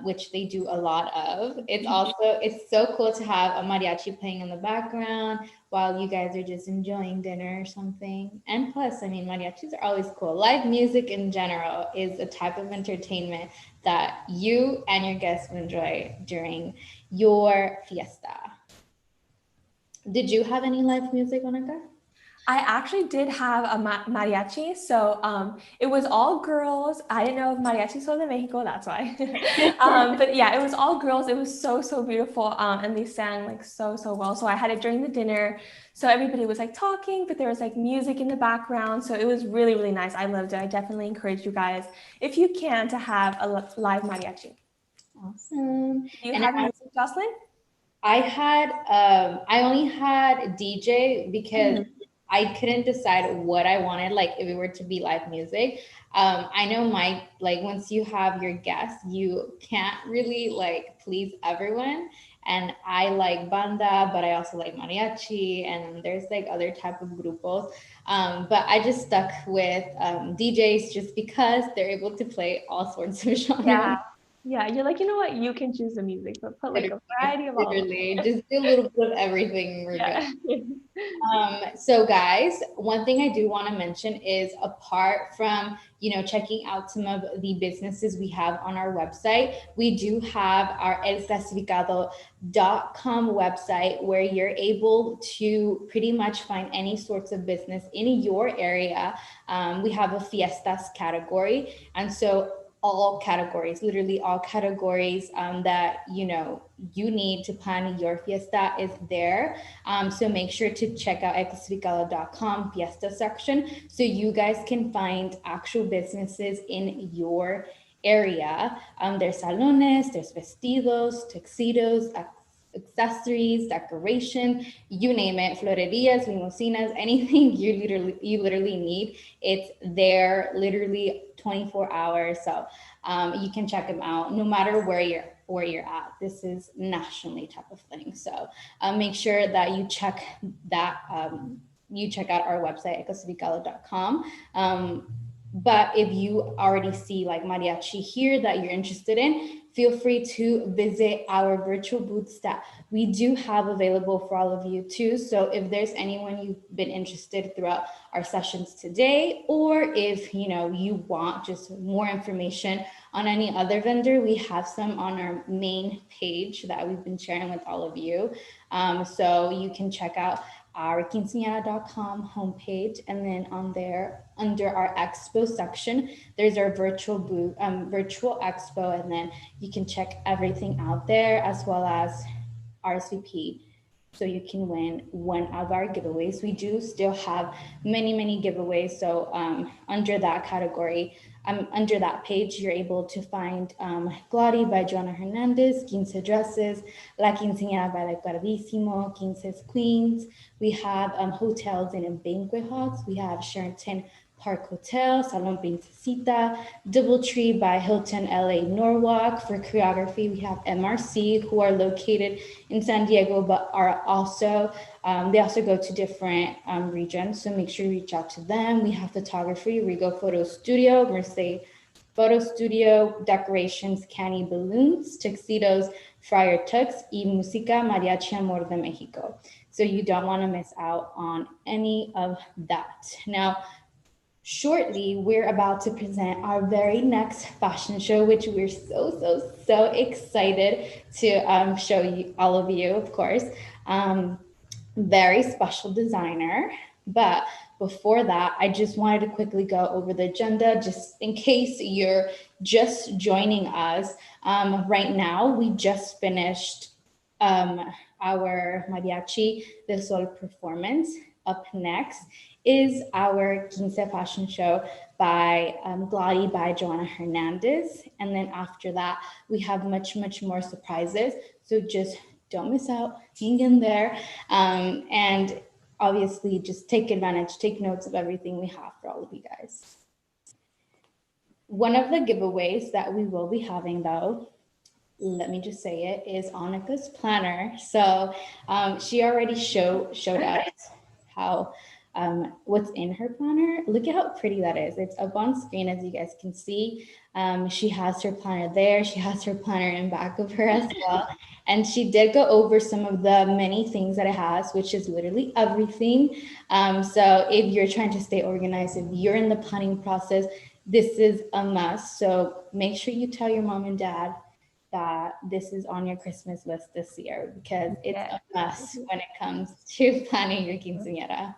which they do a lot of, it's so cool to have a mariachi playing in the background while you guys are just enjoying dinner or something. And plus, I mean, mariachis are always cool. Live music in general is a type of entertainment that you and your guests will enjoy during your fiesta. Did you have any live music, Monica? I actually did have a mariachi. So it was all girls. I didn't know if mariachi sold in Mexico, that's why. But yeah, it was all girls. It was so, so beautiful. And they sang like so, so well. So I had it during the dinner. So everybody was like talking, but there was like music in the background. So it was really, really nice. I loved it. I definitely encourage you guys, if you can, to have a live mariachi. Awesome. Do you have music, Jocelyn? I only had DJ because I couldn't decide what I wanted, like if it were to be live music. I know like once you have your guests, you can't really like please everyone. And I like banda, but I also like mariachi, and there's like other type of grupos. But I just stuck with DJs just because they're able to play all sorts of genres. Yeah. Yeah, you're like, you know what? You can choose the music, but put like a variety of all of them. Just do a little bit of everything. We're good. Yeah. So guys, one thing I do want to mention is apart from, checking out some of the businesses we have on our website, we do have our elclasificado.com website where you're able to pretty much find any sorts of business in your area. We have a fiestas category. And so all categories, literally all categories that you need to plan your fiesta is there. So make sure to check out eclasificado.com fiesta section so you guys can find actual businesses in your area. There's salones, there's vestidos, tuxedos, accessories, decoration, you name it, florerias, limosinas, anything you literally need. It's there literally 24 hours. So you can check them out no matter where you're at. This is nationally type of thing. So make sure that you check that. You check out our website, eclasificado.com. But if you already see like mariachi here that you're interested in, feel free to visit our virtual booths that we do have available for all of you too. So if there's anyone you've been interested throughout our sessions today, or if you want just more information on any other vendor, we have some on our main page that we've been sharing with all of you. So you can check out our quinceañera.com homepage, and then on there under our expo section there's our virtual booth, virtual expo, and then you can check everything out there as well as RSVP so you can win one of our giveaways. We do still have many giveaways, so under that category, under that page, you're able to find Gladi by Joanna Hernandez, Quince Dresses, La Quinceañera by La Guardísimo, Quince's Queens. We have hotels and banquet halls. We have Sheraton Park Hotel, Salon Princesita, Doubletree by Hilton LA Norwalk. For choreography, we have MRC, who are located in San Diego, but are also, they also go to different regions. So make sure you reach out to them. We have photography, Rigo Photo Studio, Merced Photo Studio, decorations, candy balloons, tuxedos, Friar Tux, y Música Mariachi Amor de Mexico. So you don't want to miss out on any of that. Now, shortly, we're about to present our very next fashion show, which we're so excited to show you, all of you, of course. Very special designer. But before that, I just wanted to quickly go over the agenda, just in case you're just joining us. Right now, we just finished our Mariachi de Sol performance. Up next is our Quince fashion show by Gladi by Joanna Hernandez. And then after that, we have much more surprises. So just don't miss out, hang in there. And obviously just take advantage, take notes of everything we have for all of you guys. One of the giveaways that we will be having though, let me just say it, is Annika's planner. So she already showed us how what's in her planner. Look at how pretty that is. It's up on screen, as you guys can see. She has her planner there. She has her planner in back of her as well. And she did go over some of the many things that it has, which is literally everything. So if you're trying to stay organized, if you're in the planning process, this is a must. So make sure you tell your mom and dad that this is on your Christmas list this year, because it's a must when it comes to planning your quinceañera.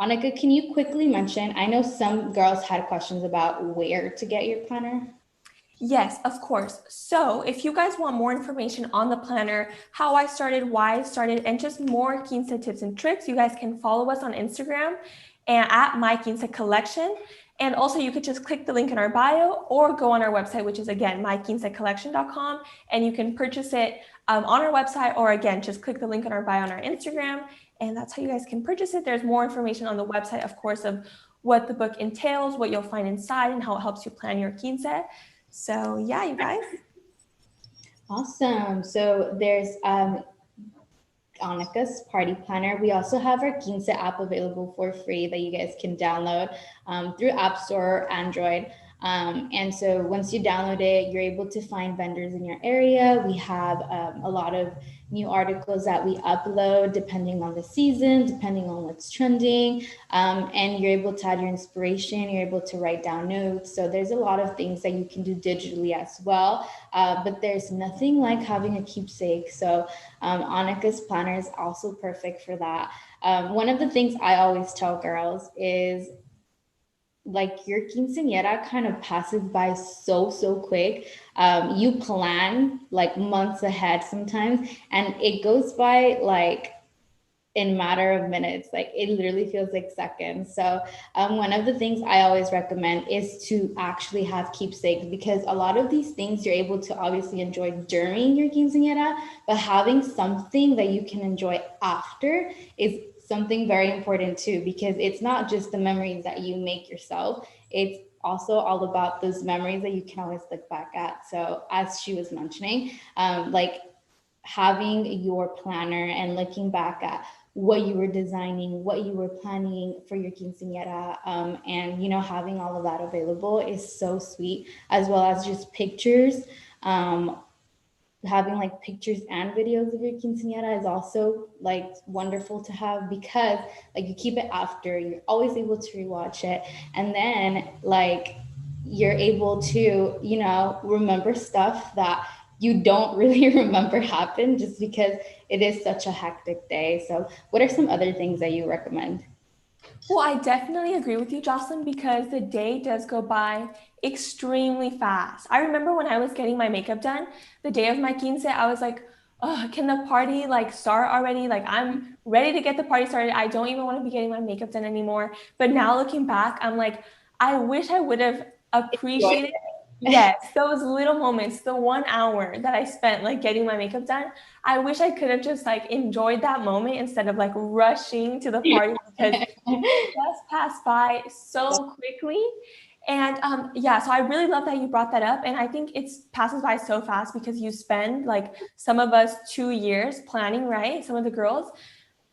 Annika, can you quickly mention, I know some girls had questions about where to get your planner. Yes, of course. So if you guys want more information on the planner, how I started, why I started, and just more quince tips and tricks, you guys can follow us on Instagram and at My Quince Collection. And also you could just click the link in our bio or go on our website, which is again, myquincecollection.com, and you can purchase it on our website, or again, just click the link in our bio on our Instagram, and that's how you guys can purchase it. There's more information on the website, of course, of what the book entails, what you'll find inside, and how it helps you plan your quince. So yeah, you guys. Awesome. So there's Annika's party planner. We also have our Quince app available for free that you guys can download through App Store or Android. And so once you download it, you're able to find vendors in your area. We have a lot of new articles that we upload depending on the season, depending on what's trending. And you're able to add your inspiration, you're able to write down notes. So there's a lot of things that you can do digitally as well. But there's nothing like having a keepsake. So Annika's planner is also perfect for that. One of the things I always tell girls is, like, your quinceañera kind of passes by so quick. You plan like months ahead sometimes, and it goes by like in a matter of minutes. Like, it literally feels like seconds. So one of the things I always recommend is to actually have keepsakes, because a lot of these things you're able to obviously enjoy during your quinceañera, but having something that you can enjoy after is something very important too, because it's not just the memories that you make yourself, it's also all about those memories that you can always look back at. So as she was mentioning, like having your planner and looking back at what you were designing, what you were planning for your quinceañera, and, you know, having all of that available is so sweet, as well as just pictures. Having like pictures and videos of your quinceañera is also like wonderful to have, because like you keep it after, you're always able to rewatch it, and then like you're able to, you know, remember stuff that you don't really remember happened, just because it is such a hectic day. So what are some other things that you recommend? Well, I definitely agree with you, Jocelyn, because the day does go by extremely fast. I remember when I was getting my makeup done, the day of my quince, I was like, oh, can the party like start already? Like, I'm ready to get the party started. I don't even want to be getting my makeup done anymore. But now looking back, I'm like, I wish I would have appreciated yes, those little moments, the 1 hour that I spent like getting my makeup done. I wish I could have just like enjoyed that moment instead of like rushing to the party, because it does pass by so quickly. And yeah, so I really love that you brought that up. And I think it passes by so fast, because you spend, like, some of us 2 years planning, right? Some of the girls,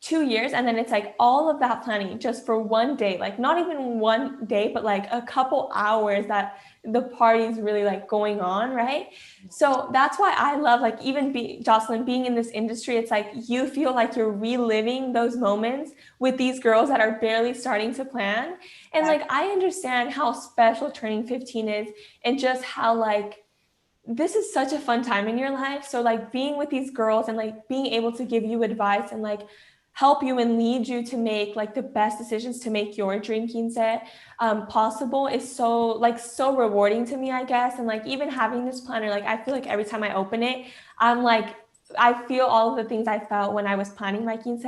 2 years, and then it's like all of that planning just for one day, like not even one day, but like a couple hours that the party is really like going on, right? So that's why I love, like, even Jocelyn, being in this industry, it's like you feel like you're reliving those moments with these girls that are barely starting to plan. And like, I understand how special turning 15 is, and just how like this is such a fun time in your life. So like being with these girls and like being able to give you advice and like help you and lead you to make like the best decisions to make your dream quince possible is so rewarding to me, I guess. And like, even having this planner, like, I feel like every time I open it, I'm like, I feel all of the things I felt when I was planning my quince.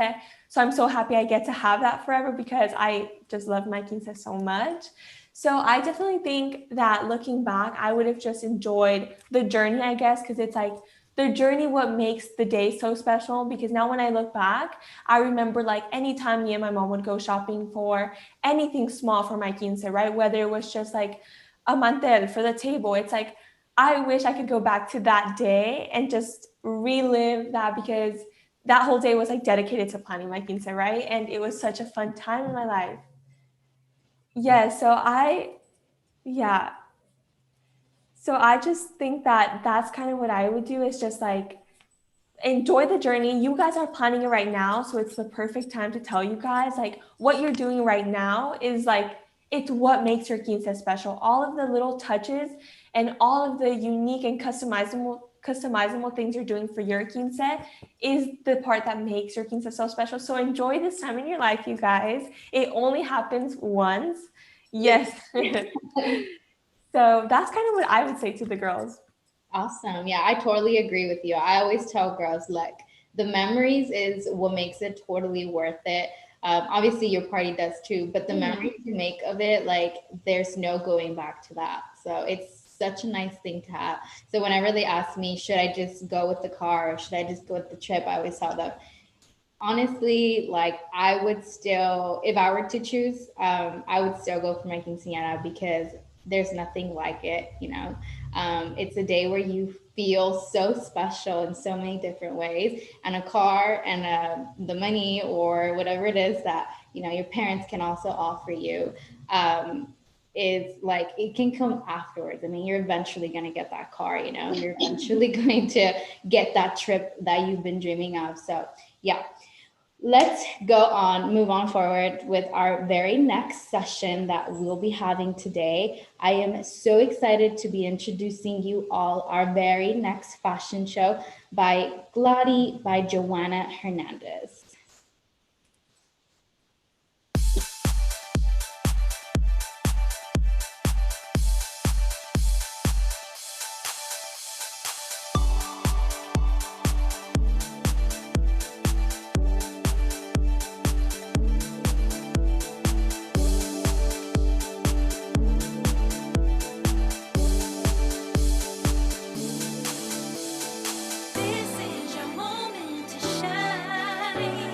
So I'm so happy I get to have that forever, because I just love my quince so much. So I definitely think that looking back, I would have just enjoyed the journey, I guess, because it's like the journey what makes the day so special. Because now when I look back, I remember like anytime me and my mom would go shopping for anything small for my quince, right? Whether it was just like a mantel for the table, it's like I wish I could go back to that day and just relive that, because that whole day was like dedicated to planning my quince, right? And it was such a fun time in my life. Yeah, yeah. So I just think that that's kind of what I would do, is just like enjoy the journey. You guys are planning it right now, so it's the perfect time to tell you guys like what you're doing right now is like, it's what makes your quince special. All of the little touches and all of the unique and customizable things you're doing for your quince is the part that makes your quince so special. So enjoy this time in your life, you guys. It only happens once. Yes. So that's kind of what I would say to the girls. Awesome. Yeah, I totally agree with you. I always tell girls, like, the memories is what makes it totally worth it. Obviously, your party does too, but the memories you make of it, like, there's no going back to that. So it's such a nice thing to have. So whenever they ask me, should I just go with the car or should I just go with the trip, I always tell them, honestly, like, I would still, if I were to choose, I would still go for my quinceañera because there's nothing like it, you know. It's a day where you feel so special in so many different ways, and a car and the money or whatever it is that, you know, your parents can also offer you, is like, it can come afterwards. I mean, you're eventually going to get that car, you know, you're eventually going to get that trip that you've been dreaming of. So yeah. Let's move on forward with our very next session that we'll be having today. I am so excited to be introducing you all our very next fashion show by Gladi by Joanna Hernandez. This is your moment to shine.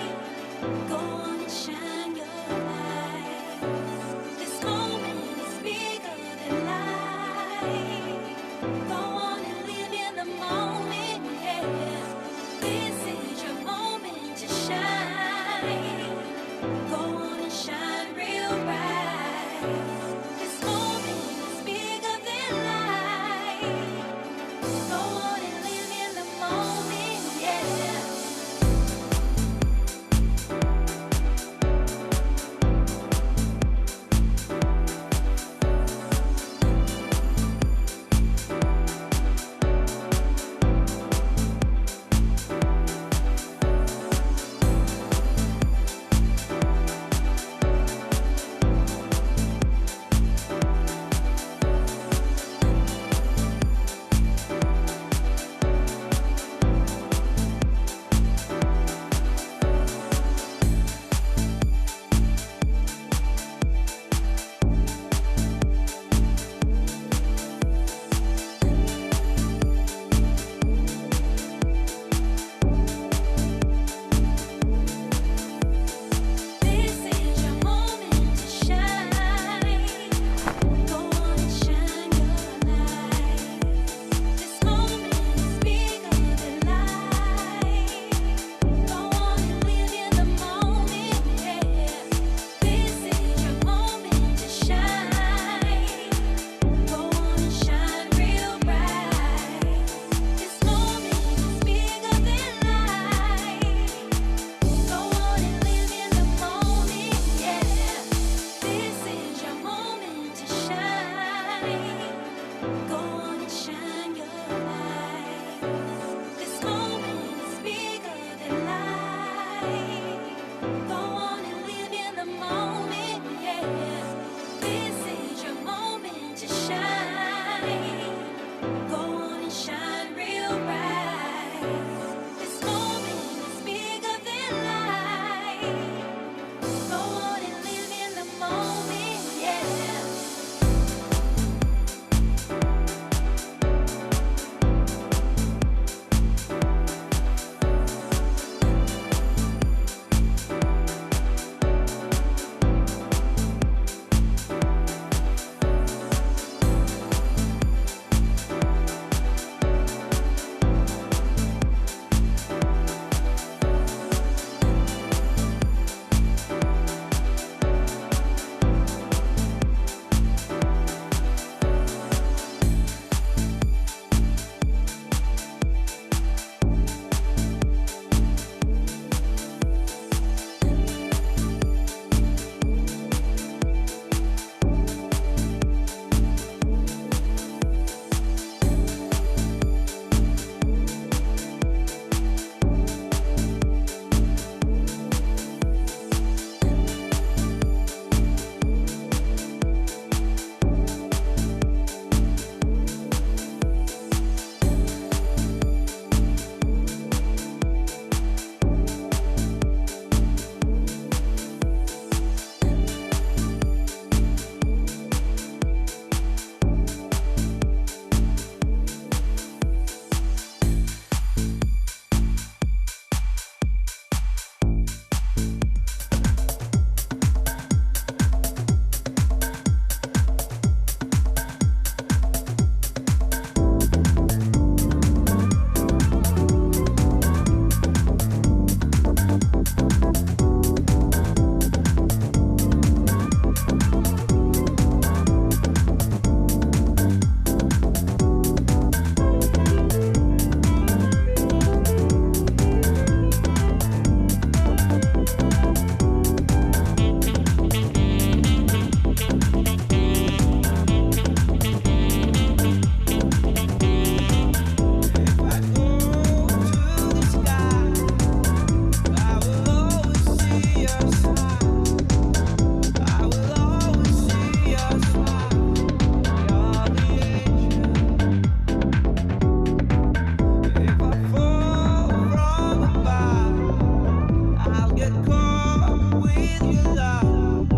get caught with your love.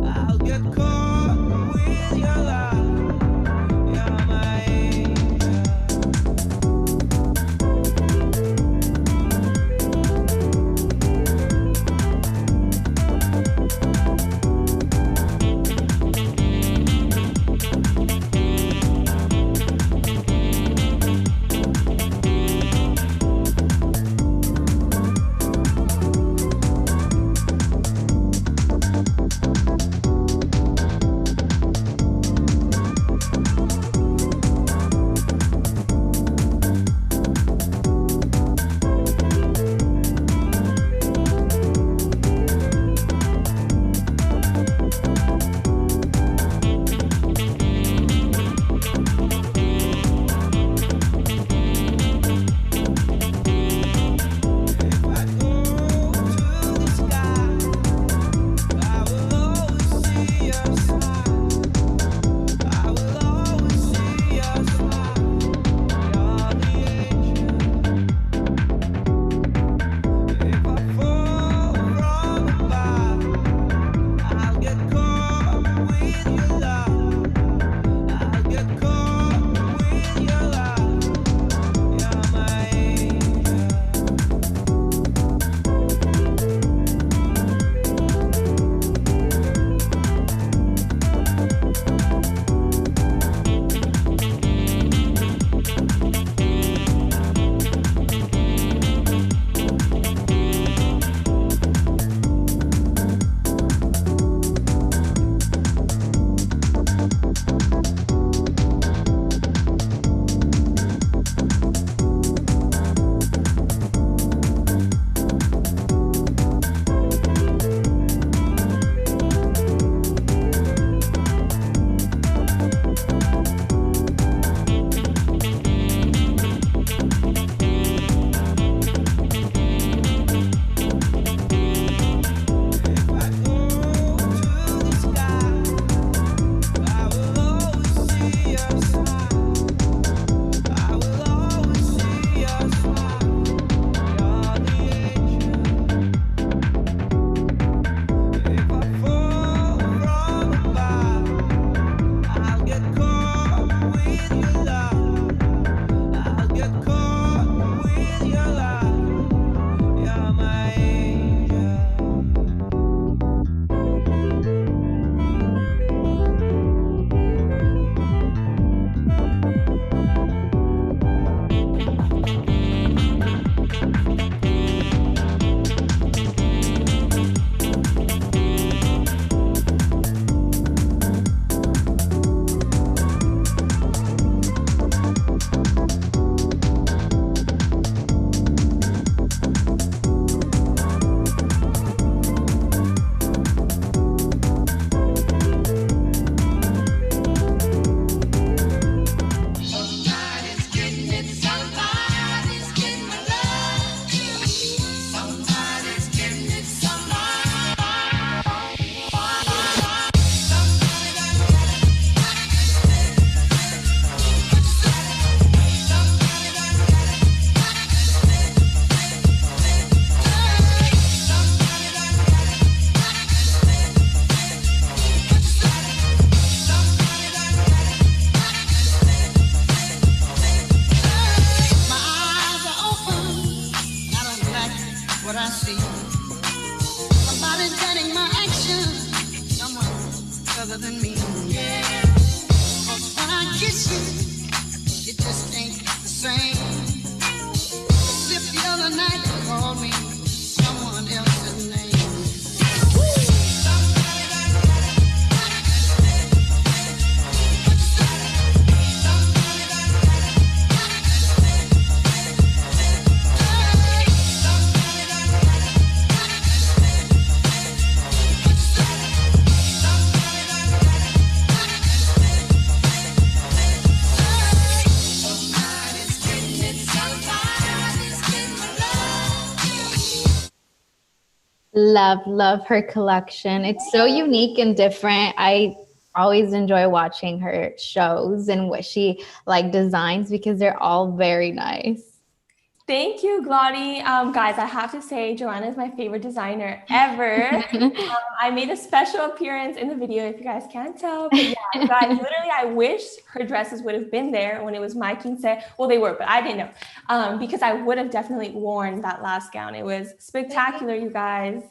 I'll get caught with your love. You're my angel. Love her collection. It's so unique and different. I always enjoy watching her shows and what she like designs because they're all very nice. Thank you, Glotty. Guys, I have to say, Joanna is my favorite designer ever. I made a special appearance in the video, if you guys can't tell. But yeah, guys, literally, I wish her dresses would have been there when it was my quince. Well, they were, but I didn't know because I would have definitely worn that last gown. It was spectacular, you guys.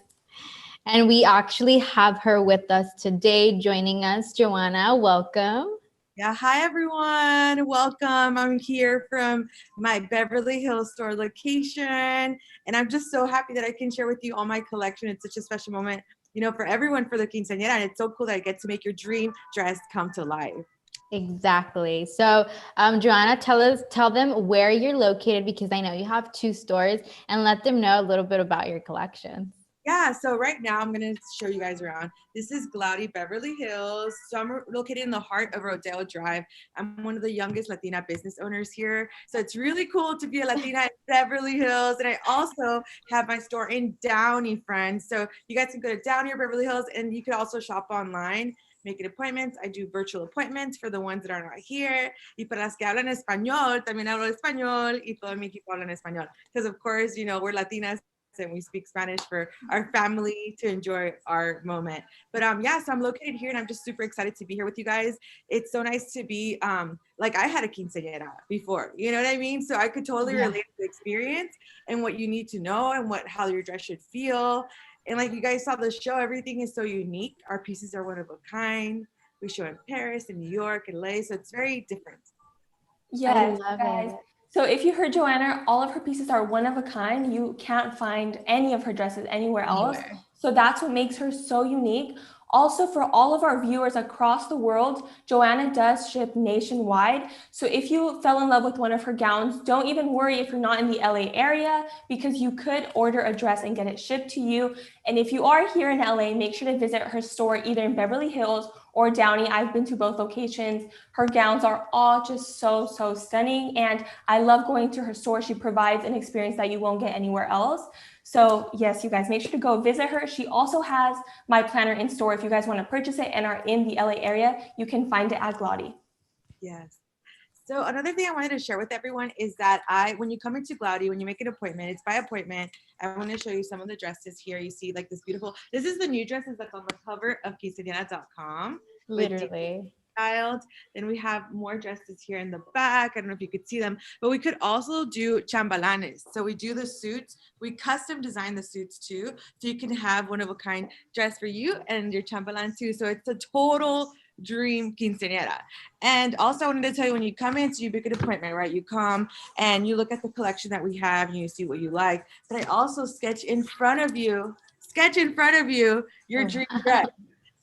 And we actually have her with us today, joining us. Joanna, welcome. Yeah, hi everyone. Welcome. I'm here from my Beverly Hills store location, and I'm just so happy that I can share with you all my collection. It's such a special moment, you know, for everyone for the quinceañera, and it's so cool that I get to make your dream dress come to life. Exactly. So, Joanna, tell them where you're located, because I know you have 2 stores, and let them know a little bit about your collections. Yeah, so right now I'm going to show you guys around. This is Glaudy Beverly Hills. So I'm located in the heart of Rodeo Drive. I'm one of the youngest Latina business owners here. So it's really cool to be a Latina in Beverly Hills. And I also have my store in Downey, friends. So you guys can go to Downey or Beverly Hills, and you can also shop online. Making appointments. I do virtual appointments for the ones that are not here. Y para las que hablan español, también hablo español, y todo mi equipo habla español. Because of course, you know, we're Latinas and we speak Spanish for our family to enjoy our moment. But yeah, so I'm located here, and I'm just super excited to be here with you guys. It's so nice to be like I had a quinceañera before, you know what I mean? So I could totally relate to the experience and what you need to know and how your dress should feel. And like you guys saw the show, everything is so unique. Our pieces are one of a kind. We show in Paris and New York and LA, so it's very different. Yes, guys. So if you heard Joanna, all of her pieces are one of a kind. You can't find any of her dresses anywhere else. So that's what makes her so unique. Also, for all of our viewers across the world, Joanna does ship nationwide. So if you fell in love with one of her gowns, don't even worry if you're not in the LA area, because you could order a dress and get it shipped to you. And if you are here in LA, make sure to visit her store either in Beverly Hills or Downey. I've been to both locations. Her gowns are all just so stunning. And I love going to her store. She provides an experience that you won't get anywhere else. So yes, you guys, make sure to go visit her. She also has my planner in store. If you guys want to purchase it and are in the LA area, you can find it at Glaudy. Yes. So another thing I wanted to share with everyone is that when you come into Glaudy, when you make an appointment, it's by appointment. I want to show you some of the dresses here. You see like this beautiful, this is the new dresses that's on the cover of quinceañera.com. Literally. Styled. Then we have more dresses here in the back. I don't know if you could see them, but we could also do chambalanes. So we do the suits. We custom design the suits too. So you can have one of a kind dress for you and your chambalan too. So it's a total dream quinceañera. And also I wanted to tell you, when you come in, so you book an appointment, right? You come and you look at the collection that we have and you see what you like. But I also sketch in front of you your dream dress.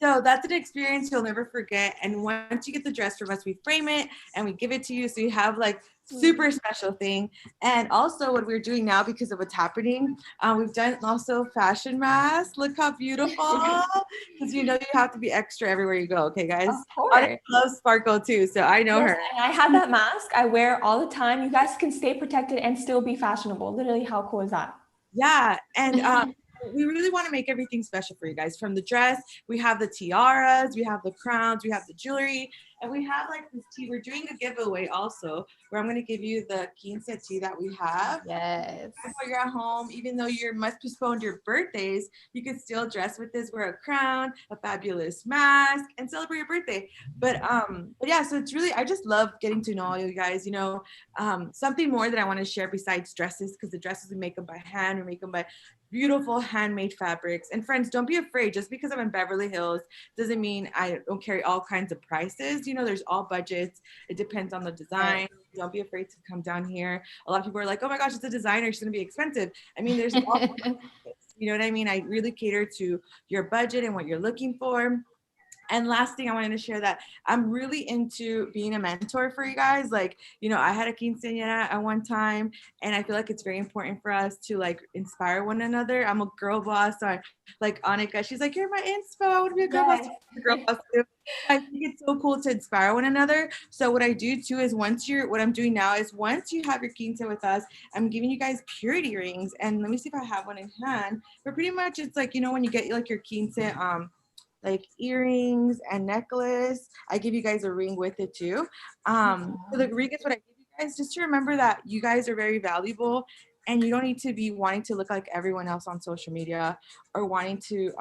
So that's an experience you'll never forget. And once you get the dress from us, we frame it and we give it to you. So you have like super special thing. And also what we're doing now, because of what's happening, we've done also fashion masks. Look how beautiful. Because you know you have to be extra everywhere you go. Okay, guys? Of course. I love Sparkle too, so I know her. And I have that mask I wear all the time. You guys can stay protected and still be fashionable. Literally, how cool is that? Yeah, and we really want to make everything special for you guys. From the dress, we have the tiaras, we have the crowns, we have the jewelry, and we have like this tea. We're doing a giveaway also, where I'm going to give you the quince tea that we have. Yes. While you're at home, even though you must postpone your birthdays, you can still dress with this, wear a crown, a fabulous mask, and celebrate your birthday. But yeah, so it's really, I just love getting to know all you guys. You know, something more that I want to share besides dresses, because the dresses we make them by hand, we make them by beautiful handmade fabrics. And friends, don't be afraid. Just because I'm in Beverly Hills doesn't mean I don't carry all kinds of prices. You know, there's all budgets. It depends on the design. Don't be afraid to come down here. A lot of people are like, oh my gosh, it's a designer, it's gonna be expensive. I mean, there's all you know what I mean? I really cater to your budget and what you're looking for. And last thing I wanted to share, that I'm really into being a mentor for you guys. Like, you know, I had a quinceañera at one time, and I feel like it's very important for us to like inspire one another. I'm a girl boss, so I like Annika. She's like, you're my inspo. I want to be a girl boss. Girl boss too. I think it's so cool to inspire one another. So what I do too is what I'm doing now is once you have your quince with us, I'm giving you guys purity rings. And let me see if I have one in hand. But pretty much it's like, you know, when you get like your quince, like earrings and necklace, I give you guys a ring with it too. So the ring is what I give you guys, just to remember that you guys are very valuable, and you don't need to be wanting to look like everyone else on social media, or wanting to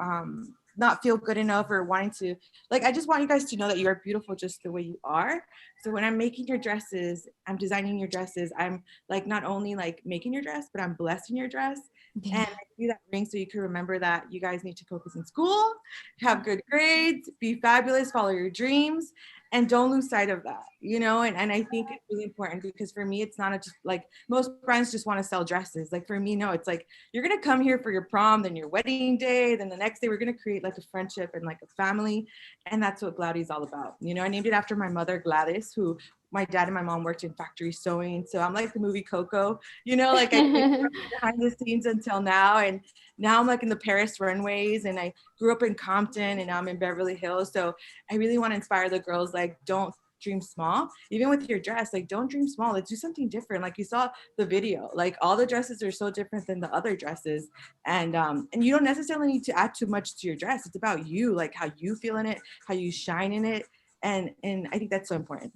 not feel good enough, or wanting to, like, I just want you guys to know that you are beautiful just the way you are. So when I'm making your dresses, I'm designing your dresses, I'm like not only like making your dress, but I'm blessing your dress. Yeah. And I do that ring so you can remember that you guys need to focus in school, have good grades, be fabulous, follow your dreams, and don't lose sight of that, you know. And I think it's really important, because for me, it's not just like most brands just want to sell dresses. Like for me, no, it's like you're gonna come here for your prom, then your wedding day, then the next day we're gonna create like a friendship and like a family. And that's what Gladys is all about. You know, I named it after my mother, Gladys, who my dad and my mom worked in factory sewing. So I'm like the movie Coco, you know, like I came from behind the scenes until now. And now I'm like in the Paris runways, and I grew up in Compton, and now I'm in Beverly Hills. So I really want to inspire the girls, like, don't dream small. Even with your dress, like, don't dream small. Let's do something different. Like you saw the video, like all the dresses are so different than the other dresses. And you don't necessarily need to add too much to your dress. It's about you, like how you feel in it, how you shine in it. And I think that's so important.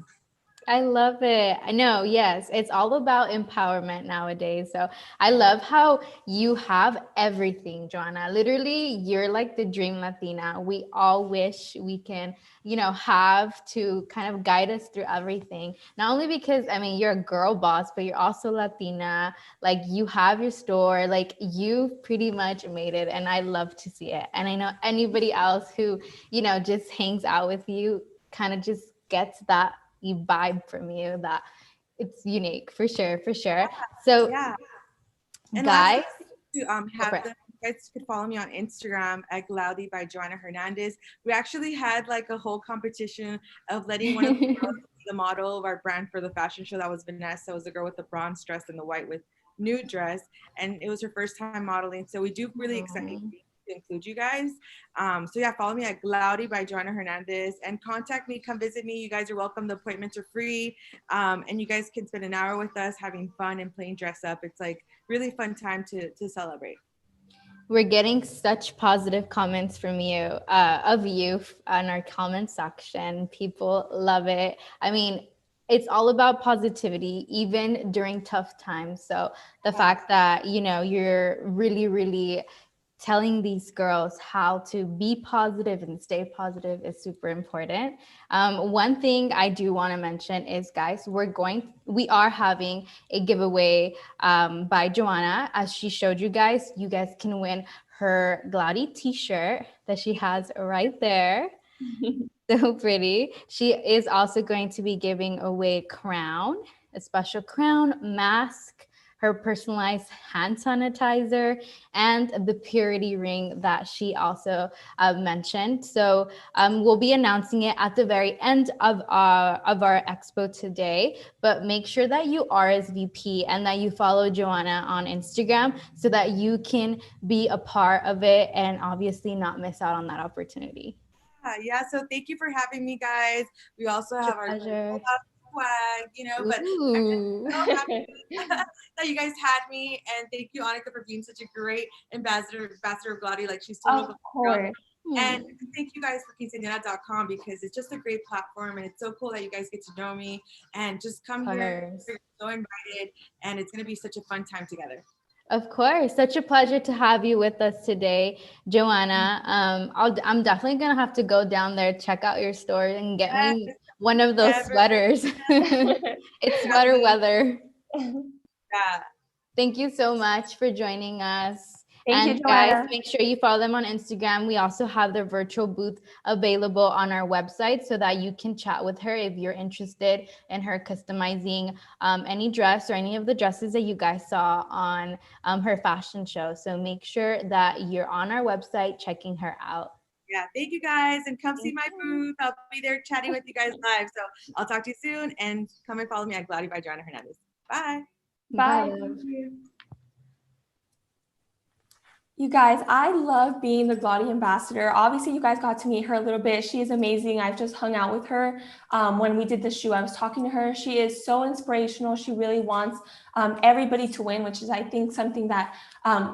I love it. I know, yes, it's all about empowerment nowadays. So I love how you have everything, Joanna. Literally, you're like the dream Latina. We all wish we can, have to kind of guide us through everything. Not only because, I mean, you're a girl boss, but you're also Latina. Like, you have your store, like, you've pretty much made it. And I love to see it. And I know anybody else who, just hangs out with you kind of just gets that vibe from you, that it's unique for sure. So yeah. And guys, to have them, you guys could follow me on Instagram at Glaudy by Joanna Hernandez. We actually had like a whole competition of letting one of the girls be the model of our brand for the fashion show. That was Vanessa. It was the girl with the bronze dress and the white with nude dress, and it was her first time modeling. So we do really exciting to include you guys. So yeah, follow me at Glaudy by Joanna Hernandez, and contact me, come visit me. You guys are welcome. The appointments are free. And you guys can spend an hour with us having fun and playing dress up. It's like really fun time to celebrate. We're getting such positive comments from you, of you in our comment section. People love it. I mean, it's all about positivity, even during tough times. So the fact that, you're really, really telling these girls how to be positive and stay positive is super important. One thing I do want to mention is, guys, we are having a giveaway by Joanna. As she showed you guys can win her Glaudy t-shirt that she has right there. So pretty. She is also going to be giving away a special crown, mask, her personalized hand sanitizer, and the purity ring that she also mentioned. So we'll be announcing it at the very end of our expo today, but make sure that you RSVP and that you follow Joanna on Instagram so that you can be a part of it and obviously not miss out on that opportunity. Yeah, so thank you for having me, guys. We also have our swag, but I'm so happy that you guys had me, and thank you, Annika, for being such a great ambassador of Glaudy. Like, she's total. Of course. And thank you guys for quinceañera.com, because it's just a great platform, and it's so cool that you guys get to know me and just come here. You're so invited, and it's going to be such a fun time together. Of course. Such a pleasure to have you with us today, Joanna. I'm definitely going to have to go down there, check out your store, and get me one of those sweaters. It's sweater weather. Yeah. Thank you so much for joining us. Thank you, guys, make sure you follow them on Instagram. We also have their virtual booth available on our website so that you can chat with her if you're interested in her customizing any dress or any of the dresses that you guys saw on her fashion show. So make sure that you're on our website checking her out. Yeah, thank you guys, and come see my booth. I'll be there chatting with you guys live. So I'll talk to you soon, and come and follow me at Glaudy by Joanna Hernandez. Bye. Bye. You guys, I love being the Glaudy ambassador. Obviously, you guys got to meet her a little bit. She is amazing. I've just hung out with her when we did the shoe. I was talking to her. She is so inspirational. She really wants everybody to win, which is, I think, something that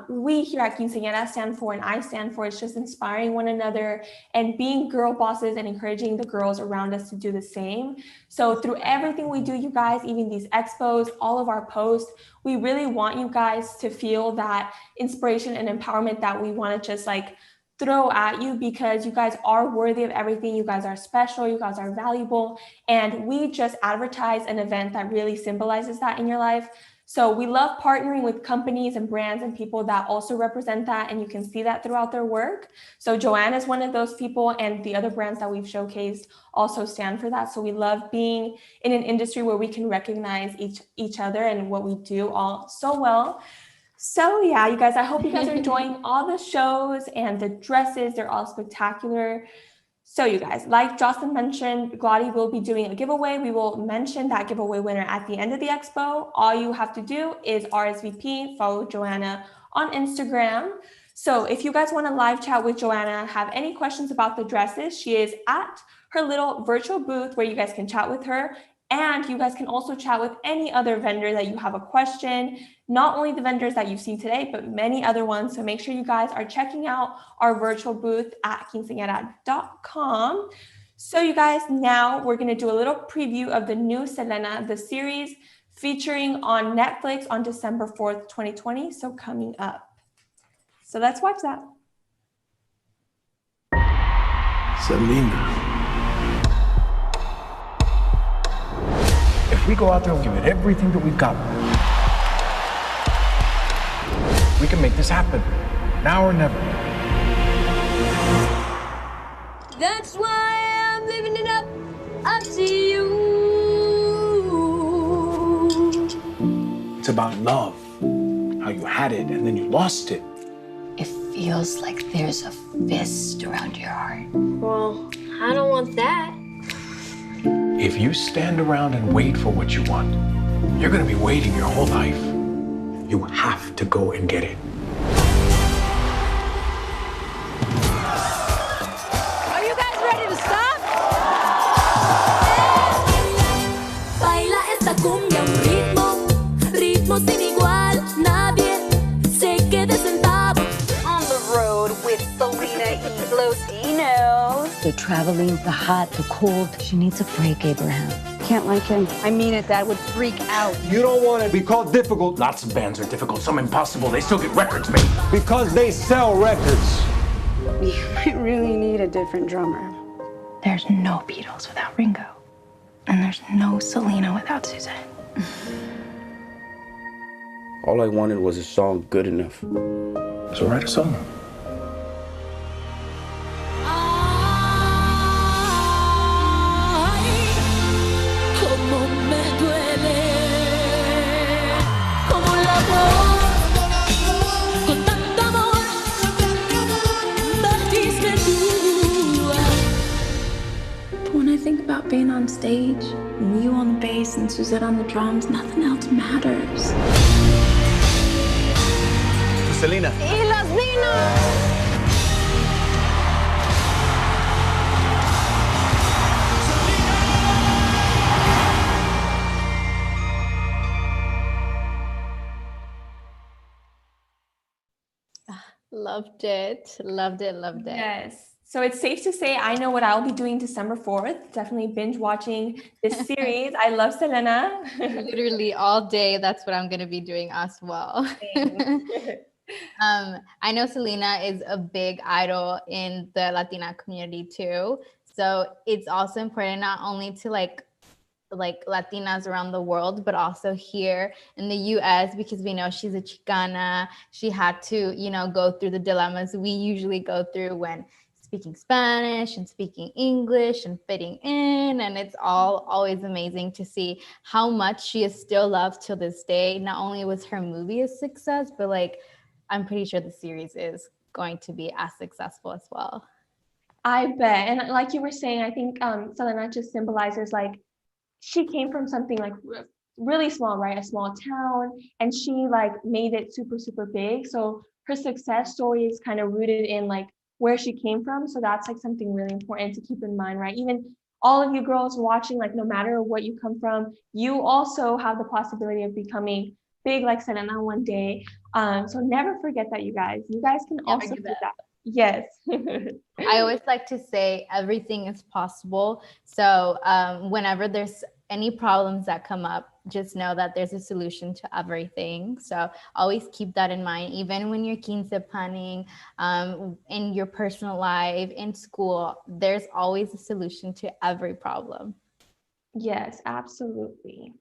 we here at Quinceañera stand for, and I stand for. It's just inspiring one another and being girl bosses and encouraging the girls around us to do the same. So through everything we do, you guys, even these expos, all of our posts, we really want you guys to feel that inspiration and empowerment that we want to just like throw at you, because you guys are worthy of everything. You guys are special, you guys are valuable, and we just advertise an event that really symbolizes that in your life. So we love partnering with companies and brands and people that also represent that, and you can see that throughout their work. So Joanna is one of those people, and the other brands that we've showcased also stand for that. So we love being in an industry where we can recognize each other and what we do all so well. So yeah, you guys, I hope you guys are enjoying all the shows and the dresses. They're all spectacular. So you guys, like Jocelyn mentioned, Gladi will be doing a giveaway. We will mention that giveaway winner at the end of the expo. All you have to do is RSVP, follow Joanna on Instagram. So if you guys want to live chat with Joanna, have any questions about the dresses, she is at her little virtual booth where you guys can chat with her. And you guys can also chat with any other vendor that you have a question, not only the vendors that you've seen today, but many other ones. So make sure you guys are checking out our virtual booth at quinceañera.com. So you guys, now we're going to do a little preview of the new Selena, the series featuring on Netflix on December 4th, 2020. So coming up. So let's watch that. Selena. If we go out there and give it everything that we've got, we can make this happen, now or never. That's why I'm living it up to you. It's about love, how you had it and then you lost it. It feels like there's a fist around your heart. Well, I don't want that. If you stand around and wait for what you want, you're gonna be waiting your whole life. You have to go and get it. Are you guys ready to stop? Baila esta cumbia un ritmo, ritmo sin igual. Nadie se quede sentado. On the road with Selena y Los Dinos. The traveling, the hot, the cold. She needs a break, Abraham. Can't like him. I mean it, Dad would freak out. You don't want to be called difficult Lots of bands are difficult, some impossible. They still get records made. because they sell records. We might really need a different drummer. There's no Beatles without Ringo. And there's no Selena without Suzanne. All I wanted was a song good enough. So write a song. Como me duele, como el amor, con tanto amor, batiste tú. But when I think about being on stage, and you on the bass and Suzette on the drums, nothing else matters. Selena. Y Los Dinos. Loved it. Loved it. Loved it. Yes. So it's safe to say I know what I'll be doing December 4th. Definitely binge watching this series. I love Selena. Literally all day. That's what I'm going to be doing as well. I know Selena is a big idol in the Latina community too. So it's also important not only to like Latinas around the world, but also here in the US, because we know she's a Chicana. She had to, go through the dilemmas we usually go through when speaking Spanish and speaking English and fitting in. And it's always amazing to see how much she is still loved till this day. Not only was her movie a success, but I'm pretty sure the series is going to be as successful as well. I bet. And like you were saying, I think Selena just symbolizes she came from something really small, right? A small town, and she made it super, super big. So her success story is kind of rooted in where she came from. So that's something really important to keep in mind, right? Even all of you girls watching, no matter what you come from, you also have the possibility of becoming big like Selena one day. So never forget that, you guys. You guys can also do that. Yes. I always like to say everything is possible. So whenever there's any problems that come up, just know that there's a solution to everything. So always keep that in mind, even when you're quince planning, in your personal life, in school, there's always a solution to every problem. Yes, absolutely.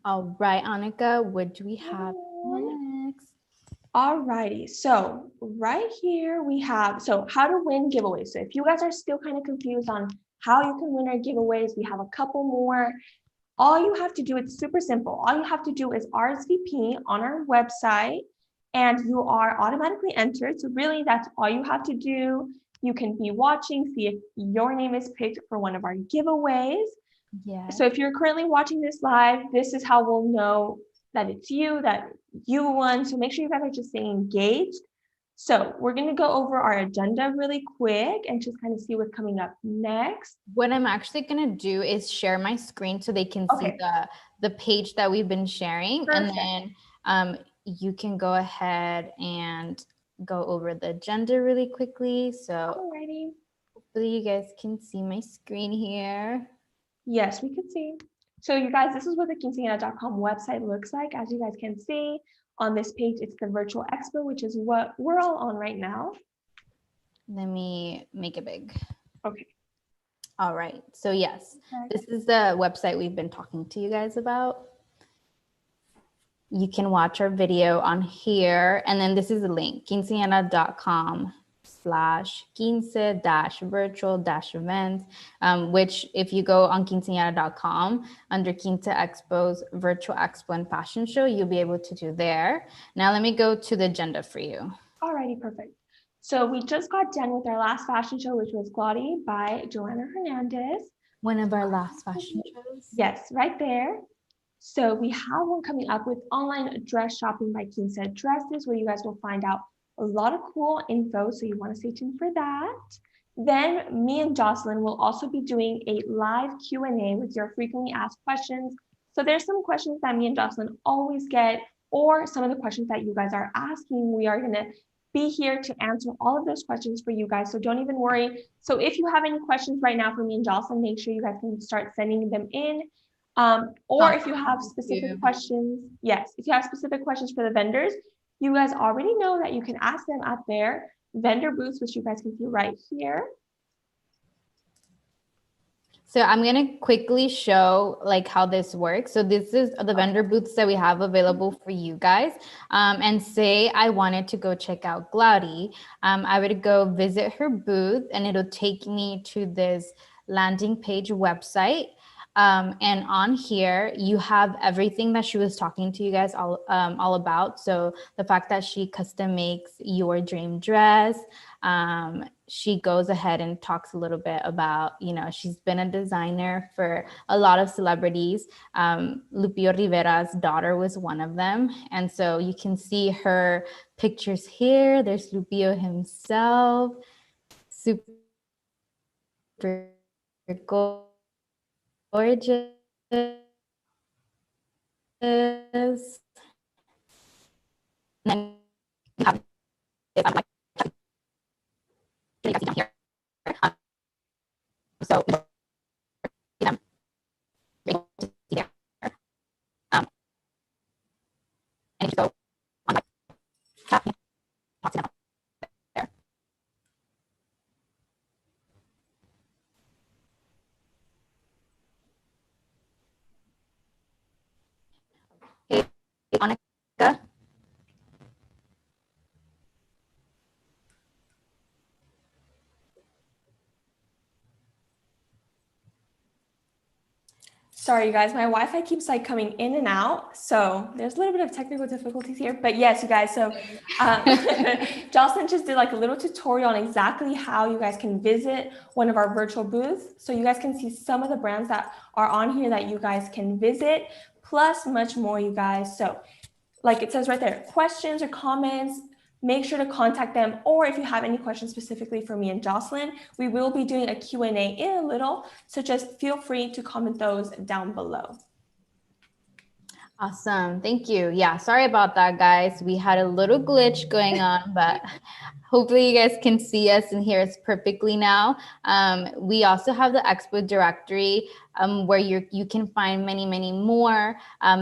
All right, Annika, what do we have next? Alrighty, so right here we have, so how to win giveaways. So if you guys are still kind of confused on how you can win our giveaways, we have a couple more. All you have to do, it's super simple. All you have to do is RSVP on our website and you are automatically entered. So really that's all you have to do. You can be watching, see if your name is picked for one of our giveaways. Yeah. So if you're currently watching this live, this is how we'll know that it's you, that you won. So make sure you guys are just staying engaged. So we're going to go over our agenda really quick and just kind of see what's coming up next. What I'm actually going to do is share my screen so they can see the page that we've been sharing. Perfect. And then you can go ahead and go over the agenda really quickly. So alrighty. Hopefully you guys can see my screen here. Yes, we can see. So you guys, this is what the quinceañera.com website looks like. As you guys can see on this page, it's the virtual expo, which is what we're all on right now. Let me make it big. Okay. All right. So yes, this is the website we've been talking to you guys about. You can watch our video on here. And then this is the link, quinceañera.com/quince-virtual-events, which if you go on quinceañera.com under Quince Expo's Virtual Expo and Fashion Show, you'll be able to do there. Now let me go to the agenda for you. Alrighty, perfect. So we just got done with our last fashion show, which was Glaudi by Joanna Hernandez. One of our last fashion shows. Yes, right there. So we have one coming up with online dress shopping by Quince Dresses, where you guys will find out a lot of cool info. So you want to stay tuned for that. Then me and Jocelyn will also be doing a live Q&A with your frequently asked questions. So there's some questions that me and Jocelyn always get, or some of the questions that you guys are asking. We are going to be here to answer all of those questions for you guys. So don't even worry. So if you have any questions right now for me and Jocelyn, make sure you guys can start sending them in. Or if you have specific questions, yes, if you have specific questions for the vendors, you guys already know that you can ask them at their vendor booths, which you guys can see right here. So I'm going to quickly show like how this works. So this is the vendor booths that we have available for you guys. And say I wanted to go check out Glaudi. I would go visit her booth and it'll take me to this landing page website. And on here, you have everything that she was talking to you guys all about. So the fact that she custom makes your dream dress, she goes ahead and talks a little bit about, you know, she's been a designer for a lot of celebrities. Lupillo Rivera's daughter was one of them. And so you can see her pictures here. There's Lupillo himself. Super gorgeous. And then here. So and if you go on there. Hey, Annika. Sorry, you guys, my Wi-Fi keeps like coming in and out. So there's a little bit of technical difficulties here, but yes, you guys, so Jocelyn just did like a little tutorial on exactly how you guys can visit one of our virtual booths. So you guys can see some of the brands that are on here that you guys can visit, plus much more, you guys. So like it says right there, questions or comments, make sure to contact them. Or if you have any questions specifically for me and Jocelyn, we will be doing a Q&A in a little. So just feel free to comment those down below. Awesome. Thank you. Yeah, sorry about that, guys. We had a little glitch going on, but hopefully you guys can see us and hear us perfectly now. We also have the Expo directory where you can find many more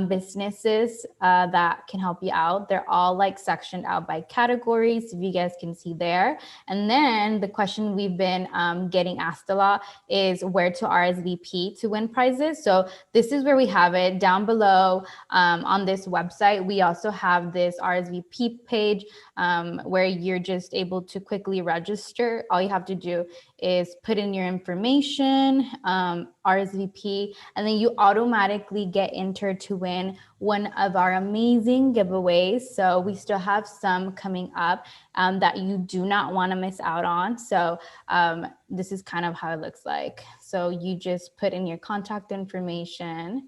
businesses that can help you out. They're all like sectioned out by categories, if you guys can see there. And then the question we've been getting asked a lot is where to RSVP to win prizes. So this is where we have it down below on this website. We also have this RSVP page where you're just able to quickly register. All you have to do is put in your information, RSVP, and then you automatically get entered to win one of our amazing giveaways. So we still have some coming up that you do not want to miss out on. So this is kind of how it looks like. So you just put in your contact information.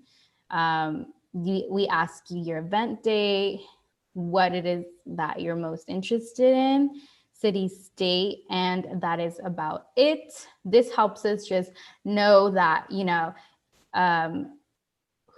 We ask you your event date, what it is that you're most interested in, city, state, and that is about it. This helps us just know that, you know,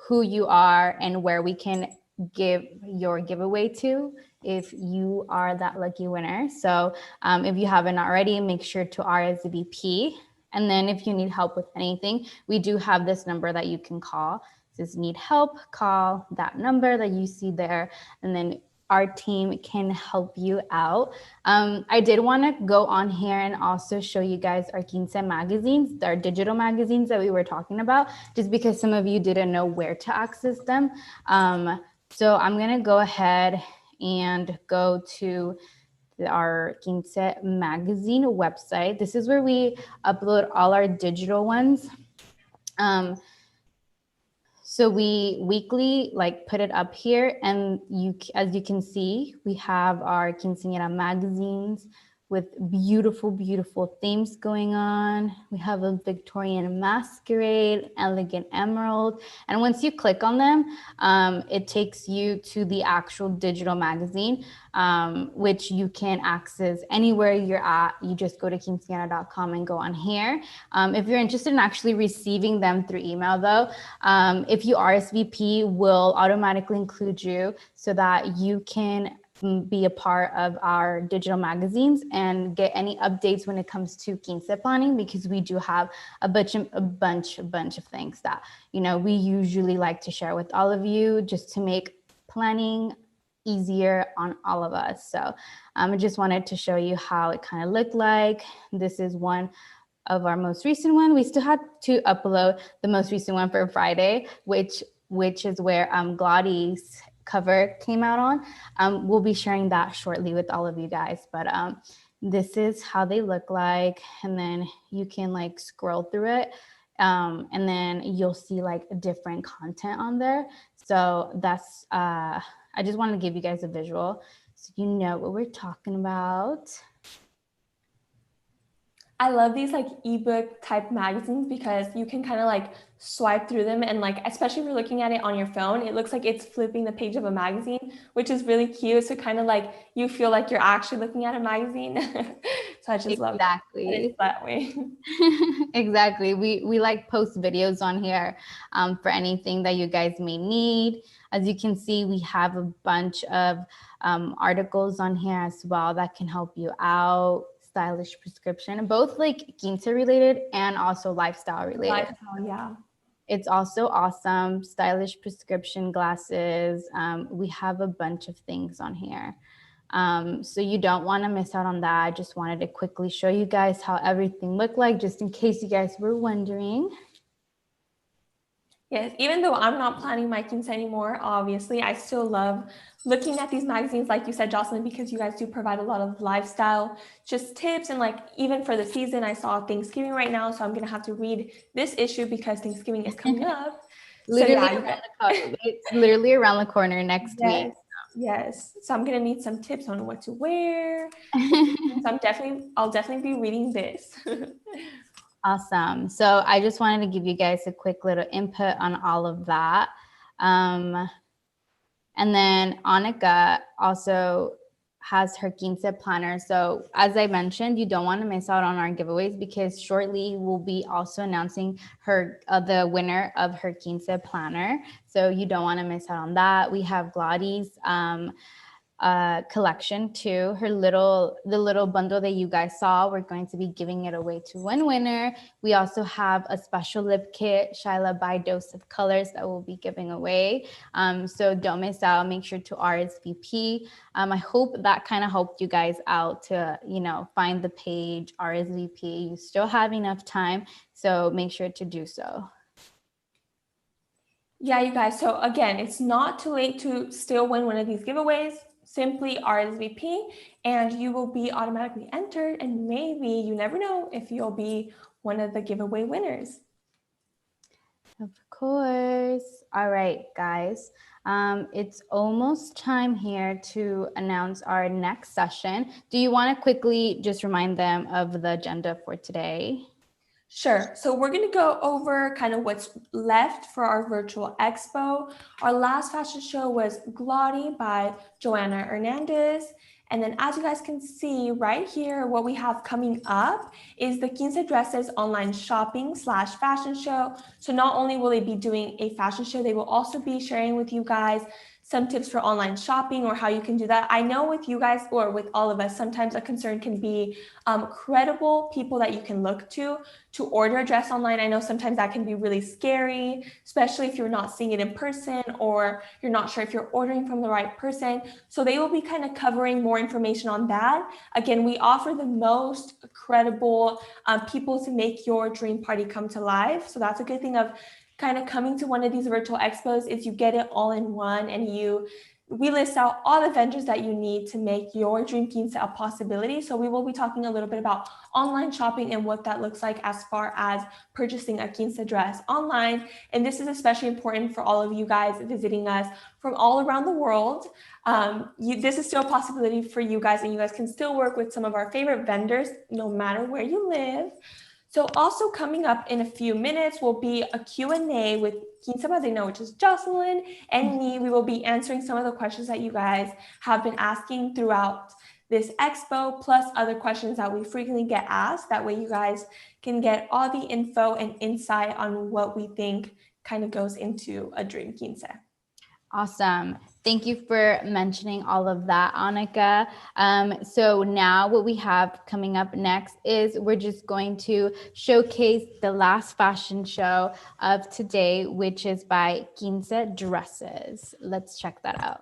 who you are and where we can give your giveaway to if you are that lucky winner. So if you haven't already, make sure to RSVP. And then if you need help with anything, we do have this number that you can call. Just need help, call that number that you see there, and then our team can help you out. I did want to go on here and also show you guys our Quince magazines, our digital magazines that we were talking about, just because some of you didn't know where to access them. So I'm going to go ahead and go to our Quince magazine website. This is where we upload all our digital ones. So we weekly like put it up here, and as you can see, we have our quinceañera magazines with beautiful themes going on. We have a Victorian masquerade, elegant emerald, and once you click on them, it takes you to the actual digital magazine, which you can access anywhere you're at. You just go to quinceañera.com and go on here. If you're interested in actually receiving them through email though, if you RSVP, will automatically include you so that you can be a part of our digital magazines and get any updates when it comes to quince planning, because we do have a bunch of things that, you know, we usually like to share with all of you just to make planning easier on all of us. So I just wanted to show you how it kind of looked like. This is one of our most recent one. We still had to upload the most recent one for Friday, which is where Gladi's cover came out on. We'll be sharing that shortly with all of you guys, but this is how they look like, and then you can like scroll through it, and then you'll see like different content on there. So that's I just wanted to give you guys a visual so you know what we're talking about. I love these like ebook type magazines because you can kind of like swipe through them, and like, especially if you're looking at it on your phone, it looks like it's flipping the page of a magazine, which is really cute. So kind of like you feel like you're actually looking at a magazine. So I just love that it's that way. Exactly. We like post videos on here for anything that you guys may need. As you can see, we have a bunch of articles on here as well that can help you out. Stylish prescription, both like quince related and also lifestyle related. Lifestyle, yeah. It's also awesome. Stylish prescription glasses. We have a bunch of things on here. So you don't want to miss out on that. I just wanted to quickly show you guys how everything looked like, just in case you guys were wondering. Yes, even though I'm not planning my quince anymore, obviously, I still love looking at these magazines, like you said, Jocelyn, because you guys do provide a lot of lifestyle, just tips. And like, even for the season, I saw Thanksgiving right now, so I'm going to have to read this issue because Thanksgiving is coming up. It's literally around the corner next week. Yes. So I'm going to need some tips on what to wear. So I'll definitely be reading this. Awesome. So I just wanted to give you guys a quick little input on all of that. And then Annika also has her quince planner. So as I mentioned, you don't want to miss out on our giveaways because shortly we'll be also announcing her the winner of her quince planner. So you don't want to miss out on that. We have Gladi's collection too. The little bundle that you guys saw, we're going to be giving it away to one winner. We also have a special lip kit, Shyla by Dose of Colors, that we'll be giving away. So don't miss out. Make sure to RSVP. I hope that kind of helped you guys out to, find the page, RSVP. You still have enough time, so make sure to do so. Yeah, you guys. So again, it's not too late to still win one of these giveaways. Simply RSVP and you will be automatically entered, and maybe, you never know, if you'll be one of the giveaway winners. Of course. All right, guys. It's almost time here to announce our next session. Do you want to quickly just remind them of the agenda for today? Sure. So we're going to go over kind of what's left for our virtual expo. Our last fashion show was Gladi by Joanna Hernandez. And then as you guys can see right here, what we have coming up is the Quince Dresses online shopping / fashion show. So not only will they be doing a fashion show, they will also be sharing with you guys some tips for online shopping or how you can do that. I know with you guys, or with all of us, sometimes a concern can be credible people that you can look to order a dress online. I know sometimes that can be really scary, especially if you're not seeing it in person or you're not sure if you're ordering from the right person. So they will be kind of covering more information on that. Again, we offer the most credible people to make your dream party come to life. So that's a good thing of kind of coming to one of these virtual expos, is you get it all in one, and we list out all the vendors that you need to make your dream quince a possibility. So we will be talking a little bit about online shopping and what that looks like as far as purchasing a quince dress online. And this is especially important for all of you guys visiting us from all around the world. This is still a possibility for you guys, and you guys can still work with some of our favorite vendors no matter where you live. So also coming up in a few minutes will be a Q&A with Quince Madrina, which is Jocelyn, and me. We will be answering some of the questions that you guys have been asking throughout this expo, plus other questions that we frequently get asked. That way you guys can get all the info and insight on what we think kind of goes into a dream quince. Awesome. Thank you for mentioning all of that, Annika. So now what we have coming up next is we're just going to showcase the last fashion show of today, which is by Quince Dresses. Let's check that out.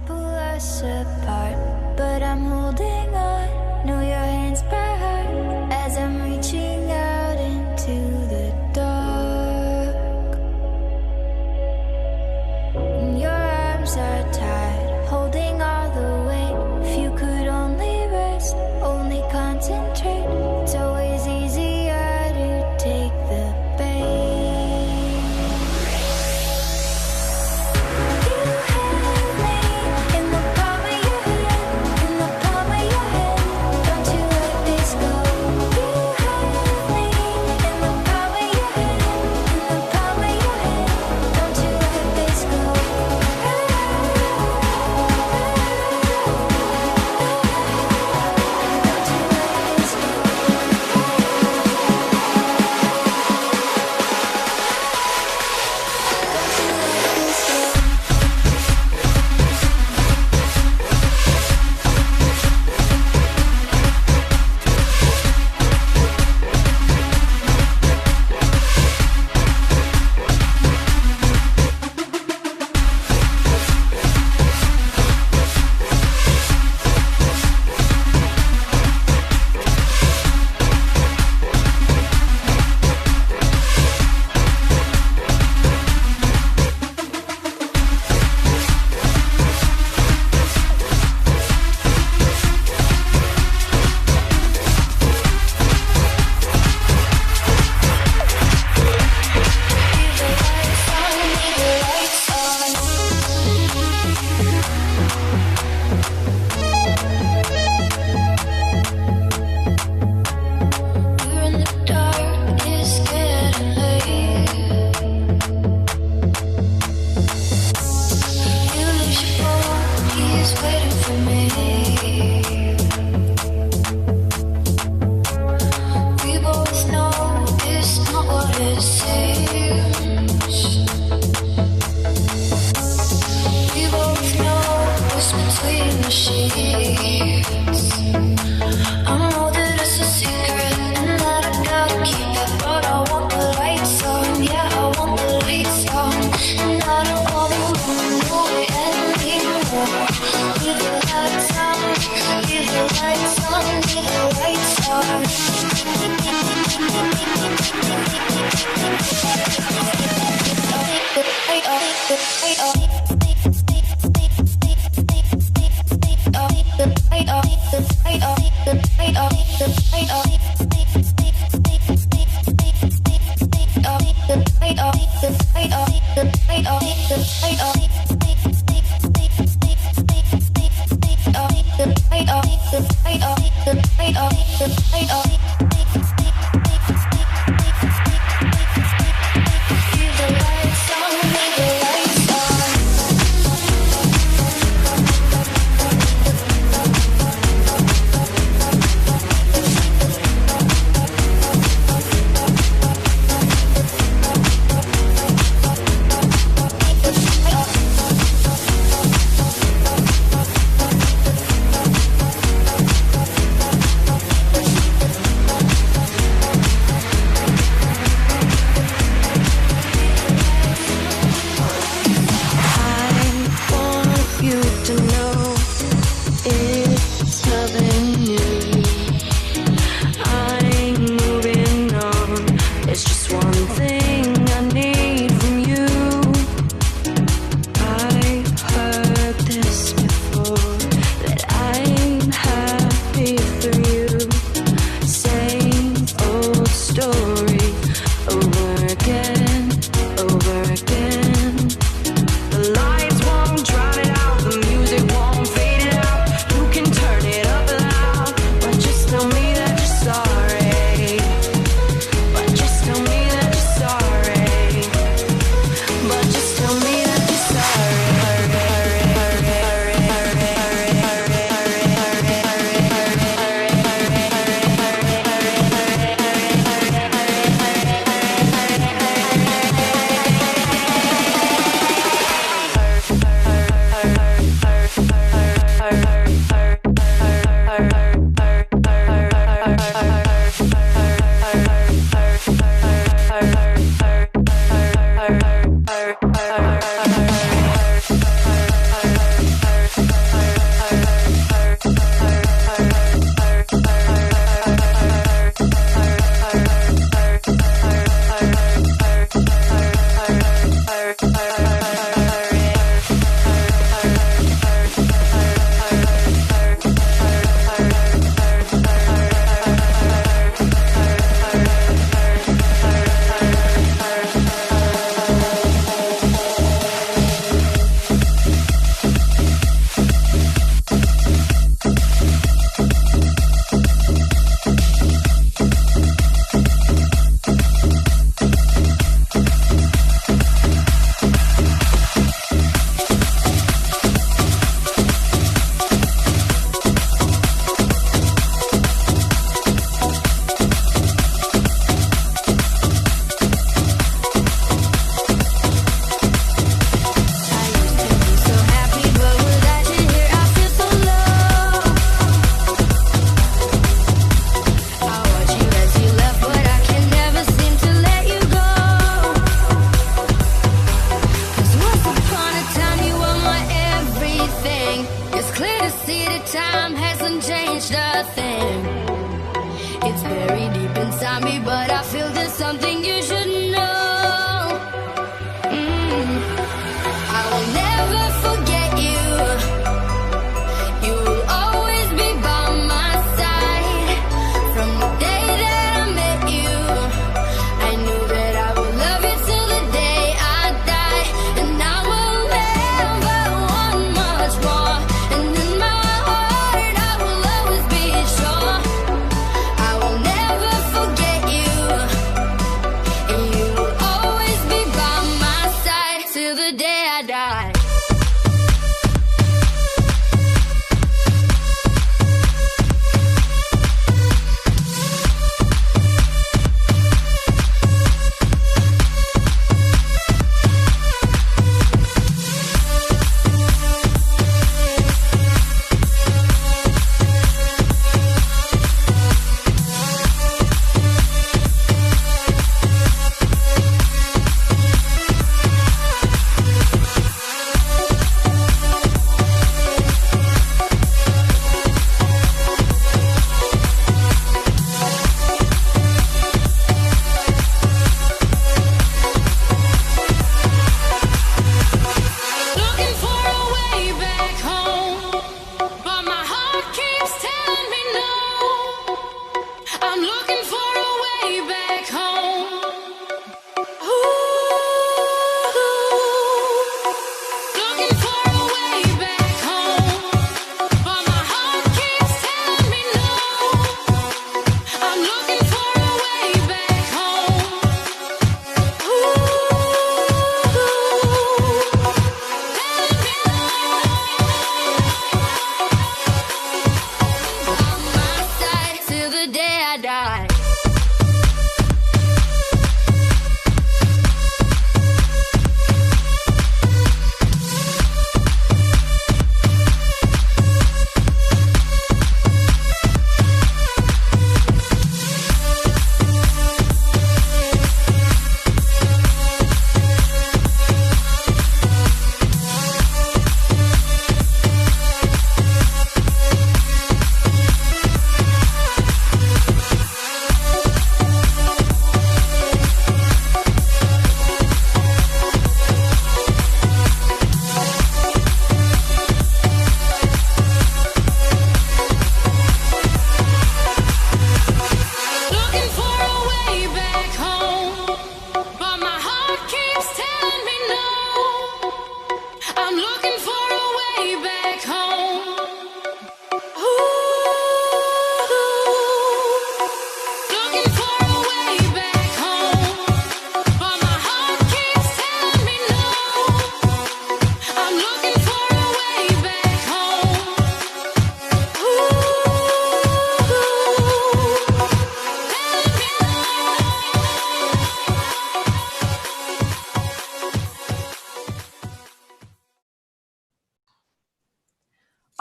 Pull us apart, but I'm holding on. Know your hands burn as I'm reaching out into the dark. Your arms are tied, holding all the weight. If you could only rest, only concentrate. It's always easier to take the bait. You have me in the palm of your hand, in the palm of your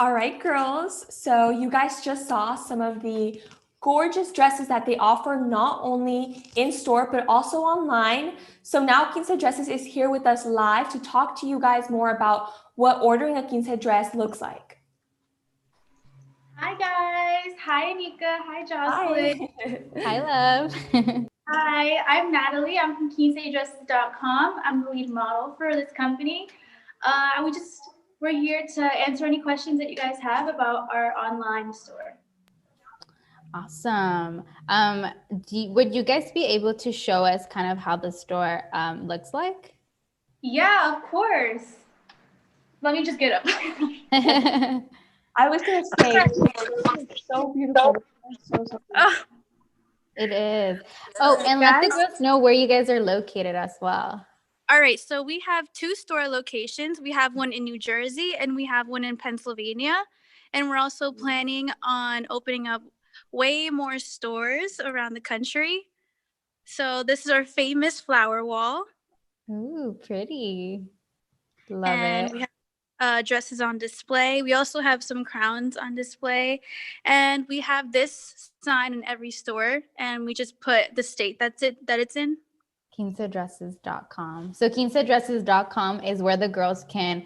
All right, girls. So you guys just saw some of the gorgeous dresses that they offer not only in store but also online. So now Quince Dresses is here with us live to talk to you guys more about what ordering a quince dress looks like. Hi guys. Hi Anika. Hi Jocelyn. Hi, love. Hi, I'm Natalie. I'm from quinceadresses.com. I'm the lead model for this company. We're here to answer any questions that you guys have about our online store. Awesome. Would you guys be able to show us kind of how the store looks like? Yeah, of course. Let me just get up. I was gonna say, it's so beautiful. So beautiful. It is. Oh, and let the girls know where you guys are located as well. All right, so we have 2 store locations. We have one in New Jersey and we have one in Pennsylvania. And we're also planning on opening up way more stores around the country. So this is our famous flower wall. Ooh, pretty. Love And it. we have dresses on display. We also have some crowns on display. And we have this sign in every store. And we just put the state that it's in. quinceadresses.com. So quinceadresses.com is where the girls can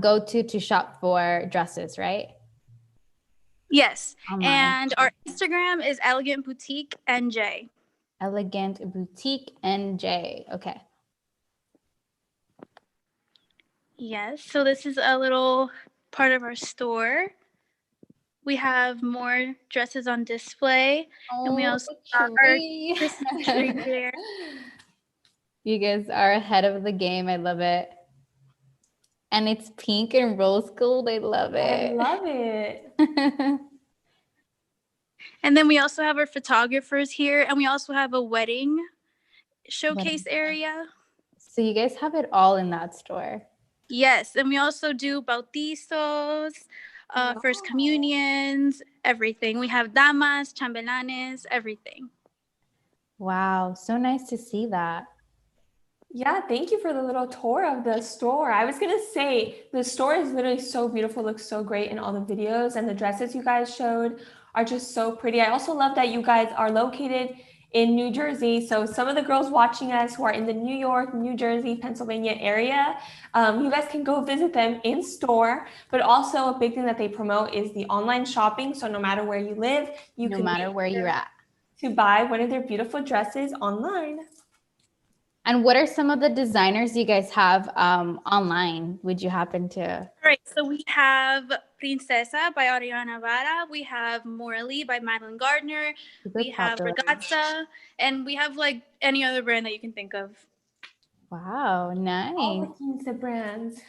go to shop for dresses, right? Yes. Online. And our Instagram is Elegant Boutique NJ. Elegant Boutique NJ. Okay. Yes. So this is a little part of our store. We have more dresses on display. And we also have our Christmas tree there. You guys are ahead of the game. I love it. And it's pink and rose gold. I love it. I love it. And then we also have our photographers here. And we also have a wedding showcase area. So you guys have it all in that store. Yes. And we also do bautizos, first communions, everything. We have damas, chambelanes, everything. Wow. So nice to see that. Yeah, thank you for the little tour of the store. I was gonna say, the store is literally so beautiful, looks so great in all the videos, and the dresses you guys showed are just so pretty. I also love that you guys are located in New Jersey. So some of the girls watching us who are in the New York, New Jersey, Pennsylvania area, you guys can go visit them in store. But also a big thing that they promote is the online shopping. So no matter where you live, you can, no matter where you're at, to buy one of their beautiful dresses online. And what are some of the designers you guys have online? Would you happen to? All right, so we have Princesa by Ariana Vara. We have Morally by Madeline Gardner. We have Ragazza. And we have like any other brand that you can think of. Wow, nice. All the Quince brands.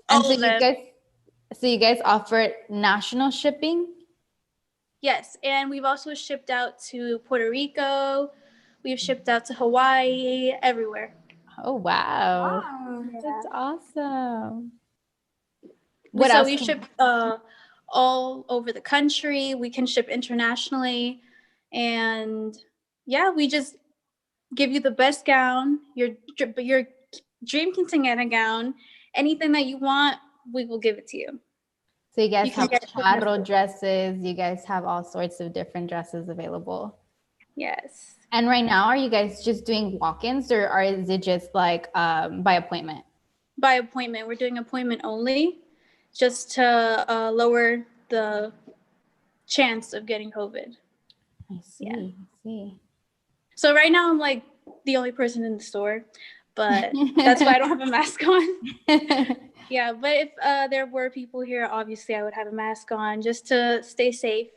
And so you guys offer national shipping? Yes, and we've also shipped out to Puerto Rico. We've shipped out to Hawaii, everywhere. Oh, wow. That's awesome. What else? We ship all over the country. We can ship internationally. And yeah, we just give you the best gown, your dream quinceañera gown, anything that you want, we will give it to you. So you guys have charro dresses. You guys have all sorts of different dresses available. Yes. And right now, are you guys just doing walk-ins or is it just like by appointment? By appointment. We're doing appointment only just to lower the chance of getting COVID. I see. I see. So right now I'm like the only person in the store, but that's why I don't have a mask on. Yeah, but if there were people here, obviously I would have a mask on just to stay safe.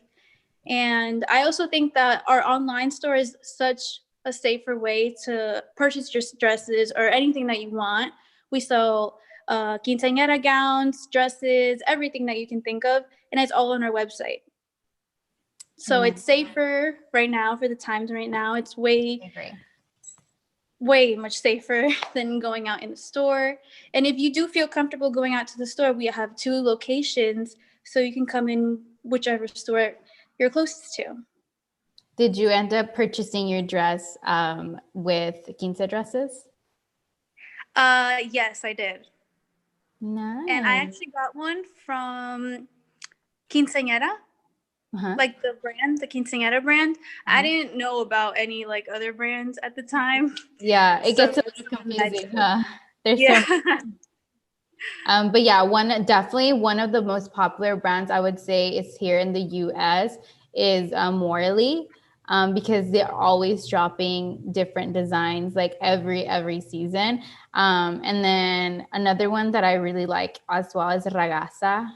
And I also think that our online store is such a safer way to purchase your dresses or anything that you want. We sell quinceañera gowns, dresses, everything that you can think of, and it's all on our website. So it's safer right now for the times right now. It's way much safer than going out in the store. And if you do feel comfortable going out to the store, we have 2 locations, so you can come in whichever store you're closest to. Did you end up purchasing your dress with Quince dresses? Yes, I did. Nice. And I actually got one from Quinceañera, like the brand, the Quinceañera brand. I didn't know about any like other brands at the time. Yeah, it gets a it's little something I confusing, did. huh? There's Yeah. so but yeah, definitely one of the most popular brands I would say is here in the US is Morley, because they're always dropping different designs like every season. And then another one that I really like as well is Ragazza.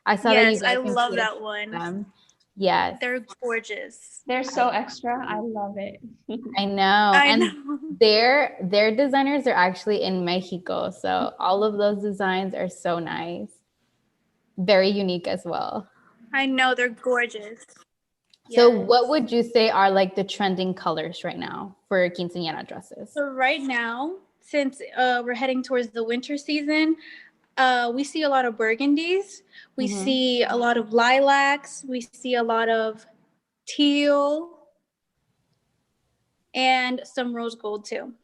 I saw that you Yes, I guys love included that one. them. Yes, They're gorgeous. They're so extra. I love it. I know. I And know. their designers are actually in Mexico. So all of those designs are so nice. Very unique as well. I know, they're gorgeous. So what would you say are like the trending colors right now for quinceañera dresses? So right now, since we're heading towards the winter season, we see a lot of burgundies. We see a lot of lilacs. We see a lot of teal and some rose gold too.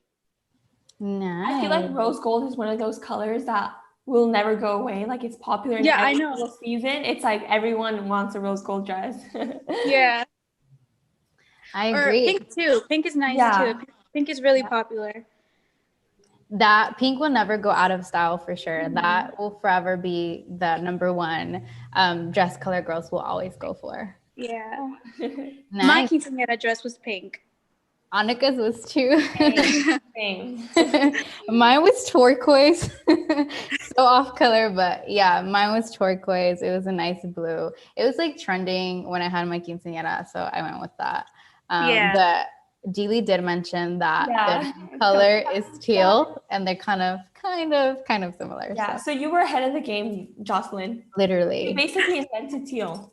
Nice. I feel like rose gold is one of those colors that will never go away. Like it's popular in Yeah, I every know. single season. It's like everyone wants a rose gold dress. Yeah. I Or agree. pink too. Pink is nice Yeah. too. Pink is really popular. That pink will never go out of style for sure. That will forever be the number one dress color girls will always go for. Yeah. My Nice. quinceañera dress was pink. Annika's was too. Same. Mine was turquoise. So off color, but yeah, mine was turquoise. It was a nice blue. It was like trending when I had my quinceañera, so I went with that. But Deely did mention that the color is teal, and they're kind of similar. Yeah. So you were ahead of the game, Jocelyn. Literally. You basically invented teal.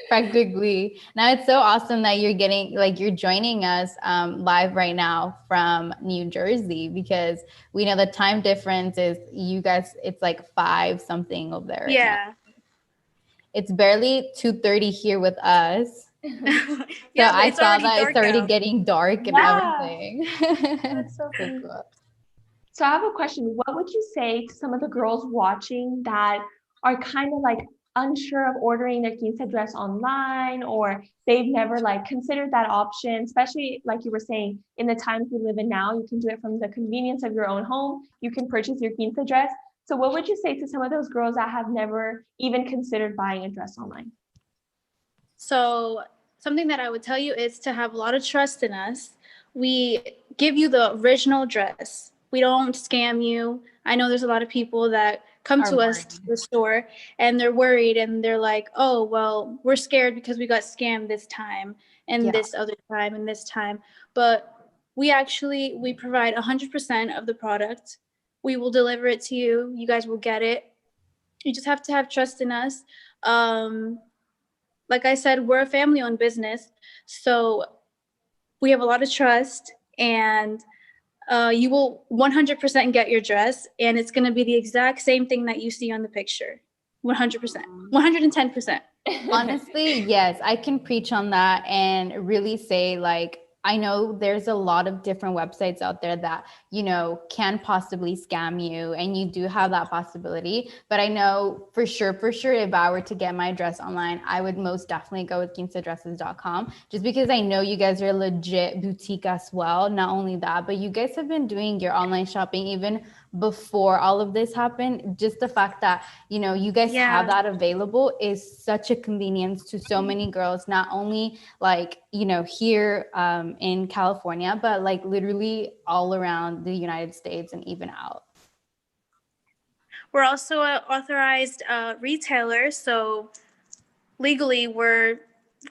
Practically. Now it's so awesome that you're joining us live right now from New Jersey, because we know the time difference is you guys, it's like 5 something over there right now. It's barely 2:30 here with us. Yeah, so I it's saw already that dark it's already out. getting dark and everything. That's so funny. Cool. So I have a question. What would you say to some of the girls watching that are kind of like unsure of ordering their quince dress online, or they've never like considered that option, especially like you were saying, in the times we live in now, you can do it from the convenience of your own home. You can purchase your quince dress. So what would you say to some of those girls that have never even considered buying a dress online? So something that I would tell you is to have a lot of trust in us. We give you the original dress. We don't scam you. I know there's a lot of people that come to us to the store and they're worried and they're like, oh, well, we're scared because we got scammed this time and this other time and this time. But we provide 100% of the product. We will deliver it to you. You guys will get it. You just have to have trust in us. Like I said, we're a family-owned business, so we have a lot of trust, and you will 100% get your dress, and it's going to be the exact same thing that you see on the picture. 100%, 110%. Honestly, yes, I can preach on that and really say, like, I know there's a lot of different websites out there that, can possibly scam you, and you do have that possibility. But I know for sure, if I were to get my dress online, I would most definitely go with quinceadresses.com, just because I know you guys are a legit boutique as well. Not only that, but you guys have been doing your online shopping even before all of this happened. Just the fact that, you guys have that available is such a convenience to so many girls, not only like, here in California, but like literally all around the United States and even out. We're also an authorized retailer, so legally we're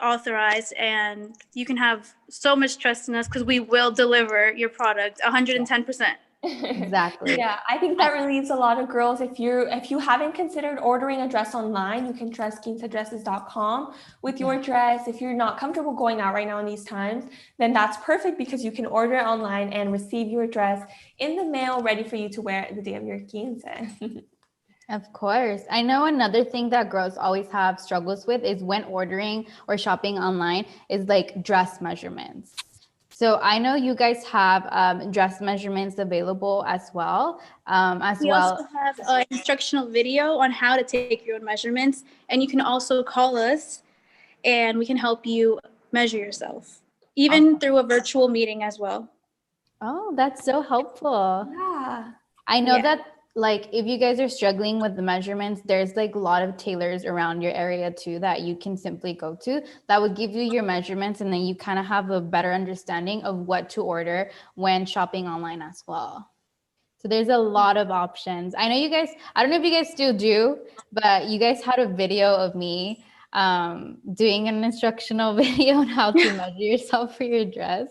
authorized, and you can have so much trust in us because we will deliver your product 110%. Exactly. Yeah, I think that relieves a lot of girls. If you haven't considered ordering a dress online, you can trust quinceadresses.com with your dress. If you're not comfortable going out right now in these times, then that's perfect, because you can order it online and receive your dress in the mail ready for you to wear the day of your quince. Of course. I know another thing that girls always have struggles with is when ordering or shopping online is like dress measurements. So I know you guys have dress measurements available as well. We also have an instructional video on how to take your own measurements, and you can also call us and we can help you measure yourself, even through a virtual meeting as well. Oh, that's so helpful. Yeah. I know that like if you guys are struggling with the measurements, there's like a lot of tailors around your area too that you can simply go to that would give you your measurements, and then you kind of have a better understanding of what to order when shopping online as well. So there's a lot of options. I know you guys, I don't know if you guys still do, but you guys had a video of me doing an instructional video on how to measure yourself for your dress.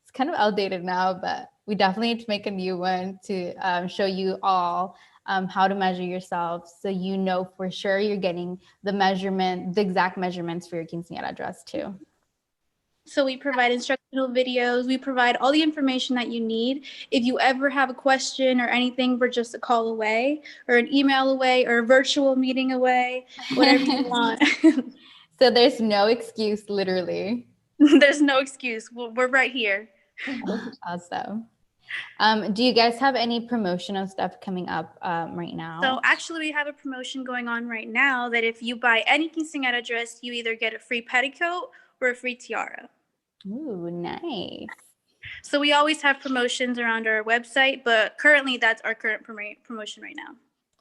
It's kind of outdated now, but we definitely need to make a new one to show you all how to measure yourself, so you know for sure you're getting the exact measurements for your quinceañera dress too. So we provide instructional videos. We provide all the information that you need. If you ever have a question or anything, we're just a call away or an email away or a virtual meeting away, whatever you want. So there's no excuse, literally. There's no excuse. We're right here. Awesome. Do you guys have any promotional stuff coming up right now? So actually we have a promotion going on right now that if you buy any quinceañera dress, you either get a free petticoat or a free tiara. Ooh, nice. So we always have promotions around our website, but currently that's our current promotion right now.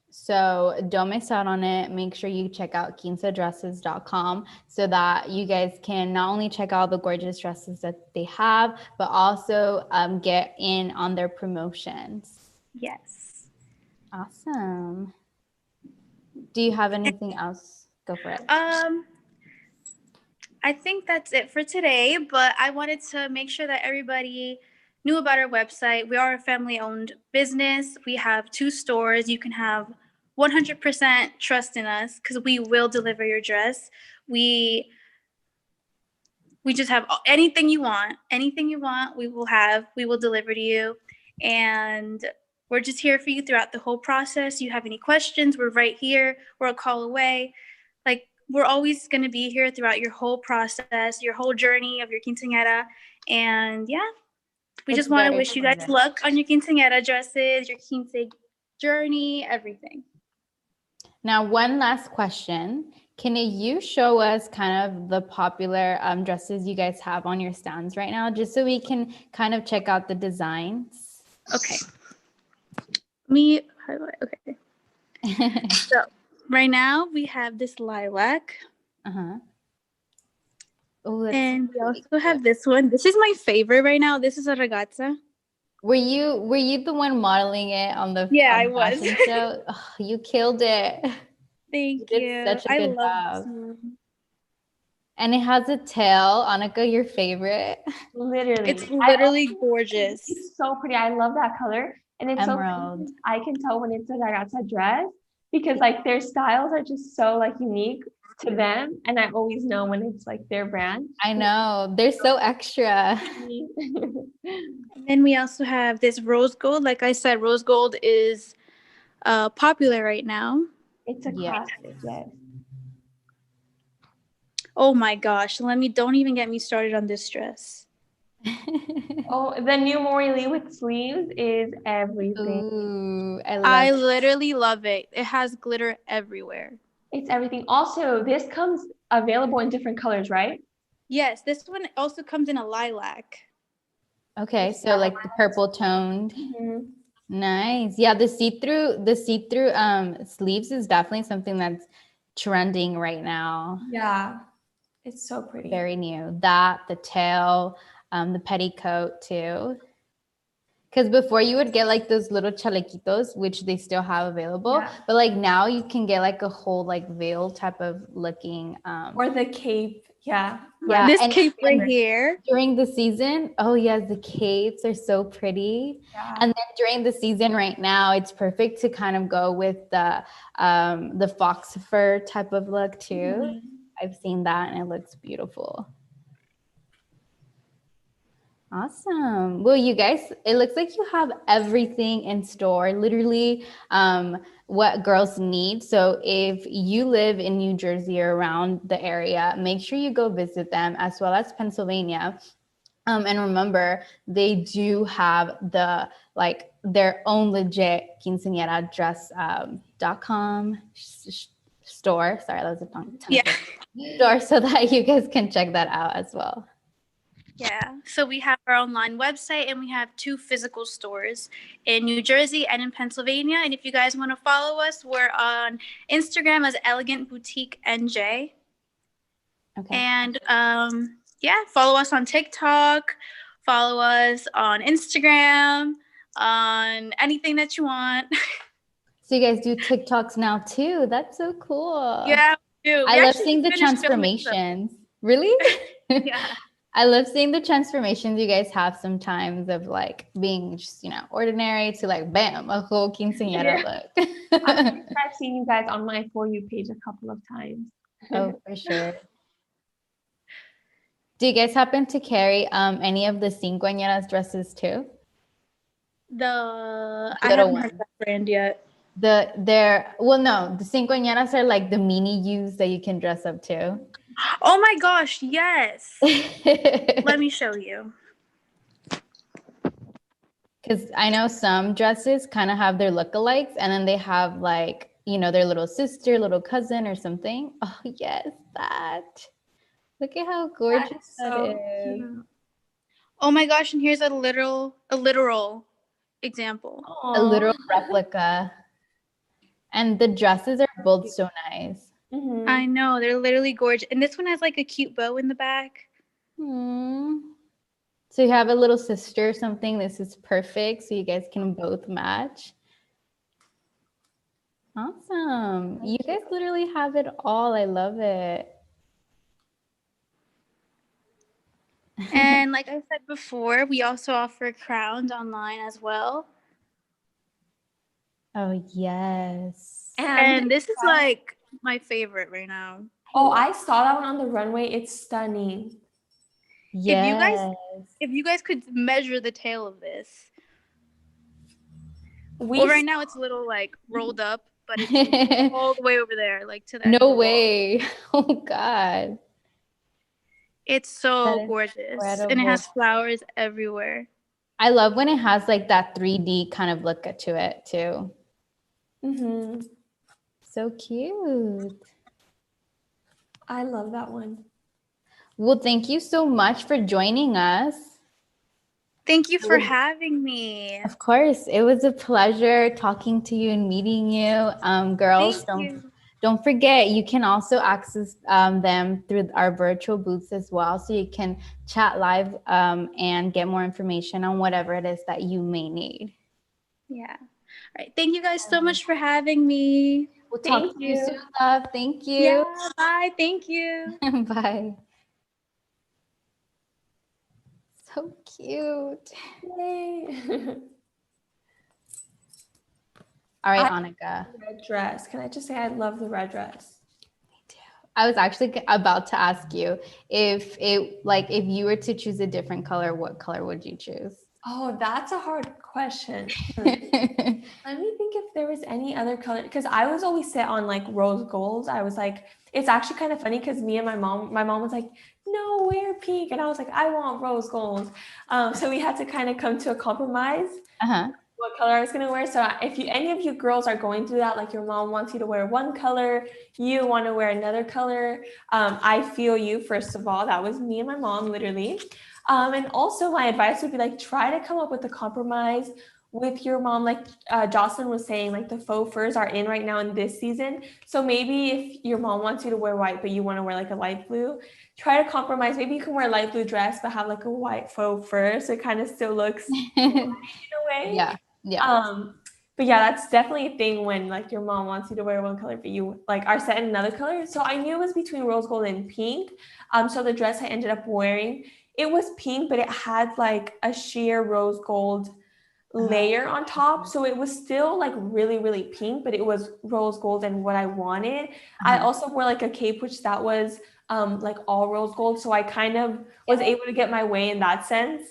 So don't miss out on it. Make sure you check out quinceadresses.com so that you guys can not only check out the gorgeous dresses that they have, but also get in on their promotions. Yes. Awesome. Do you have anything else? Go for it. I think that's it for today, but I wanted to make sure that everybody knew about our website. We are a family-owned business. We have 2 stores. You can have 100% trust in us because we will deliver your dress. We just have anything you want, we will deliver to you. And we're just here for you throughout the whole process. You have any questions, we're right here. We're a call away. Like, we're always going to be here throughout your whole process, your whole journey of your quinceañera. And yeah, we just want to wish you guys luck on your quinceañera dresses, your quince journey, everything. Now, one last question. Can you show us kind of the popular dresses you guys have on your stands right now, just so we can kind of check out the designs? Okay. Okay. So right now we have this lilac. Oh, and we also have this one. This is my favorite right now. This is a ragazza. Were you the one modeling it on the I was. fashion show? Oh, you killed it. Thank you. You. Did such a good job. And it has a tail. Annika, your favorite? Literally. It's literally gorgeous. It's so pretty. I love that color. And it's emerald. So I can tell when it's a ragazza dress because like their styles are just so like unique to them. And I always know when it's like their brand. I know. They're so extra. And then we also have this rose gold. Like I said, rose gold is popular right now. It's a classic, yes. Oh my gosh, don't even get me started on this dress. Oh, the new Maury Lee with sleeves is everything. Ooh, I literally love it. It has glitter everywhere. It's everything. Also, this comes available in different colors, right? Yes, this one also comes in a lilac. Okay, so like the purple toned. Mm-hmm. Nice. Yeah, the see-through sleeves is definitely something that's trending right now. Yeah. It's so pretty. Very new. That, the tail, the petticoat too. Because before you would get like those little chalequitos, which they still have available, but like now you can get like a whole like veil type of looking. Or the cape. Yeah. Yeah. This cape right here. During the season, oh yes, the capes are so pretty. Yeah. And then during the season right now, it's perfect to kind of go with the fox fur type of look too. Mm-hmm. I've seen that and it looks beautiful. Awesome. Well, you guys, it looks like you have everything in store, literally what girls need. So if you live in New Jersey or around the area, make sure you go visit them, as well as Pennsylvania. And remember, they do have the like their own legit quinceañera dress.com store. Sorry, that was a tongue store, so that you guys can check that out as well. Yeah, so we have our online website and we have 2 physical stores in New Jersey and in Pennsylvania. And if you guys want to follow us, we're on Instagram as Elegant Boutique NJ. Okay. And yeah, follow us on TikTok, follow us on Instagram, on anything that you want. So you guys do TikToks now too. That's so cool. Yeah, we do. I We love actually seeing the finished filming some. transformations. Really? Yeah. I love seeing the transformations you guys have sometimes of like being just, ordinary to like, bam, a whole quinceañera look. I've seen you guys on my For You page a couple of times. Oh, for sure. Do you guys happen to carry any of the quinceañeras dresses too? I Little haven't ones. heard that brand yet. No, the quinceañeras are like the mini yous that you can dress up to. Oh my gosh, yes. Let me show you. Because I know some dresses kind of have their lookalikes, and then they have like, their little sister, little cousin or something. Oh, yes, that. Look at how gorgeous that is. Cute. Oh my gosh, and here's a literal example. A literal replica. And the dresses are both so nice. Mm-hmm. I know, they're literally gorgeous. And this one has like a cute bow in the back. Aww. So you have a little sister or something. This is perfect. So you guys can both match. Awesome. You guys literally have it all. I love it. And like I said before, we also offer crowns online as well. Oh, yes. And this is like my favorite right now. Oh, I saw that one on the runway. It's stunning. Yes. If you guys could measure the tail of this. Well, right now it's a little like rolled up, but it's all the way over there, like to that. No way. Oh, God. It's so gorgeous. And it has flowers everywhere. I love when it has like that 3D kind of look to it too. Mm-hmm. So cute. I love that one. Well, thank you so much for joining us. Thank you for having me. Of course. It was a pleasure talking to you and meeting you. Girls, don't forget, you can also access them through our virtual booths as well. So you can chat live and get more information on whatever it is that you may need. Yeah. All right. Thank you guys so much for having me. We'll talk to you soon, love. Thank you. Yeah, bye. Thank you. Bye. So cute. Yay. All right, Annika. Red dress. Can I just say I love the red dress? Me too. I was actually about to ask you if you were to choose a different color, what color would you choose? Oh, that's a hard question. Let me think if there was any other color, because I was always set on like rose gold. I was like, it's actually kind of funny because me and my mom was like, no, wear pink. And I was like, I want rose gold. So we had to kind of come to a compromise. What color I was going to wear. So if any of you girls are going through that, like your mom wants you to wear one color, you want to wear another color, I feel you. First of all, that was me and my mom, literally. And also my advice would be like, try to come up with a compromise with your mom. Like Jocelyn was saying, like the faux furs are in right now in this season. So maybe if your mom wants you to wear white, but you want to wear like a light blue, try to compromise. Maybe you can wear a light blue dress, but have like a white faux fur. So it kind of still looks in a way. Yeah. Yeah. But yeah, that's definitely a thing when like your mom wants you to wear one color, but you like are set in another color. So I knew it was between rose gold and pink. So the dress I ended up wearing, it was pink, but it had like a sheer rose gold layer on top. So it was still like really, really pink, but it was rose gold and what I wanted. I also wore like a cape, which that was like all rose gold. So I kind of was able to get my way in that sense.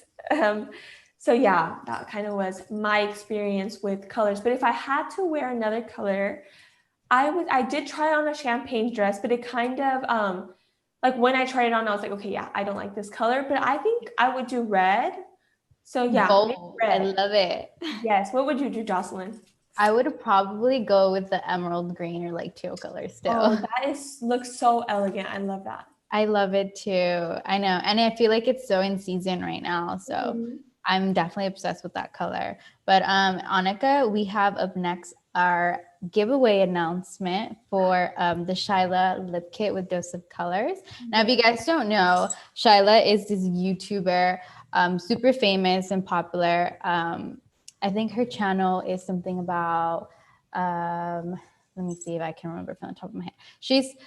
So yeah, that kind of was my experience with colors. But if I had to wear another color, I did try on a champagne dress, but it kind of like when I tried it on, I was like, okay, yeah, I don't like this color, but I think I would do red. So yeah, Bold. I red. love it. Yes. What would you do, Jocelyn? I would probably go with the emerald green or like teal color still. Oh, that looks so elegant. I love that. I love it too. I know. And I feel like it's so in season right now. So I'm definitely obsessed with that color. But Annika, we have up next our giveaway announcement for the Shyla lip kit with Dose of Colors. Now, if you guys don't know, Shyla is this YouTuber, super famous and popular. I think her channel is something about let me see if I can remember from the top of my head.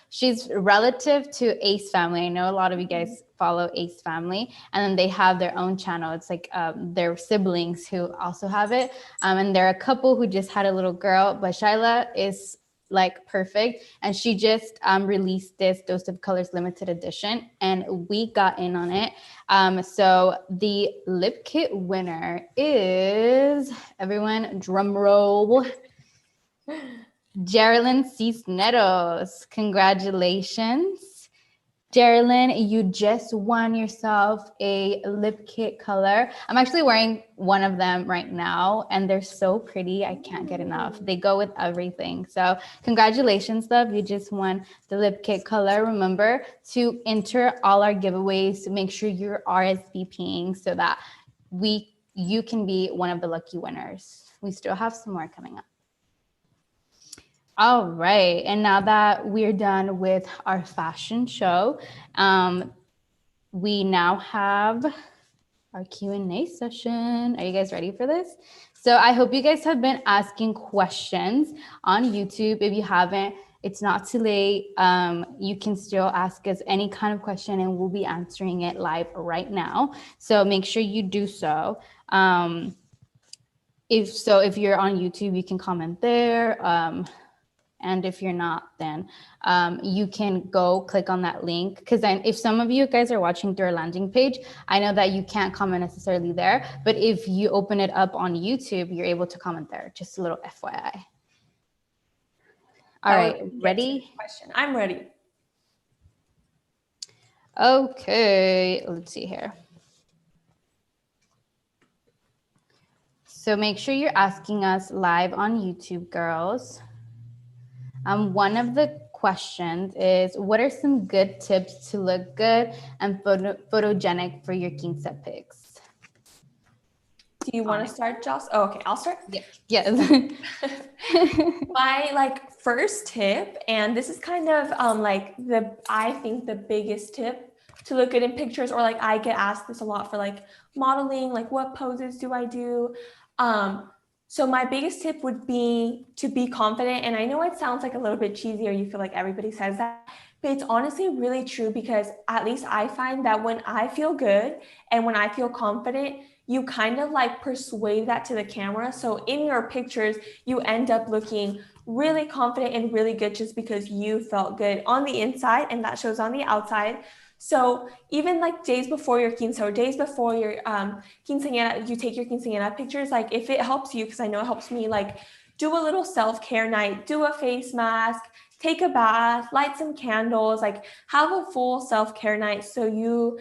She's relative to Ace Family. I know a lot of you guys follow Ace Family, and then they have their own channel. It's like their siblings who also have it, and they're a couple who just had a little girl. But Shyla is like perfect, and she just released this Dose of Colors limited edition, and we got in on it. So the lip kit winner is, everyone drum roll, Geraldine Cisneros. Congratulations. Geraldine, you just won yourself a lip kit color. I'm actually wearing one of them right now, and they're so pretty. I can't get enough. They go with everything. So congratulations, love. You just won the lip kit color. Remember to enter all our giveaways. Make sure you're RSVPing so that you can be one of the lucky winners. We still have some more coming up. All right, and now that we're done with our fashion show, we now have our Q&A session. Are you guys ready for this? So I hope you guys have been asking questions on YouTube. If you haven't, it's not too late. You can still ask us any kind of question and we'll be answering it live right now. So make sure you do so. If you're on YouTube, you can comment there. And if you're not, then you can go click on that link. Because then if some of you guys are watching through our landing page, I know that you can't comment necessarily there. But if you open it up on YouTube, you're able to comment there. Just a little FYI. All right, ready? Question. I'm ready. Okay, let's see here. So make sure you're asking us live on YouTube, girls. One of the questions is, what are some good tips to look good and photogenic for your quince pics? Do you want to start, Joss? Oh, okay, I'll start. Yes. My first tip, and this is kind of I think the biggest tip to look good in pictures, or I get asked this a lot for modeling, what poses do I do? So my biggest tip would be to be confident. And I know it sounds a little bit cheesy, or you feel like everybody says that, but it's honestly really true, because at least I find that when I feel good and when I feel confident, you kind of persuade that to the camera. So in your pictures, you end up looking really confident and really good just because you felt good on the inside, and that shows on the outside. So even days before your quince or days before your quinceañera, you take your quinceañera pictures, if it helps you, because I know it helps me, do a little self-care night, do a face mask, take a bath, light some candles, have a full self-care night so you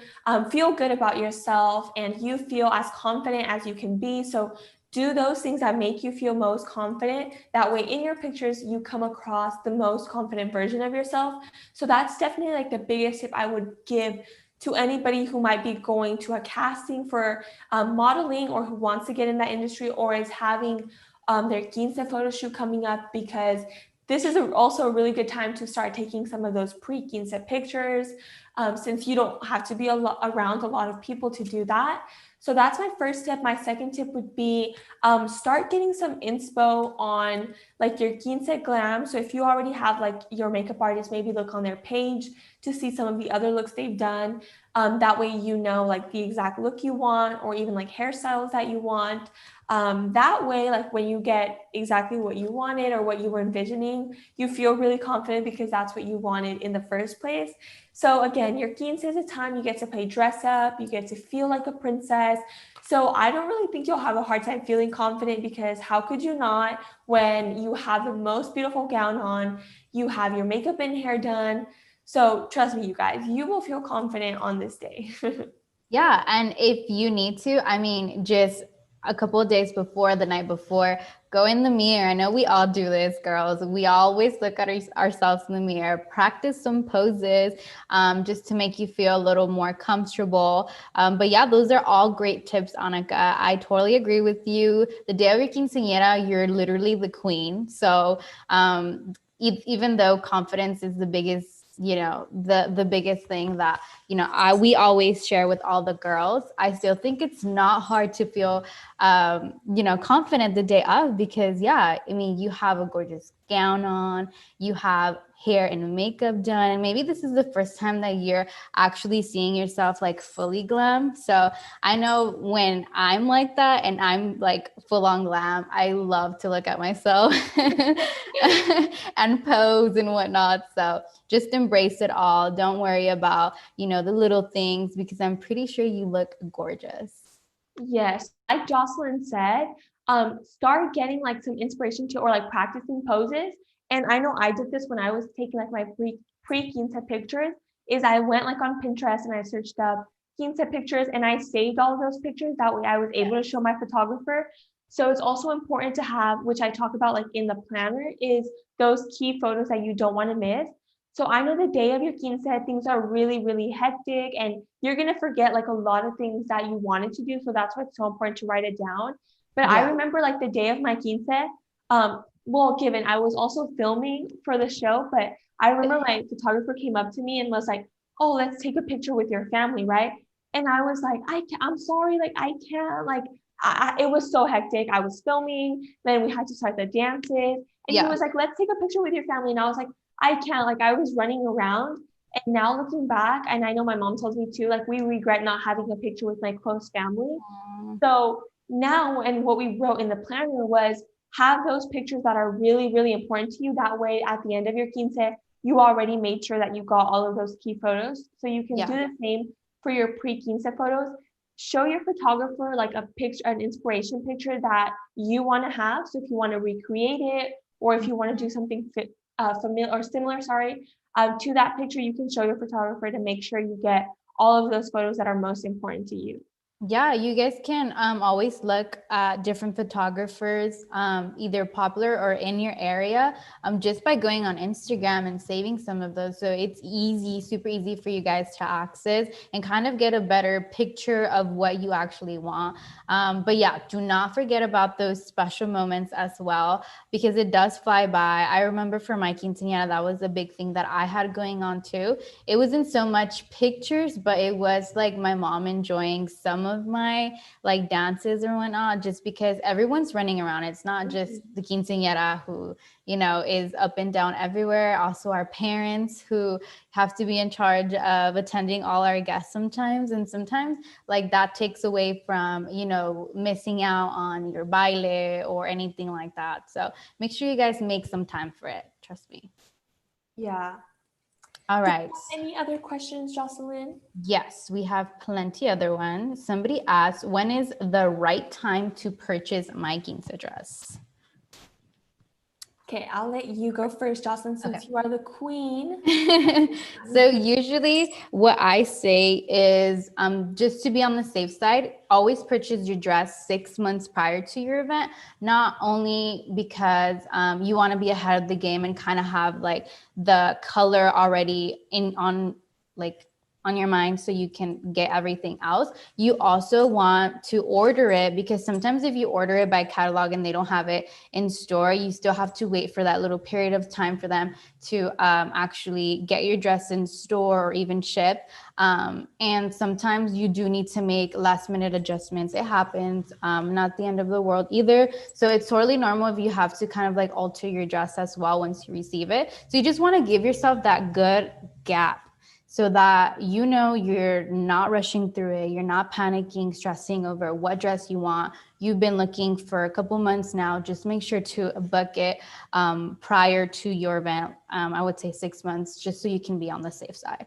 feel good about yourself and you feel as confident as you can be. So do those things that make you feel most confident. That way in your pictures, you come across the most confident version of yourself. So that's definitely the biggest tip I would give to anybody who might be going to a casting for modeling, or who wants to get in that industry, or is having their quince photo shoot coming up, because this is also a really good time to start taking some of those pre-quince pictures, since you don't have to be around a lot of people to do that. So that's my first tip. My second tip would be start getting some inspo on your quince glam. So if you already have your makeup artist, maybe look on their page to see some of the other looks they've done. That way you know the exact look you want, or even hairstyles that you want. That way, when you get exactly what you wanted or what you were envisioning, you feel really confident because that's what you wanted in the first place. So again, your quince is a time you get to play dress up, you get to feel like a princess. So I don't really think you'll have a hard time feeling confident, because how could you not when you have the most beautiful gown on, you have your makeup and hair done. So trust me, you guys, you will feel confident on this day. Yeah, and if you need to, I mean, just a couple of days before, the night before, go in the mirror. I know we all do this, girls. We always look at ourselves in the mirror, practice some poses just to make you feel a little more comfortable. But yeah, those are all great tips, Annika. I totally agree with you. The day of your quinceañera, you're literally the queen. So even though confidence is the biggest, the biggest thing that we always share with all the girls, I still think it's not hard to feel confident the day of, because I mean, you have a gorgeous gown on, you have hair and makeup done, and maybe this is the first time that you're actually seeing yourself like fully glam. So I know when I'm like that and I'm like full on glam, I love to look at myself and pose and whatnot. So just embrace it all. Don't worry about, the little things, because I'm pretty sure you look gorgeous. Yes, like Jocelyn said, start getting like some inspiration to, or like practicing poses. And I know I did this when I was taking like my pre-quince pictures, is I went like on Pinterest and I searched up quince pictures and I saved all of those pictures. That way I was able to show my photographer. So it's also important to have, which I talk about like in the planner, is those key photos that you don't want to miss. So I know the day of your quince, things are really, really hectic and you're going to forget like a lot of things that you wanted to do. So that's why it's so important to write it down. But I remember like the day of my quince, well, given I was also filming for the show, but I remember my photographer came up to me and was like, oh, let's take a picture with your family, right? And I was like, I'm sorry, like I can't, like it was so hectic. I was filming, then we had to start the dances. And he was like, let's take a picture with your family. And I was like, I can't, like I was running around. And now looking back, and I know my mom tells me too, like we regret not having a picture with my close family. So now, and what we wrote in the planner was have those pictures that are really, really important to you. That way at the end of your quince, you already made sure that you got all of those key photos. So you can do the same for your pre-quince photos. Show your photographer like a picture, an inspiration picture that you want to have. So if you want to recreate it, or if you want to do something familiar or similar, to that picture, you can show your photographer to make sure you get all of those photos that are most important to you. Yeah, you guys can always look at different photographers, either popular or in your area, just by going on Instagram and saving some of those. So it's easy, super easy for you guys to access and kind of get a better picture of what you actually want. But yeah, do not forget about those special moments as well, because it does fly by. I remember for my quinceañera, that was a big thing that I had going on too. It wasn't so much pictures, but it was like my mom enjoying some of my like dances or whatnot, just because everyone's running around. It's not just the quinceañera who, is up and down everywhere. Also our parents who have to be in charge of attending all our guests sometimes. And sometimes like that takes away from, missing out on your baile or anything like that. So make sure you guys make some time for it. Trust me. Yeah. All right. Any other questions, Jocelyn? Yes, we have plenty other ones. Somebody asked, when is the right time to purchase my quince dress? Okay, I'll let you go first, Jocelyn, since you are the queen. So usually what I say is just to be on the safe side, always purchase your dress 6 months prior to your event, not only because you want to be ahead of the game and kind of have like the color already on your mind so you can get everything else. You also want to order it, because sometimes if you order it by catalog and they don't have it in store, you still have to wait for that little period of time for them to actually get your dress in store or even ship. And sometimes you do need to make last minute adjustments. It happens, not the end of the world either. So it's totally normal if you have to kind of like alter your dress as well once you receive it. So you just want to give yourself that good gap, so that you're not rushing through it. You're not panicking, stressing over what dress you want. You've been looking for a couple months now. Just make sure to book it prior to your event. I would say 6 months, just so you can be on the safe side.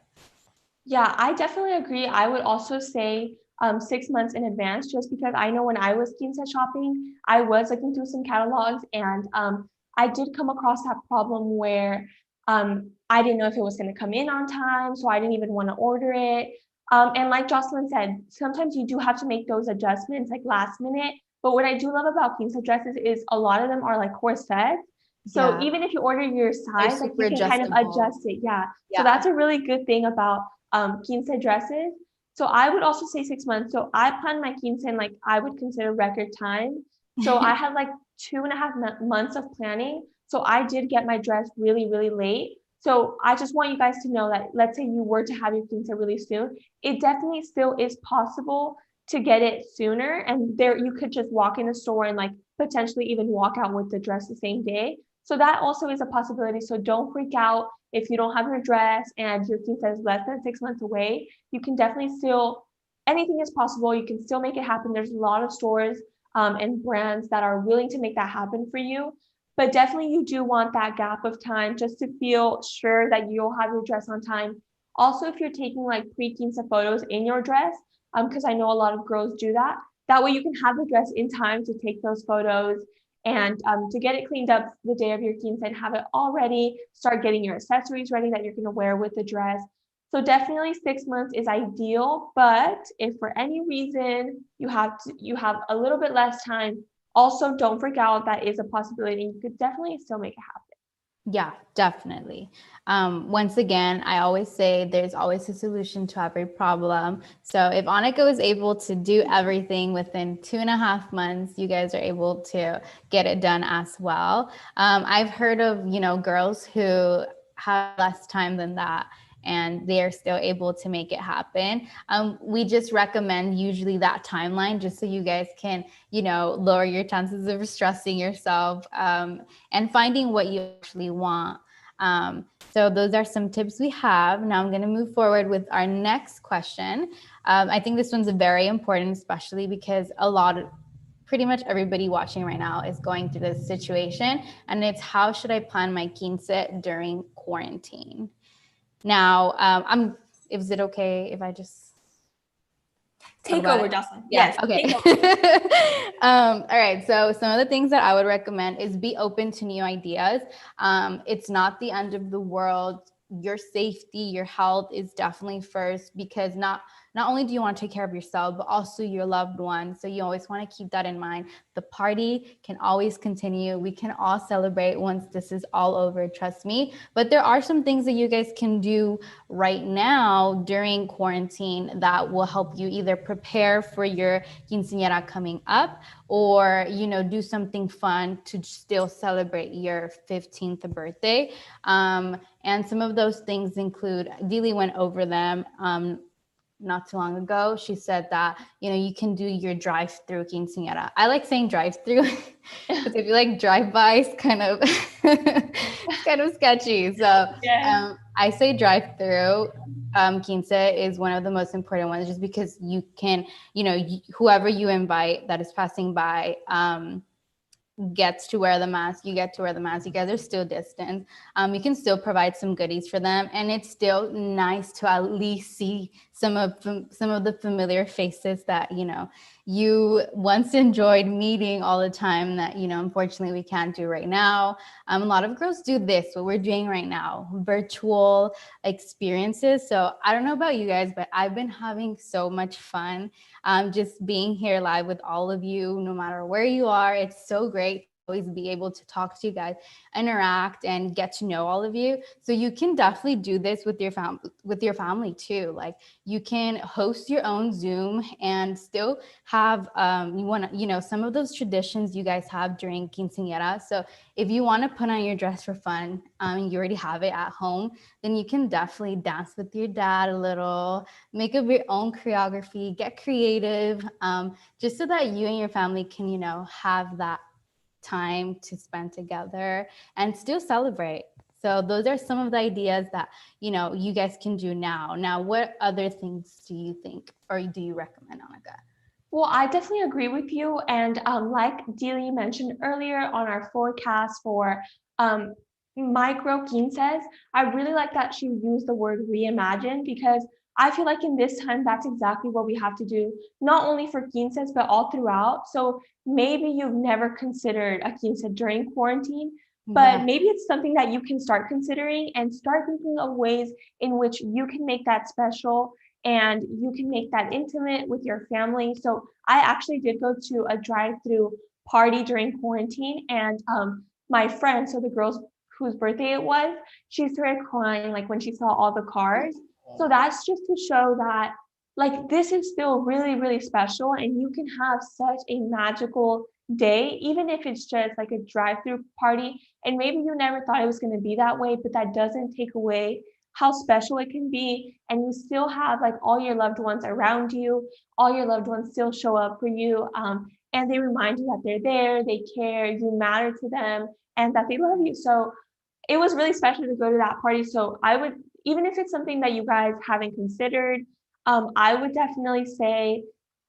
Yeah, I definitely agree. I would also say 6 months in advance, just because I know when I was quince shopping, I was looking through some catalogs and I did come across that problem where I didn't know if it was going to come in on time, so I didn't even want to order it. And like Jocelyn said, sometimes you do have to make those adjustments like last minute. But what I do love about quince dresses is a lot of them are like corsets. So even if you order your size, like you can kind of adjust it. Yeah. So that's a really good thing about quince dresses. So I would also say 6 months. So I planned my quince in like I would consider record time. So I had like 2.5 months of planning. So I did get my dress really, really late. So I just want you guys to know that let's say you were to have your quince really soon, it definitely still is possible to get it sooner. And there you could just walk in a store and like potentially even walk out with the dress the same day. So that also is a possibility. So don't freak out if you don't have your dress and your quince is less than 6 months away. You can definitely still, anything is possible. You can still make it happen. There's a lot of stores and brands that are willing to make that happen for you. But definitely you do want that gap of time just to feel sure that you'll have your dress on time. Also, if you're taking like pre-quince photos in your dress, because I know a lot of girls do that, that way you can have the dress in time to take those photos and to get it cleaned up the day of your quince and have it all ready, start getting your accessories ready that you're gonna wear with the dress. So definitely 6 months is ideal, but if for any reason you have a little bit less time, also don't freak out. That is a possibility. You could definitely still make it happen. Yeah, definitely. Once again, I always say there's always a solution to every problem. So if Annika was able to do everything within 2.5 months, you guys are able to get it done as well. I've heard of, girls who have less time than that, and they are still able to make it happen. We just recommend usually that timeline just so you guys can, lower your chances of stressing yourself and finding what you actually want. So those are some tips we have. Now I'm going to move forward with our next question. I think this one's very important, especially because pretty much everybody watching right now is going through this situation, and it's how should I plan my quince during quarantine? Now, is it okay if I just take over, Jocelyn? Yeah. Yes. Okay. All right. So some of the things that I would recommend is be open to new ideas. It's not the end of the world. Your safety, your health is definitely first, because not only do you want to take care of yourself, but also your loved ones. So you always want to keep that in mind. The party can always continue. We can all celebrate once this is all over, trust me. But there are some things that you guys can do right now during quarantine that will help you either prepare for your quinceañera coming up, or, do something fun to still celebrate your 15th birthday. And some of those things include, Deely went over them not too long ago. She said that, you can do your drive-through quinceañera. I like saying drive-through because if you like drive-bys, kind of, it's kind of sketchy. So I say drive-through. Quince is one of the most important ones, just because you can, whoever you invite that is passing by, gets to wear the mask, you get to wear the mask, you guys are still distant. You can still provide some goodies for them, and it's still nice to at least see some of the familiar faces that you once enjoyed meeting all the time that unfortunately we can't do right now. A lot of girls do this, what we're doing right now, virtual experiences. So I don't know about you guys, but I've been having so much fun just being here live with all of you, no matter where you are. It's so great to always be able to talk to you guys, interact, and get to know all of you. So you can definitely do this with your family too. Like, you can host your own Zoom and still have some of those traditions you guys have during quinceañera. So if you want to put on your dress for fun, you already have it at home, then you can definitely dance with your dad a little, make up your own choreography, get creative, just so that you and your family can, have that time to spend together and still celebrate. So those are some of the ideas that, you guys can do now. Now, what other things do you think, or do you recommend, Annika? Well, I definitely agree with you. And like Deely mentioned earlier on our forecast for micro quinces, I really like that she used the word reimagine, because I feel like in this time, that's exactly what we have to do, not only for quinces, but all throughout. So maybe you've never considered a quince during quarantine, but maybe it's something that you can start considering and start thinking of ways in which you can make that special and you can make that intimate with your family. So I actually did go to a drive-through party during quarantine, and my friend, so the girl's whose birthday it was, she started crying like when she saw all the cars. So that's just to show that like this is still really, really special, and you can have such a magical day, even if it's just like a drive-through party. And maybe you never thought it was going to be that way, but that doesn't take away how special it can be. And you still have like all your loved ones around you, all your loved ones still show up for you. And they remind you that they're there, they care, you matter to them, and that they love you. So it was really special to go to that party. So I would, even if it's something that you guys haven't considered, I would definitely say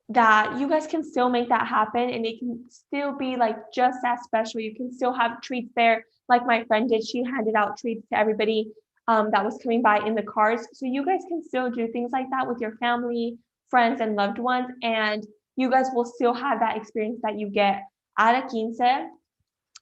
that you guys can still make that happen, and it can still be like just as special. You can still have treats there, like my friend did. She handed out treats to everybody that was coming by in the cars. So you guys can still do things like that with your family, friends, and loved ones, and you guys will still have that experience that you get at a quince.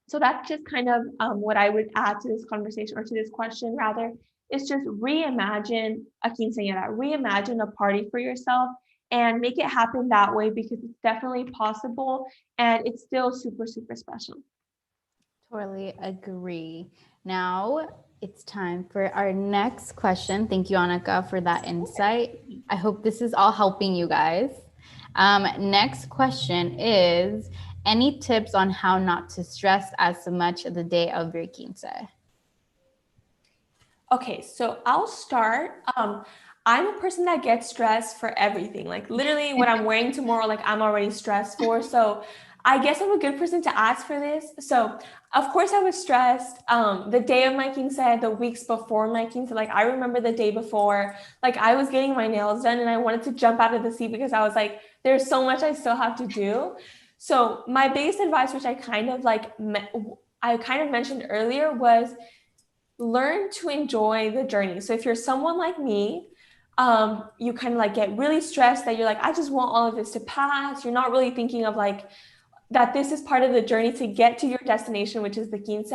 So that's just kind of what I would add to this conversation, or to this question rather, is just reimagine a quinceañera, reimagine a party for yourself and make it happen that way, because it's definitely possible and it's still super, super special. Totally agree. Now it's time for our next question. Thank you, Annika, for that insight. I hope this is all helping you guys. Next question is, any tips on how not to stress as much the day of your quince? Okay, so I'll start. I'm a person that gets stressed for everything. Like literally what I'm wearing tomorrow, like I'm already stressed for. So I guess I'm a good person to ask for this. So of course I was stressed the day of my quince, the weeks before my quince. Like I remember the day before, like I was getting my nails done and I wanted to jump out of the seat because I was like, there's so much I still have to do. So my biggest advice, which I kind of mentioned earlier, was learn to enjoy the journey. So if you're someone like me, you kind of like get really stressed that you're like, I just want all of this to pass. You're not really thinking of like that this is part of the journey to get to your destination, which is the quince.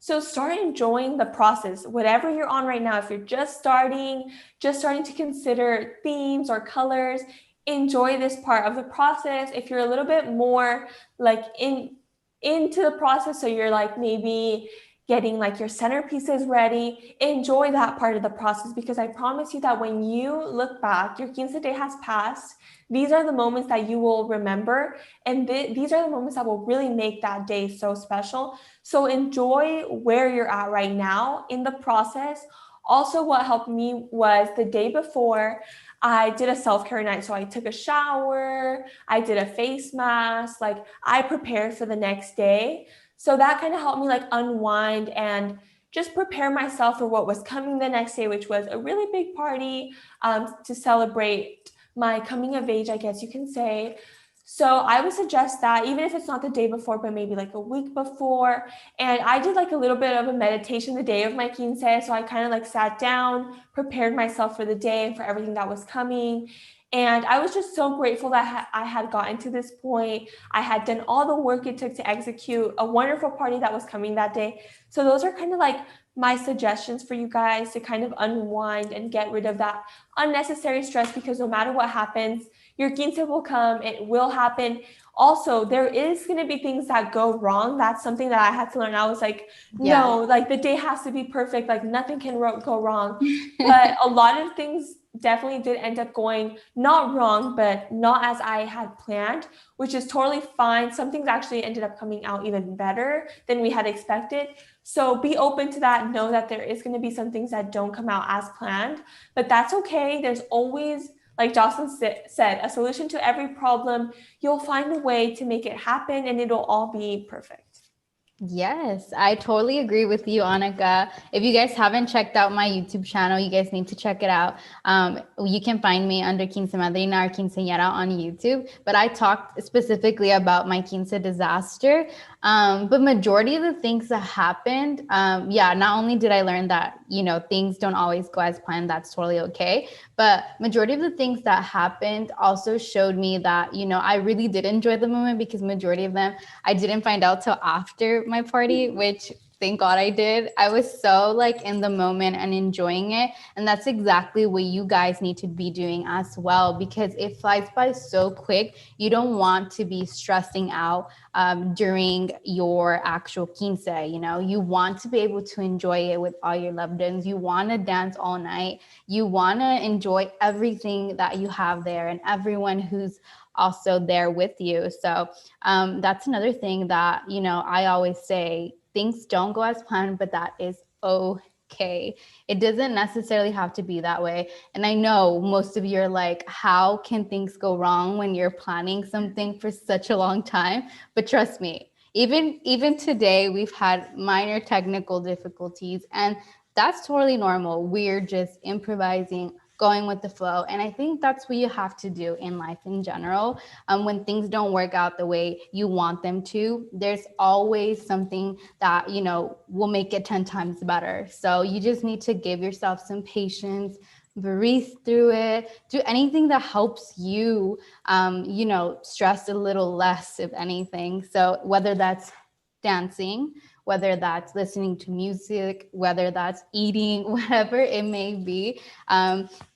So start enjoying the process, whatever you're on right now. If you're just starting to consider themes or colors, enjoy this part of the process. If you're a little bit more like into the process, so you're like maybe getting like your centerpieces ready, enjoy that part of the process, because I promise you that when you look back, your quince day has passed. These are the moments that you will remember, and these are the moments that will really make that day so special. So enjoy where you're at right now in the process. Also, what helped me was the day before, I did a self-care night. So I took a shower, I did a face mask, like I prepared for the next day. So that kind of helped me like unwind and just prepare myself for what was coming the next day, which was a really big party to celebrate my coming of age, I guess you can say. So I would suggest that, even if it's not the day before, but maybe like a week before. And I did like a little bit of a meditation the day of my quince. So I kind of like sat down, prepared myself for the day and for everything that was coming. And I was just so grateful that I had gotten to this point. I had done all the work it took to execute a wonderful party that was coming that day. So those are kind of like my suggestions for you guys to kind of unwind and get rid of that unnecessary stress, because no matter what happens, your quince will come, it will happen. Also, there is going to be things that go wrong. That's something that I had to learn. I was like, no, like the day has to be perfect. Like nothing can go wrong. But a lot of things definitely did end up going not wrong, but not as I had planned, which is totally fine. Some things actually ended up coming out even better than we had expected. So be open to that. Know that there is going to be some things that don't come out as planned, but that's okay. There's always, like Jocelyn said, a solution to every problem. You'll find a way to make it happen and it'll all be perfect. Yes, I totally agree with you, Annika. If you guys haven't checked out my YouTube channel, you guys need to check it out. You can find me under Quince Madrina or Quinceañera on YouTube, but I talked specifically about my quince disaster. But majority of the things that happened, not only did I learn that, things don't always go as planned, that's totally okay. But majority of the things that happened also showed me that, I really did enjoy the moment, because majority of them I didn't find out till after my party, which thank God I did. I was so like in the moment and enjoying it. And that's exactly what you guys need to be doing as well, because it flies by so quick. You don't want to be stressing out during your actual quince. You know, you want to be able to enjoy it with all your loved ones. You want to dance all night. You want to enjoy everything that you have there and everyone who's also there with you. So that's another thing that, you know, I always say, things don't go as planned, but that is okay. It doesn't necessarily have to be that way. And I know most of you are like, how can things go wrong when you're planning something for such a long time? But trust me, even today, we've had minor technical difficulties, and that's totally normal. We're just improvising, going with the flow. And I think that's what you have to do in life in general. When things don't work out the way you want them to, there's always something that, you know, will make it 10 times better. So you just need to give yourself some patience, breathe through it, do anything that helps you, you know, stress a little less, if anything. So whether that's dancing, whether that's listening to music, whether that's eating, whatever it may be,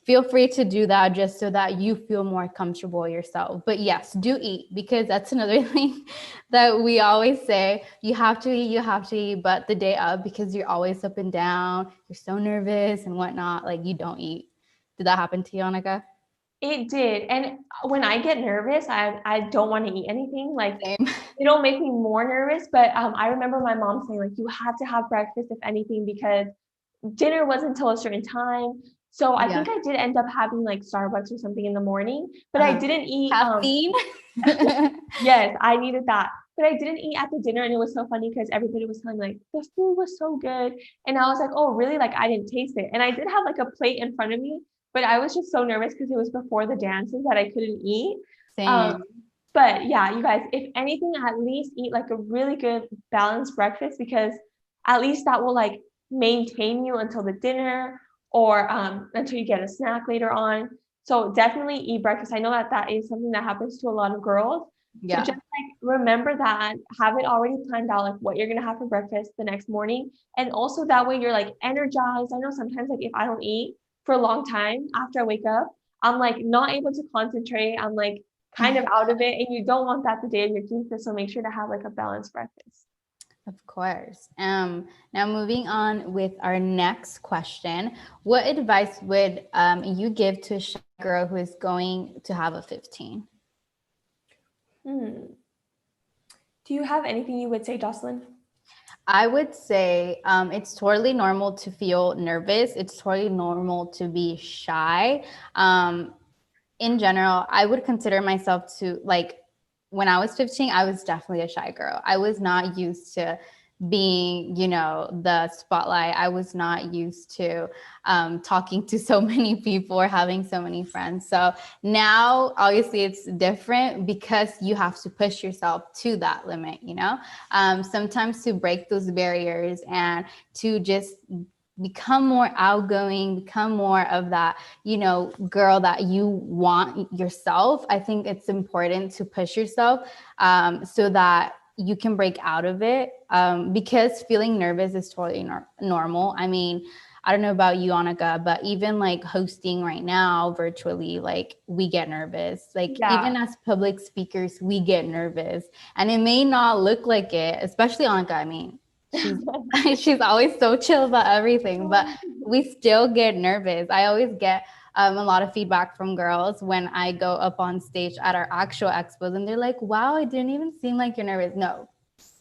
feel free to do that just so that you feel more comfortable yourself. But yes, do eat, because that's another thing that we always say. You have to eat, but the day of, because you're always up and down, you're so nervous and whatnot, like you don't eat. Did that happen to you, Annika? It did. And when I get nervous, I don't want to eat anything. Like Same. it'll make me more nervous. But I remember my mom saying, like, you have to have breakfast, if anything, because dinner wasn't until a certain time. So I think I did end up having like Starbucks or something in the morning, but I didn't eat caffeine. Yes, I needed that. But I didn't eat at the dinner, and it was so funny because everybody was telling me like the food was so good. And I was like, oh, really? Like I didn't taste it. And I did have like a plate in front of me, but I was just so nervous because it was before the dances that I couldn't eat. Same. But yeah, you guys, if anything, at least eat like a really good balanced breakfast, because at least that will like maintain you until the dinner, or until you get a snack later on. So definitely eat breakfast. I know that that is something that happens to a lot of girls. So just like remember that, have it already planned out, like what you're gonna have for breakfast the next morning. And also that way you're like energized. I know sometimes like if I don't eat for a long time after I wake up, I'm like not able to concentrate. I'm like kind of out of it, and you don't want that the day of your quince. So make sure to have like a balanced breakfast. Of course. Now moving on with our next question. What advice would you give to a shy girl who is going to have a 15? Do you have anything you would say, Jocelyn? I would say it's totally normal to feel nervous. It's totally normal to be shy. In general, I would consider myself to, like, when I was 15, I was definitely a shy girl. I was not used to being, you know, the spotlight. I was not used to talking to so many people or having so many friends. So now, obviously, it's different because you have to push yourself to that limit, you know, sometimes to break those barriers and to just become more outgoing, become more of that, you know, girl that you want yourself. I think it's important to push yourself so that you can break out of it, because feeling nervous is totally normal. I mean, I don't know about you, Annika, but even like hosting right now virtually, like we get nervous. Like even as public speakers, we get nervous, and it may not look like it, especially Annika. I mean, she's always so chill about everything, but we still get nervous. I always get a lot of feedback from girls when I go up on stage at our actual expos, and they're like, wow, it didn't even seem like you're nervous. No,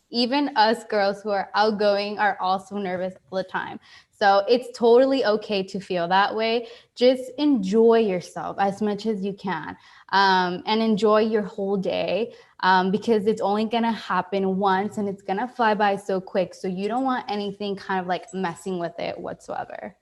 even us girls who are outgoing are also nervous all the time. So it's totally okay to feel that way. Just enjoy yourself as much as you can, and enjoy your whole day, because it's only going to happen once and it's going to fly by so quick. So you don't want anything kind of like messing with it whatsoever.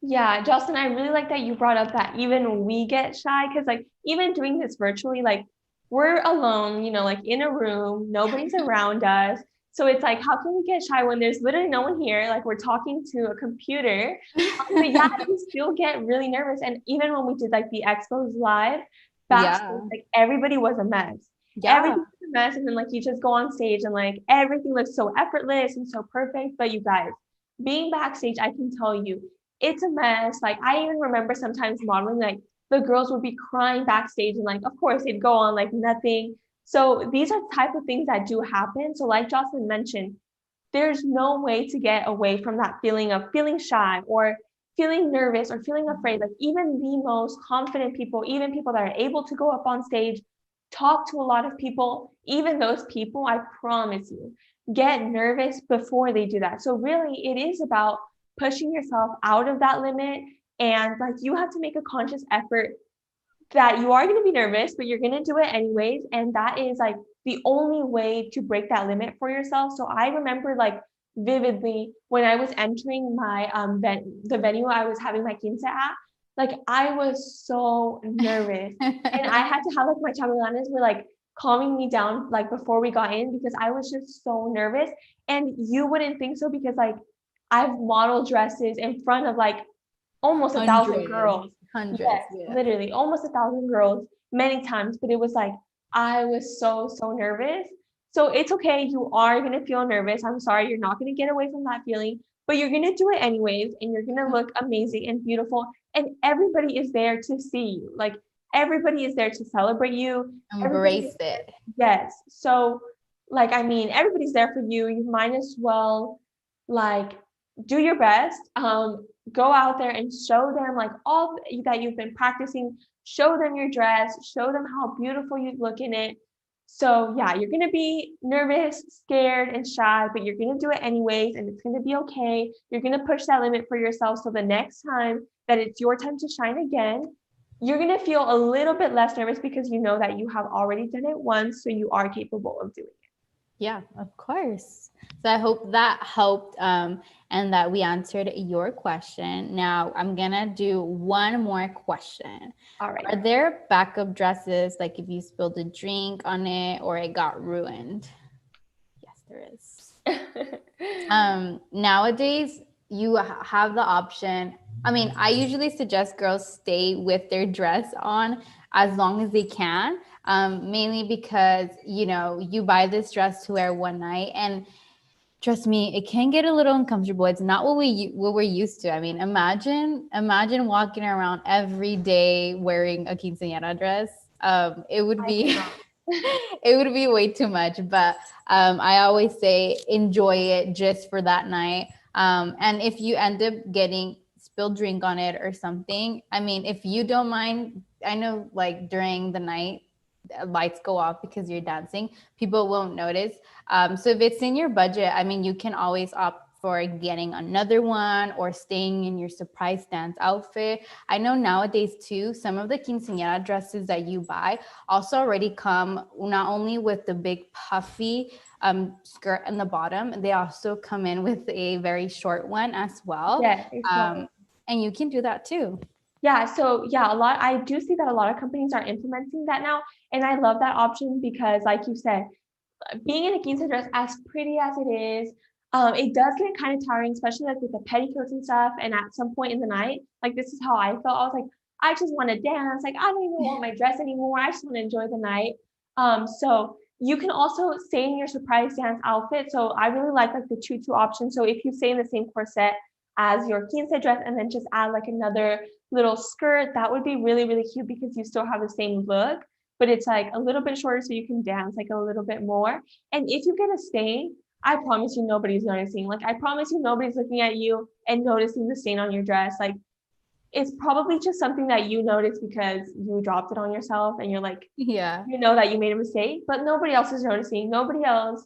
Yeah, Jocelyn, I really like that you brought up that even we get shy, because like even doing this virtually, like we're alone, you know, like in a room, nobody's around us. So it's like, how can we get shy when there's literally no one here? Like we're talking to a computer. But yeah, we still get really nervous. And even when we did like the expos live, backstage, like everybody was a mess. Everybody was a mess, and then like you just go on stage and like everything looks so effortless and so perfect. But you guys, being backstage, I can tell you, it's a mess. Like I even remember sometimes modeling, like the girls would be crying backstage, and like of course they'd go on like nothing. So these are type of things that do happen. So like Jocelyn mentioned, there's no way to get away from that feeling of feeling shy or feeling nervous or feeling afraid. Like even the most confident people, even people that are able to go up on stage, talk to a lot of people, even those people, I promise you, get nervous before they do that. So really it is about pushing yourself out of that limit, and like you have to make a conscious effort that you are going to be nervous, but you're going to do it anyways. And that is like the only way to break that limit for yourself. So I remember like vividly when I was entering my the venue I was having my quince at, like I was so nervous. And I had to have like my chambelanes were like calming me down like before we got in, because I was just so nervous. And you wouldn't think so, because like I've modeled dresses in front of like almost 1,000 girls. Hundreds, yes, yeah. literally almost 1,000 girls many times. But it was like I was so nervous. So it's okay, you are going to feel nervous. I'm sorry, you're not going to get away from that feeling, but you're going to do it anyways, and you're going to look amazing and beautiful, and everybody is there to see you. Like everybody is there to celebrate you. Embrace it. Yes. So like, I mean, everybody's there for you. You might as well like do your best. Go out there and show them like all that you've been practicing. Show them your dress. Show them how beautiful you look in it. So yeah, you're gonna be nervous, scared, and shy, but you're gonna do it anyways, and it's gonna be okay. You're gonna push that limit for yourself, so the next time that it's your time to shine again, you're gonna feel a little bit less nervous, because you know that you have already done it once, so you are capable of doing it. Yeah, of course. So I hope that helped and that we answered your question. Now I'm gonna do one more question. All right. Are there backup dresses, like if you spilled a drink on it or it got ruined? Yes, there is. Nowadays, you have the option. I mean, I usually suggest girls stay with their dress on as long as they can, mainly because, you know, you buy this dress to wear one night, and trust me, it can get a little uncomfortable. It's not what we're used to. I mean, imagine walking around every day wearing a quinceañera dress. It would be it would be way too much. But I always say enjoy it just for that night. And if you end up getting spilled drink on it or something, I mean, if you don't mind, I know like during the night, lights go off because you're dancing, people won't notice. So if it's in your budget, I mean, you can always opt for getting another one or staying in your surprise dance outfit. I know nowadays too, some of the quinceañera dresses that you buy also already come not only with the big puffy skirt in the bottom, they also come in with a very short one as well. Yeah, and you can do that too. Yeah, so yeah, I do see that a lot of companies are implementing that now, and I love that option, because like you said, being in a quince dress, as pretty as it is, it does get kind of tiring, especially like with the petticoats and stuff. And at some point in the night, like this is how I felt. I was like, I just want to dance. Like I don't even want my dress anymore. I just want to enjoy the night. So you can also stay in your surprise dance outfit. So I really like the tutu option. So if you stay in the same corset as your quince dress and then just add like another little skirt, that would be really, really cute, because you still have the same look, but it's like a little bit shorter, so you can dance like a little bit more. And if you get a stain, I promise you nobody's noticing. Like I promise you nobody's looking at you and noticing the stain on your dress. Like it's probably just something that you notice because you dropped it on yourself and you're like, yeah, you know that you made a mistake, but nobody else is noticing. Nobody else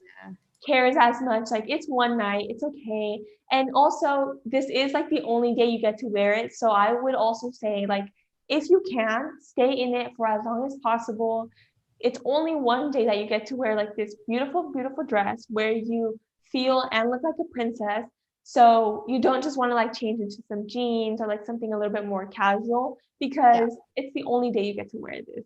cares as much. Like it's one night, it's okay. And also this is like the only day you get to wear it. So I would also say, like, if you can, stay in it for as long as possible. It's only one day that you get to wear like this beautiful, beautiful dress where you feel and look like a princess. So you don't just want to like change into some jeans or like something a little bit more casual, because it's the only day you get to wear this.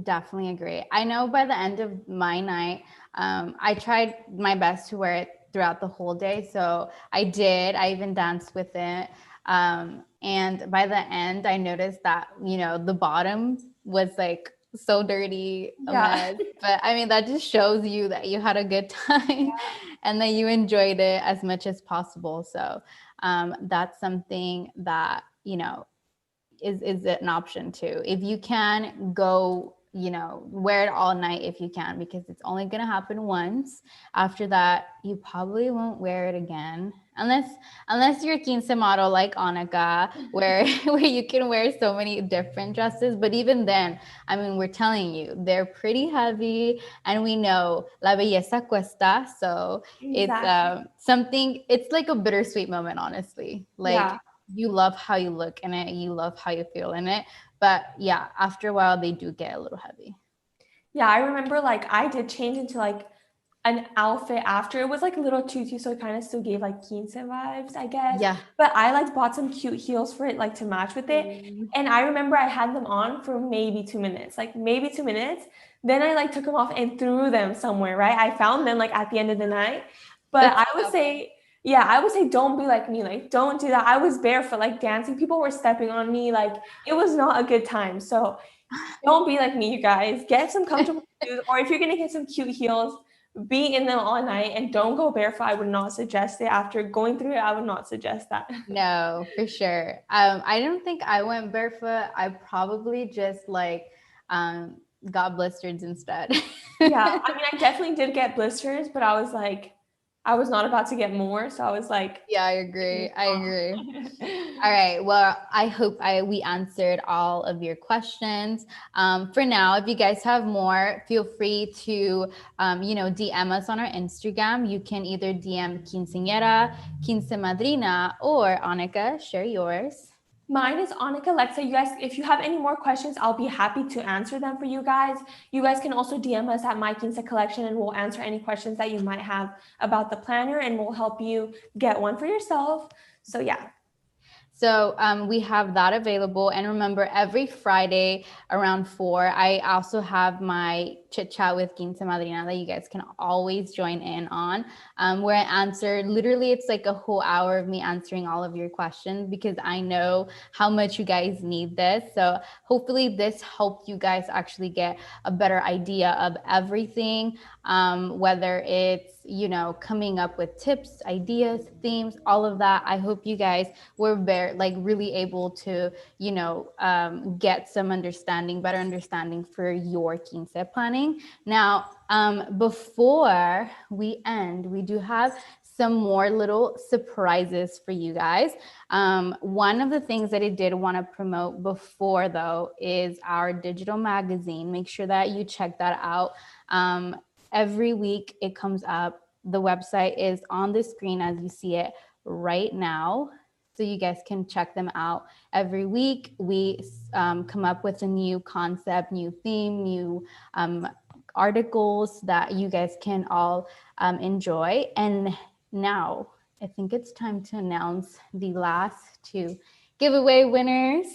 Definitely agree. I know by the end of my night, I tried my best to wear it throughout the whole day. So I did. I even danced with it. And by the end, I noticed that, you know, the bottom was like so dirty, a Yeah. mess. But I mean, that just shows you that you had a good time and that you enjoyed it as much as possible. So that's something that, is an option too. If you can go, wear it all night if you can, because it's only going to happen once. After that, you probably won't wear it again unless you're a quince model like Annika, where where you can wear so many different dresses. But even then, I mean, we're telling you, they're pretty heavy, and we know la belleza cuesta. So Exactly. it's something. It's like a bittersweet moment, honestly. Like, Yeah. you love how you look in it, you love how you feel in it, but yeah, after a while they do get a little heavy. Yeah, I remember like I did change into like an outfit after. It was like a little tutu, so it kind of still gave like quince vibes, I guess. Yeah. But I like bought some cute heels for it, like to match with it. And I remember I had them on for maybe 2 minutes, like maybe 2 minutes. Then I like took them off and threw them somewhere, right? I found them like at the end of the night. But That's I would say, yeah, I would say don't be like me. Like, don't do that. I was barefoot, like dancing. People were stepping on me. Like, it was not a good time. So don't be like me, you guys. Get some comfortable shoes, or if you're gonna get some cute heels, be in them all night and don't go barefoot. I would not suggest it. After going through it, I would not suggest that. No, for sure. I don't think I went barefoot. I probably just like got blisters instead. Yeah, I mean, I definitely did get blisters, but I was like, I was not about to get more, so I was like, yeah, I agree. All right. Well, I hope we answered all of your questions. For now, if you guys have more, feel free to, DM us on our Instagram. You can either DM Quinceañera, Quince Madrina, or Annika, share yours. Mine is Annika Alexa. You guys, if you have any more questions, I'll be happy to answer them for you guys. You guys can also DM us at My Quince Collection, and we'll answer any questions that you might have about the planner, and we'll help you get one for yourself. So yeah. So we have that available. And remember, every Friday around 4, I also have my chit chat with Quince Madrina that you guys can always join in on, where I answer, literally it's like a whole hour of me answering all of your questions, because I know how much you guys need this. So hopefully this helped you guys actually get a better idea of everything, whether it's, coming up with tips, ideas, themes, all of that. I hope you guys were really able to, get some better understanding for your quince planning. Now, before we end, we do have some more little surprises for you guys. One of the things that I did want to promote before, though, is our digital magazine. Make sure that you check that out. Every week it comes up. The website is on the screen as you see it right now. So you guys can check them out. Every week we come up with a new concept, new theme, new articles that you guys can all enjoy. And now I think it's time to announce the last 2 giveaway winners.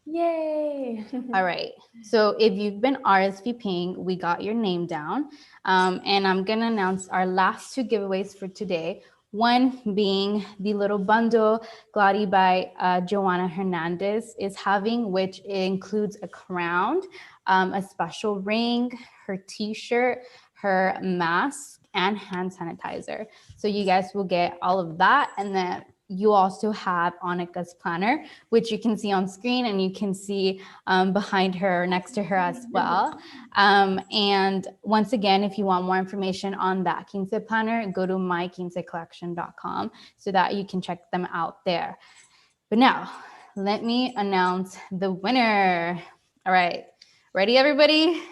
Yay! All right. So if you've been RSVPing, we got your name down. And I'm going to announce our last 2 giveaways for today. One being the little bundle Gladi by Joanna Hernandez is having, which includes a crown, a special ring, her t-shirt, her mask, and hand sanitizer. So you guys will get all of that. And then you also have Annika's planner, which you can see on screen, and you can see behind her, next to her as well. And once again, if you want more information on that Quince planner, go to myquincecollection.com so that you can check them out there. But now, let me announce the winner. All right. Ready, everybody?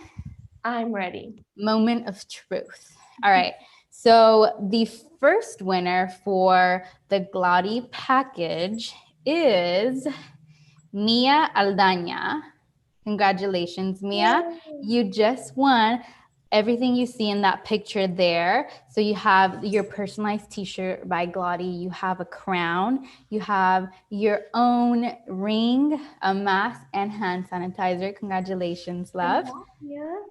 I'm ready. Moment of truth. All right. So the first winner for the Gladi package is Mia Aldana. Congratulations, Mia. Yay. You just won everything you see in that picture there. So you have your personalized t-shirt by Gladi, you have a crown, you have your own ring, a mask, and hand sanitizer. Congratulations, love. Yeah.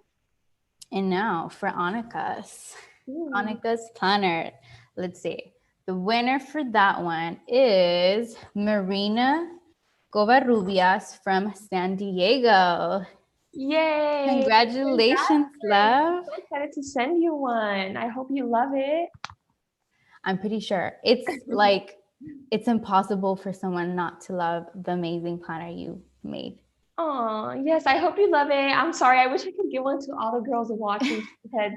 And now for Annika's planner. Let's see. The winner for that one is Marina Covarrubias from San Diego. Yay! Congratulations, love. I'm so excited to send you one. I hope you love it. I'm pretty sure it's like it's impossible for someone not to love the amazing planner you made. Oh, yes, I hope you love it. I'm sorry. I wish I could give one to all the girls watching because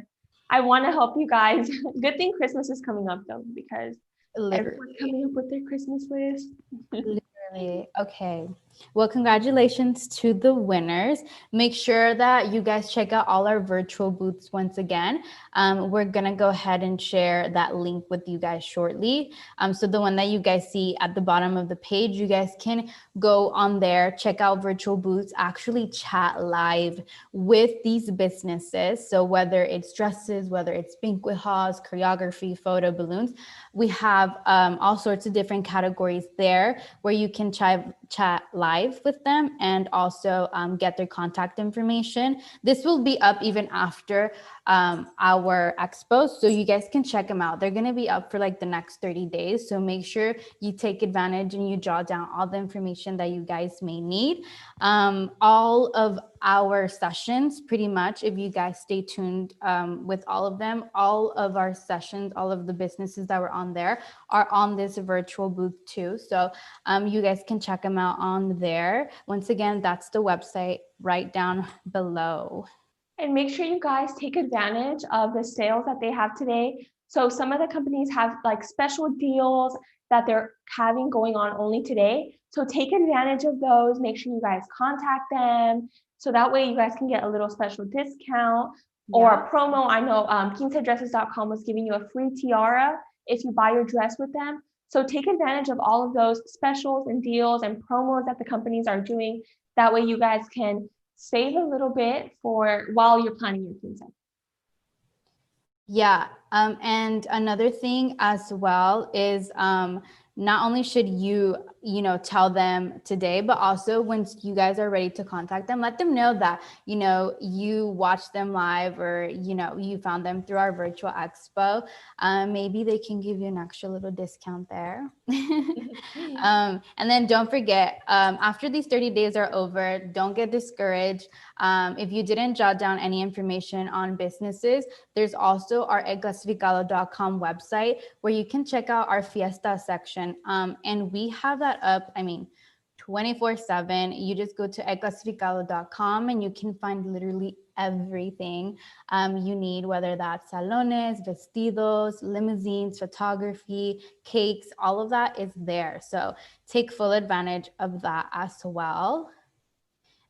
I want to help you guys. Good thing Christmas is coming up though, because everyone's coming up with their Christmas list. Literally. Okay. Well, congratulations to the winners. Make sure that you guys check out all our virtual booths once again. We're going to go ahead and share that link with you guys shortly. So the one that you guys see at the bottom of the page, you guys can go on there, check out virtual booths, actually chat live with these businesses. So whether it's dresses, whether it's banquet halls, choreography, photo, balloons, we have all sorts of different categories there where you can chat live with them and also get their contact information. This will be up even after our expo, so you guys can check them out. They're going to be up for like the next 30 days. So make sure you take advantage and you jot down all the information that you guys may need. All of our sessions, pretty much, if you guys stay tuned with all of them, all of our sessions, all of the businesses that were on there are on this virtual booth too. So you guys can check them out on there. Once again, that's the website right down below. And make sure you guys take advantage of the sales that they have today. So some of the companies have like special deals that they're having going on only today. So take advantage of those. Make sure you guys contact them. So that way you guys can get a little special discount or a promo. I know quinceadresses.com was giving you a free tiara if you buy your dress with them. So take advantage of all of those specials and deals and promos that the companies are doing. That way you guys can save a little bit for while you're planning your quince. Yeah. And another thing as well is not only should you tell them today, but also once you guys are ready to contact them, let them know that, you watched them live or, you found them through our virtual expo. Maybe they can give you an extra little discount there. And then don't forget, after these 30 days are over, don't get discouraged. If you didn't jot down any information on businesses, there's also our egclasificado.com website where you can check out our fiesta section. And we have that up, 24/7. You just go to egclasificado.com and you can find literally everything you need, whether that's salones, vestidos, limousines, photography, cakes, all of that is there. So take full advantage of that as well.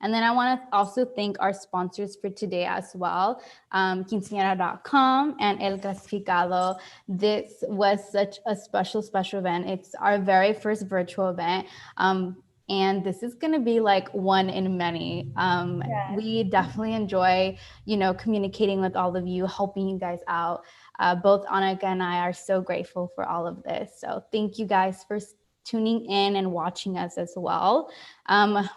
And then I want to also thank our sponsors for today as well, quinceañera.com and El Clasificado. This was such a special event. It's our very first virtual event. And this is going to be like one in many. We definitely enjoy, communicating with all of you, helping you guys out. Both Annika and I are so grateful for all of this. So thank you guys for tuning in and watching us as well.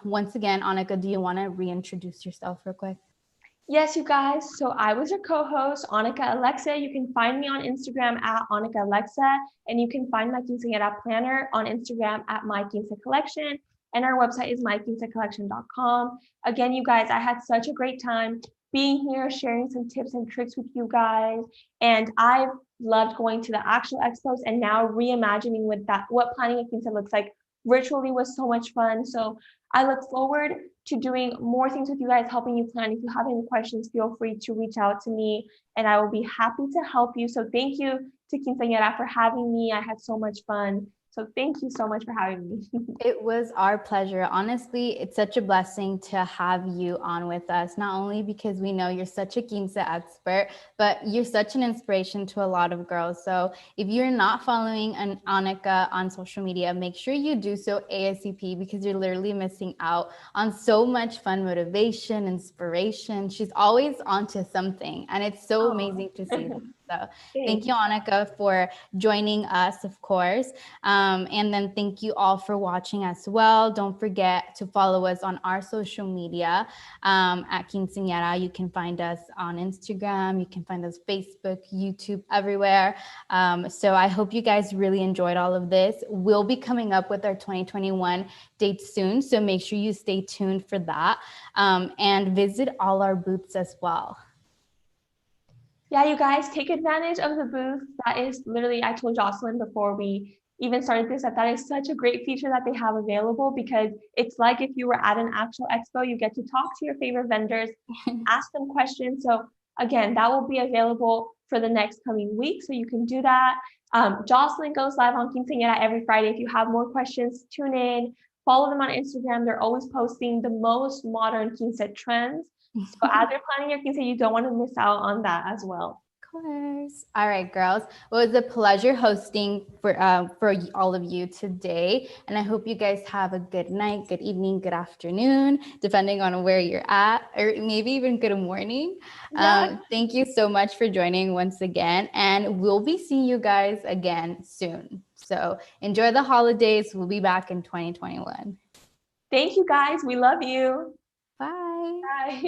Once again, Annika, do you want to reintroduce yourself real quick? Yes, you guys. So I was your co-host, Annika Alexa. You can find me on Instagram at Annika Alexa, and you can find my quinceañera planner on Instagram at My Quince Collection. And our website is myquincecollection.com. Again, you guys, I had such a great time being here, sharing some tips and tricks with you guys. And I've loved going to the actual expos and now reimagining with that what planning a quince looks like virtually was so much fun. So I look forward to doing more things with you guys, helping you plan. If you have any questions, feel free to reach out to me and I will be happy to help you. So thank you to Quinceañera for having me. I had so much fun. So thank you so much for having me. It was our pleasure. Honestly, it's such a blessing to have you on with us, not only because we know you're such a quince expert, but you're such an inspiration to a lot of girls. So if you're not following Annika on social media, make sure you do so ASAP because you're literally missing out on so much fun motivation, inspiration. She's always onto something and it's so amazing to see. So thank you, Annika, for joining us, of course. And then thank you all for watching as well. Don't forget to follow us on our social media at Quinceañera. You can find us on Instagram. You can find us Facebook, YouTube, everywhere. So I hope you guys really enjoyed all of this. We'll be coming up with our 2021 dates soon. So make sure you stay tuned for that and visit all our booths as well. Yeah, you guys take advantage of the booth. That is literally, I told Jocelyn before we even started this, that is such a great feature that they have available, because it's like if you were at an actual expo, you get to talk to your favorite vendors, ask them questions. So again, that will be available for the next coming week. So you can do that. Jocelyn goes live on Quinceañera every Friday. If you have more questions, tune in, follow them on Instagram. They're always posting the most modern quince trends. So as you're planning your quince, you don't want to miss out on that as well. Of course. All right, girls. Well, it was a pleasure hosting for all of you today. And I hope you guys have a good night, good evening, good afternoon, depending on where you're at, or maybe even good morning. Thank you so much for joining once again. And we'll be seeing you guys again soon. So enjoy the holidays. We'll be back in 2021. Thank you, guys. We love you. Bye. Bye.